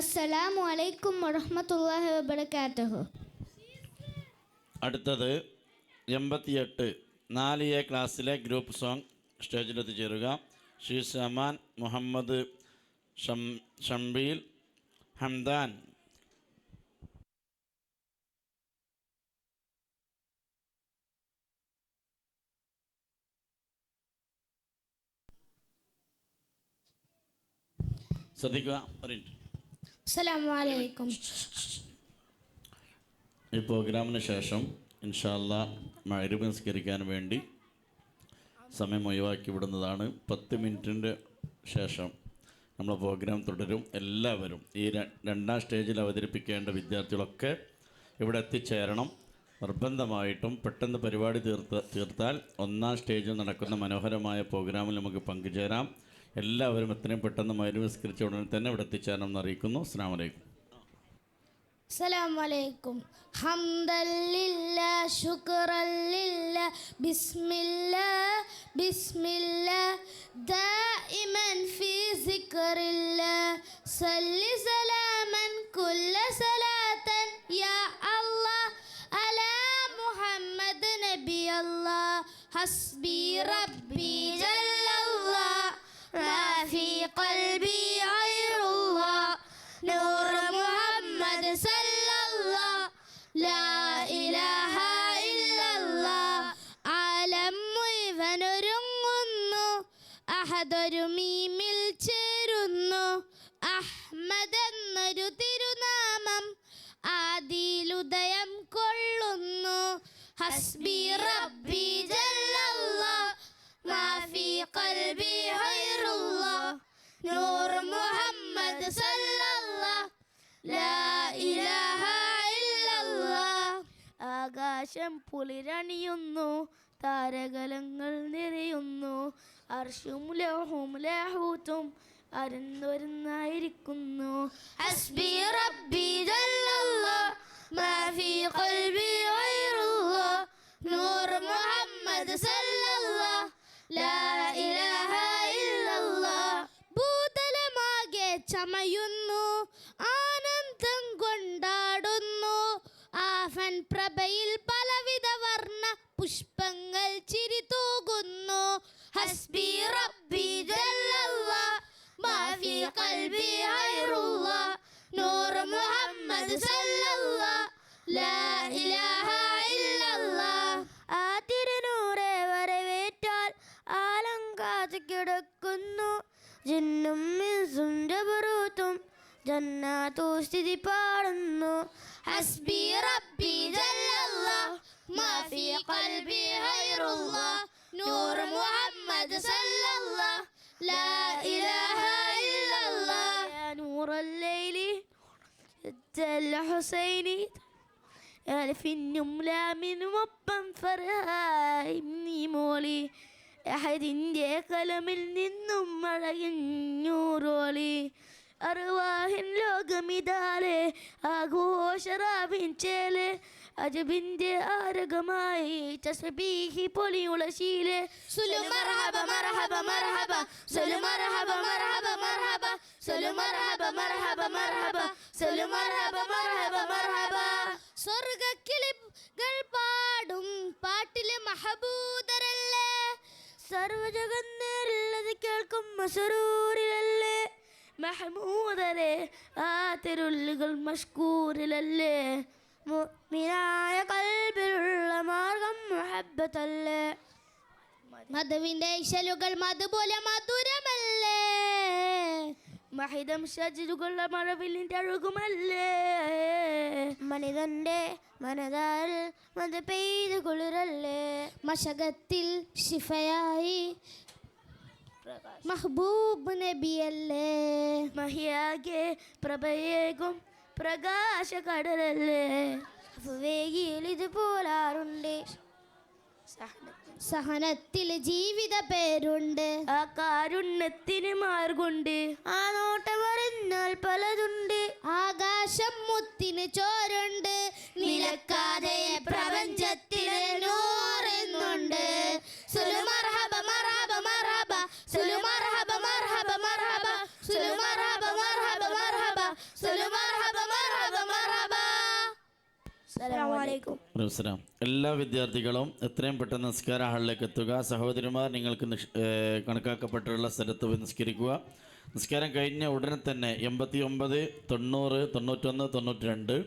Assalamu alaikum wa rahmatullahi wa barakatuhu. അടുത്തത് 88 4A ക്ലാസ്സിലെ group song സ്റ്റേജിൽ എത്തിച്ചേരുക. ഷീസ് അമാൻ, മുഹമ്മദ് ഷംബീൽ, ഹംദാൻ. ശ്രദ്ധിക്കുക. ഒരു minute. അസ്സലാമു അലൈക്കും. ഈ പ്രോഗ്രാമിന് ശേഷം ഇൻഷാ അല്ലാഹ് മഗ്‌രിബ് നിസ്കരിക്കാൻ വേണ്ടി സമയം ഒഴിവാക്കി വിടുന്നതാണ്. 10 മിനിറ്റിൻ്റെ ശേഷം നമ്മൾ പ്രോഗ്രാം തുടരും. എല്ലാവരും ഈ രണ്ടാം സ്റ്റേജിൽ അവതരിപ്പിക്കേണ്ട വിദ്യാർത്ഥികളൊക്കെ ഇവിടെ എത്തിച്ചേരണം. നിർബന്ധമായിട്ടും പെട്ടെന്ന് പരിപാടി തീർത്താൽ ഒന്നാം സ്റ്റേജിൽ നടക്കുന്ന മനോഹരമായ പ്രോഗ്രാമിൽ നമുക്ക് പങ്കുചേരാം. എല്ലാവരും എത്രയും പെട്ടെന്ന് മഗ്‌രിബ് നിസ്കരിച്ച ഉടനെ തന്നെ ഇവിടെ എത്തിച്ചേരണം എന്ന് അറിയിക്കുന്നു. അസ്സലാമു അലൈക്കും. السلام عليكم. حمدا لله شكرا لله بسم الله بسم الله دائما في ذكر الله صل سلاما كل صلاة يا الله على محمد نبي الله حسبي ربي جل الله ما في قلبي غير الله نور محمد صلى الله لا إله إلا الله عالم മുഴുവനൊരുങ്ങുന്നു അഹദൊരു മീമിൽ ചേരുന്നു അഹ്മദ് എന്നൊരു തിരുനാമം ആദിയിലുദയം കൊള്ളുന്നു ഹസ്ബി റബ്ബി ജല്ലല്ലാഹ് മാ ഫീ ഖൽബി ഗൈറുല്ലാഹ് നൂർ മുഹമ്മദ് സല്ലല്ലാഹ് ലാ ഇലാഹ ഇല്ലല്ലാഹ്. ആകാശം പുളിരണിയുന്നു, താരകലങ്ങൾ നിറയുന്നു, അർശും ലൗഹും ലാഹൂത്തും അരുന്നൊരുന്നായിരിക്കുന്നു. ഹസ്ബി റബ്ബി ജല്ലല്ലാഹ് മാ ഫീ ഖൽബി ഗൈറുല്ലാഹ് നൂർ മുഹമ്മദ് സല്ലല്ലാഹ് ലാ ഇലാഹ ഇല്ലല്ലാഹ്. ഭൂതലമാകെ ചമയുന്നു, ആനന്ദം കൊണ്ടാടുന്നു, ആഫൻ പ്രഭയിൽ പലവിധ വർണ്ണ പുഷ്പങ്ങൾ ചിരി തൂകുന്നു. ഹസ്ബി റബ്ബി ജല്ലല്ലാഹ് മാ ഫീ ഖൽബി ഗൈറുല്ലാഹ് നൂർ മുഹമ്മദ് സല്ലല്ലാഹ് ലാ ഇലാഹ ഇല്ലല്ലാഹ്. ആ തിരുനൂറെ വരവേറ്റാൽ ആലം കാത്തു കിടക്കുന്നു, ജിന്നും മിൻസും ജബറൂത്തും ജന്നാത്തു സ്ഥിതി പാടുന്നു. ഹസ്ബി റബ്ബി ജല്ലല്ലാഹ് മാ ഫീ ഖൽബി ഗൈറുല്ലാഹ് നൂർ മുഹമ്മദ് സല്ലല്ലാഹ് ലാ ഇലാഹ ഇല്ലല്ലാഹ്. യാ നൂറൽ ലൈലി ജല്ല ഹുസൈനി അൽഫിന്നും ലാമിനും ഒപ്പം ഫർഹായി നീ മോളി അഹദിൻ്റെ കലമിൽ നിന്നും അഴകിഞ്ഞൂറോളി അറുവാഹിൻ ലോകമിതാലെ ആഘോഷറാവിൻ ചേലെ അജബിൻ്റെ ആരകമായി തസ്ബീഹി പൊലിയുളശീലെ സുലു മർഹബ മർഹബ മർഹബ സുലു മർഹബ മർഹബ മർഹബ സുലു മർഹബ മർഹബ മർഹബ സുലു മർഹബ മർഹബ മർഹബ. സ്വർഗ്ഗക്കിളികൾ പാടും പാട്ടിലെ മഹബൂദരല്ലേ, സർവജഗന്നേരുള്ളത് കേൾക്കും മസറൂരിലല്ലേ, മഹമൂദരെ ആ തിരുള്ളുകൾ മഷ്കൂറിലല്ലേ, മുഅ്മിനായ കൽബിലുള്ള മാർഗം മുഹബ്ബത്തല്ലേ, മധുവിന്റെ ഇശലുകൾ മധുപോലെ മധുരമല്ലേ, മഹിതം ഷജറുകളുടെ മഴവില്ലിൻ്റെ അഴുകുമല്ലേ, മനിതന്റെ മനതാൽ മത പെയ്തു കുളിരല്ലേ, മശകത്തിൽ ശിഫയായി മഹബൂബ് നബിയല്ലേ, മഹിയാകെ പ്രഭയേകും പ്രകാശ കടലല്ലേ, വേഗിയിൽ ഇത് പോലാറുണ്ട്, സഹനത്തിൽ ജീവിത പേരുണ്ട്, ആ കാരുണ്യത്തിന് മാർഗുണ്ട്, ആ നോട്ടമറിഞ്ഞാൽ പലതുണ്ട്, ആകാശം മുത്തിന് ചോരുണ്ട്, നിലക്കാതെ പ്രപഞ്ചത്തിന് നൂറെന്നുണ്ട്. സുലു മർഹബ മർഹബ മർഹബ സുലു മർഹബ മർഹബ മർഹബ സുലു മർഹബ മർഹബ മർഹബ സുലു മർഹബ മർഹബ മർഹബ. അസ്സലാമു അലൈക്കും. നമസ്കാരം. എല്ലാ വിദ്യാർത്ഥികളും എത്രയും പെട്ടെന്ന് നിസ്കാര ഹാളിലേക്ക് എത്തുക. സഹോദരിമാർ നിങ്ങൾക്ക് കണക്കാക്കപ്പെട്ടുള്ള സ്ഥലത്ത് പോയി നിസ്കരിക്കുക. നിസ്കാരം കഴിഞ്ഞ ഉടനെ തന്നെ 89, 90, 91, 92, 93,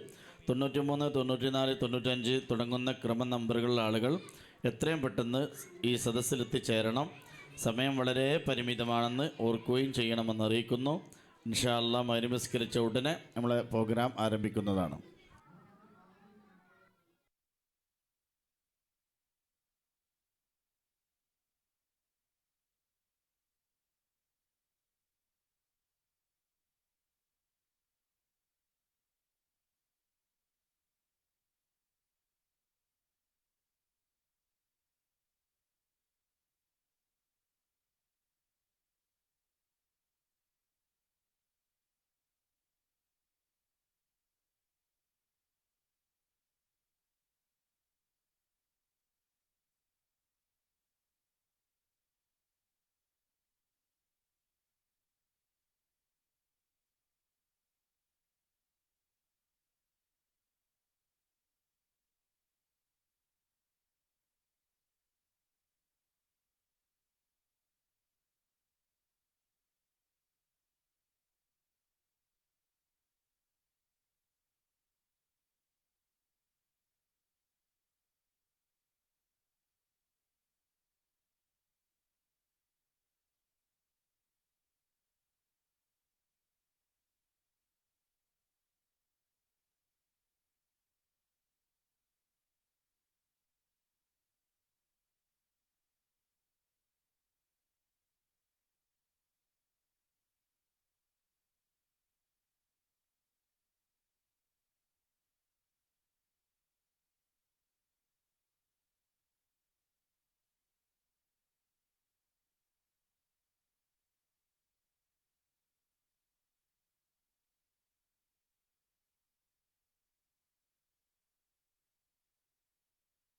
94, 95 തുടങ്ങുന്ന ക്രമ നമ്പറുകളുള്ള ആളുകൾ എത്രയും പെട്ടെന്ന് ഈ സദസ്സിലെത്തിച്ചേരണം. സമയം വളരെ പരിമിതമാണെന്ന് ഓർക്കുകയും ചെയ്യണമെന്ന് അറിയിക്കുന്നു. ഇൻഷാ അല്ലാഹ് മഗ്‌രിബ് നിസ്കരിച്ച ഉടനെ നമ്മളെ പ്രോഗ്രാം ആരംഭിക്കുന്നതാണ്.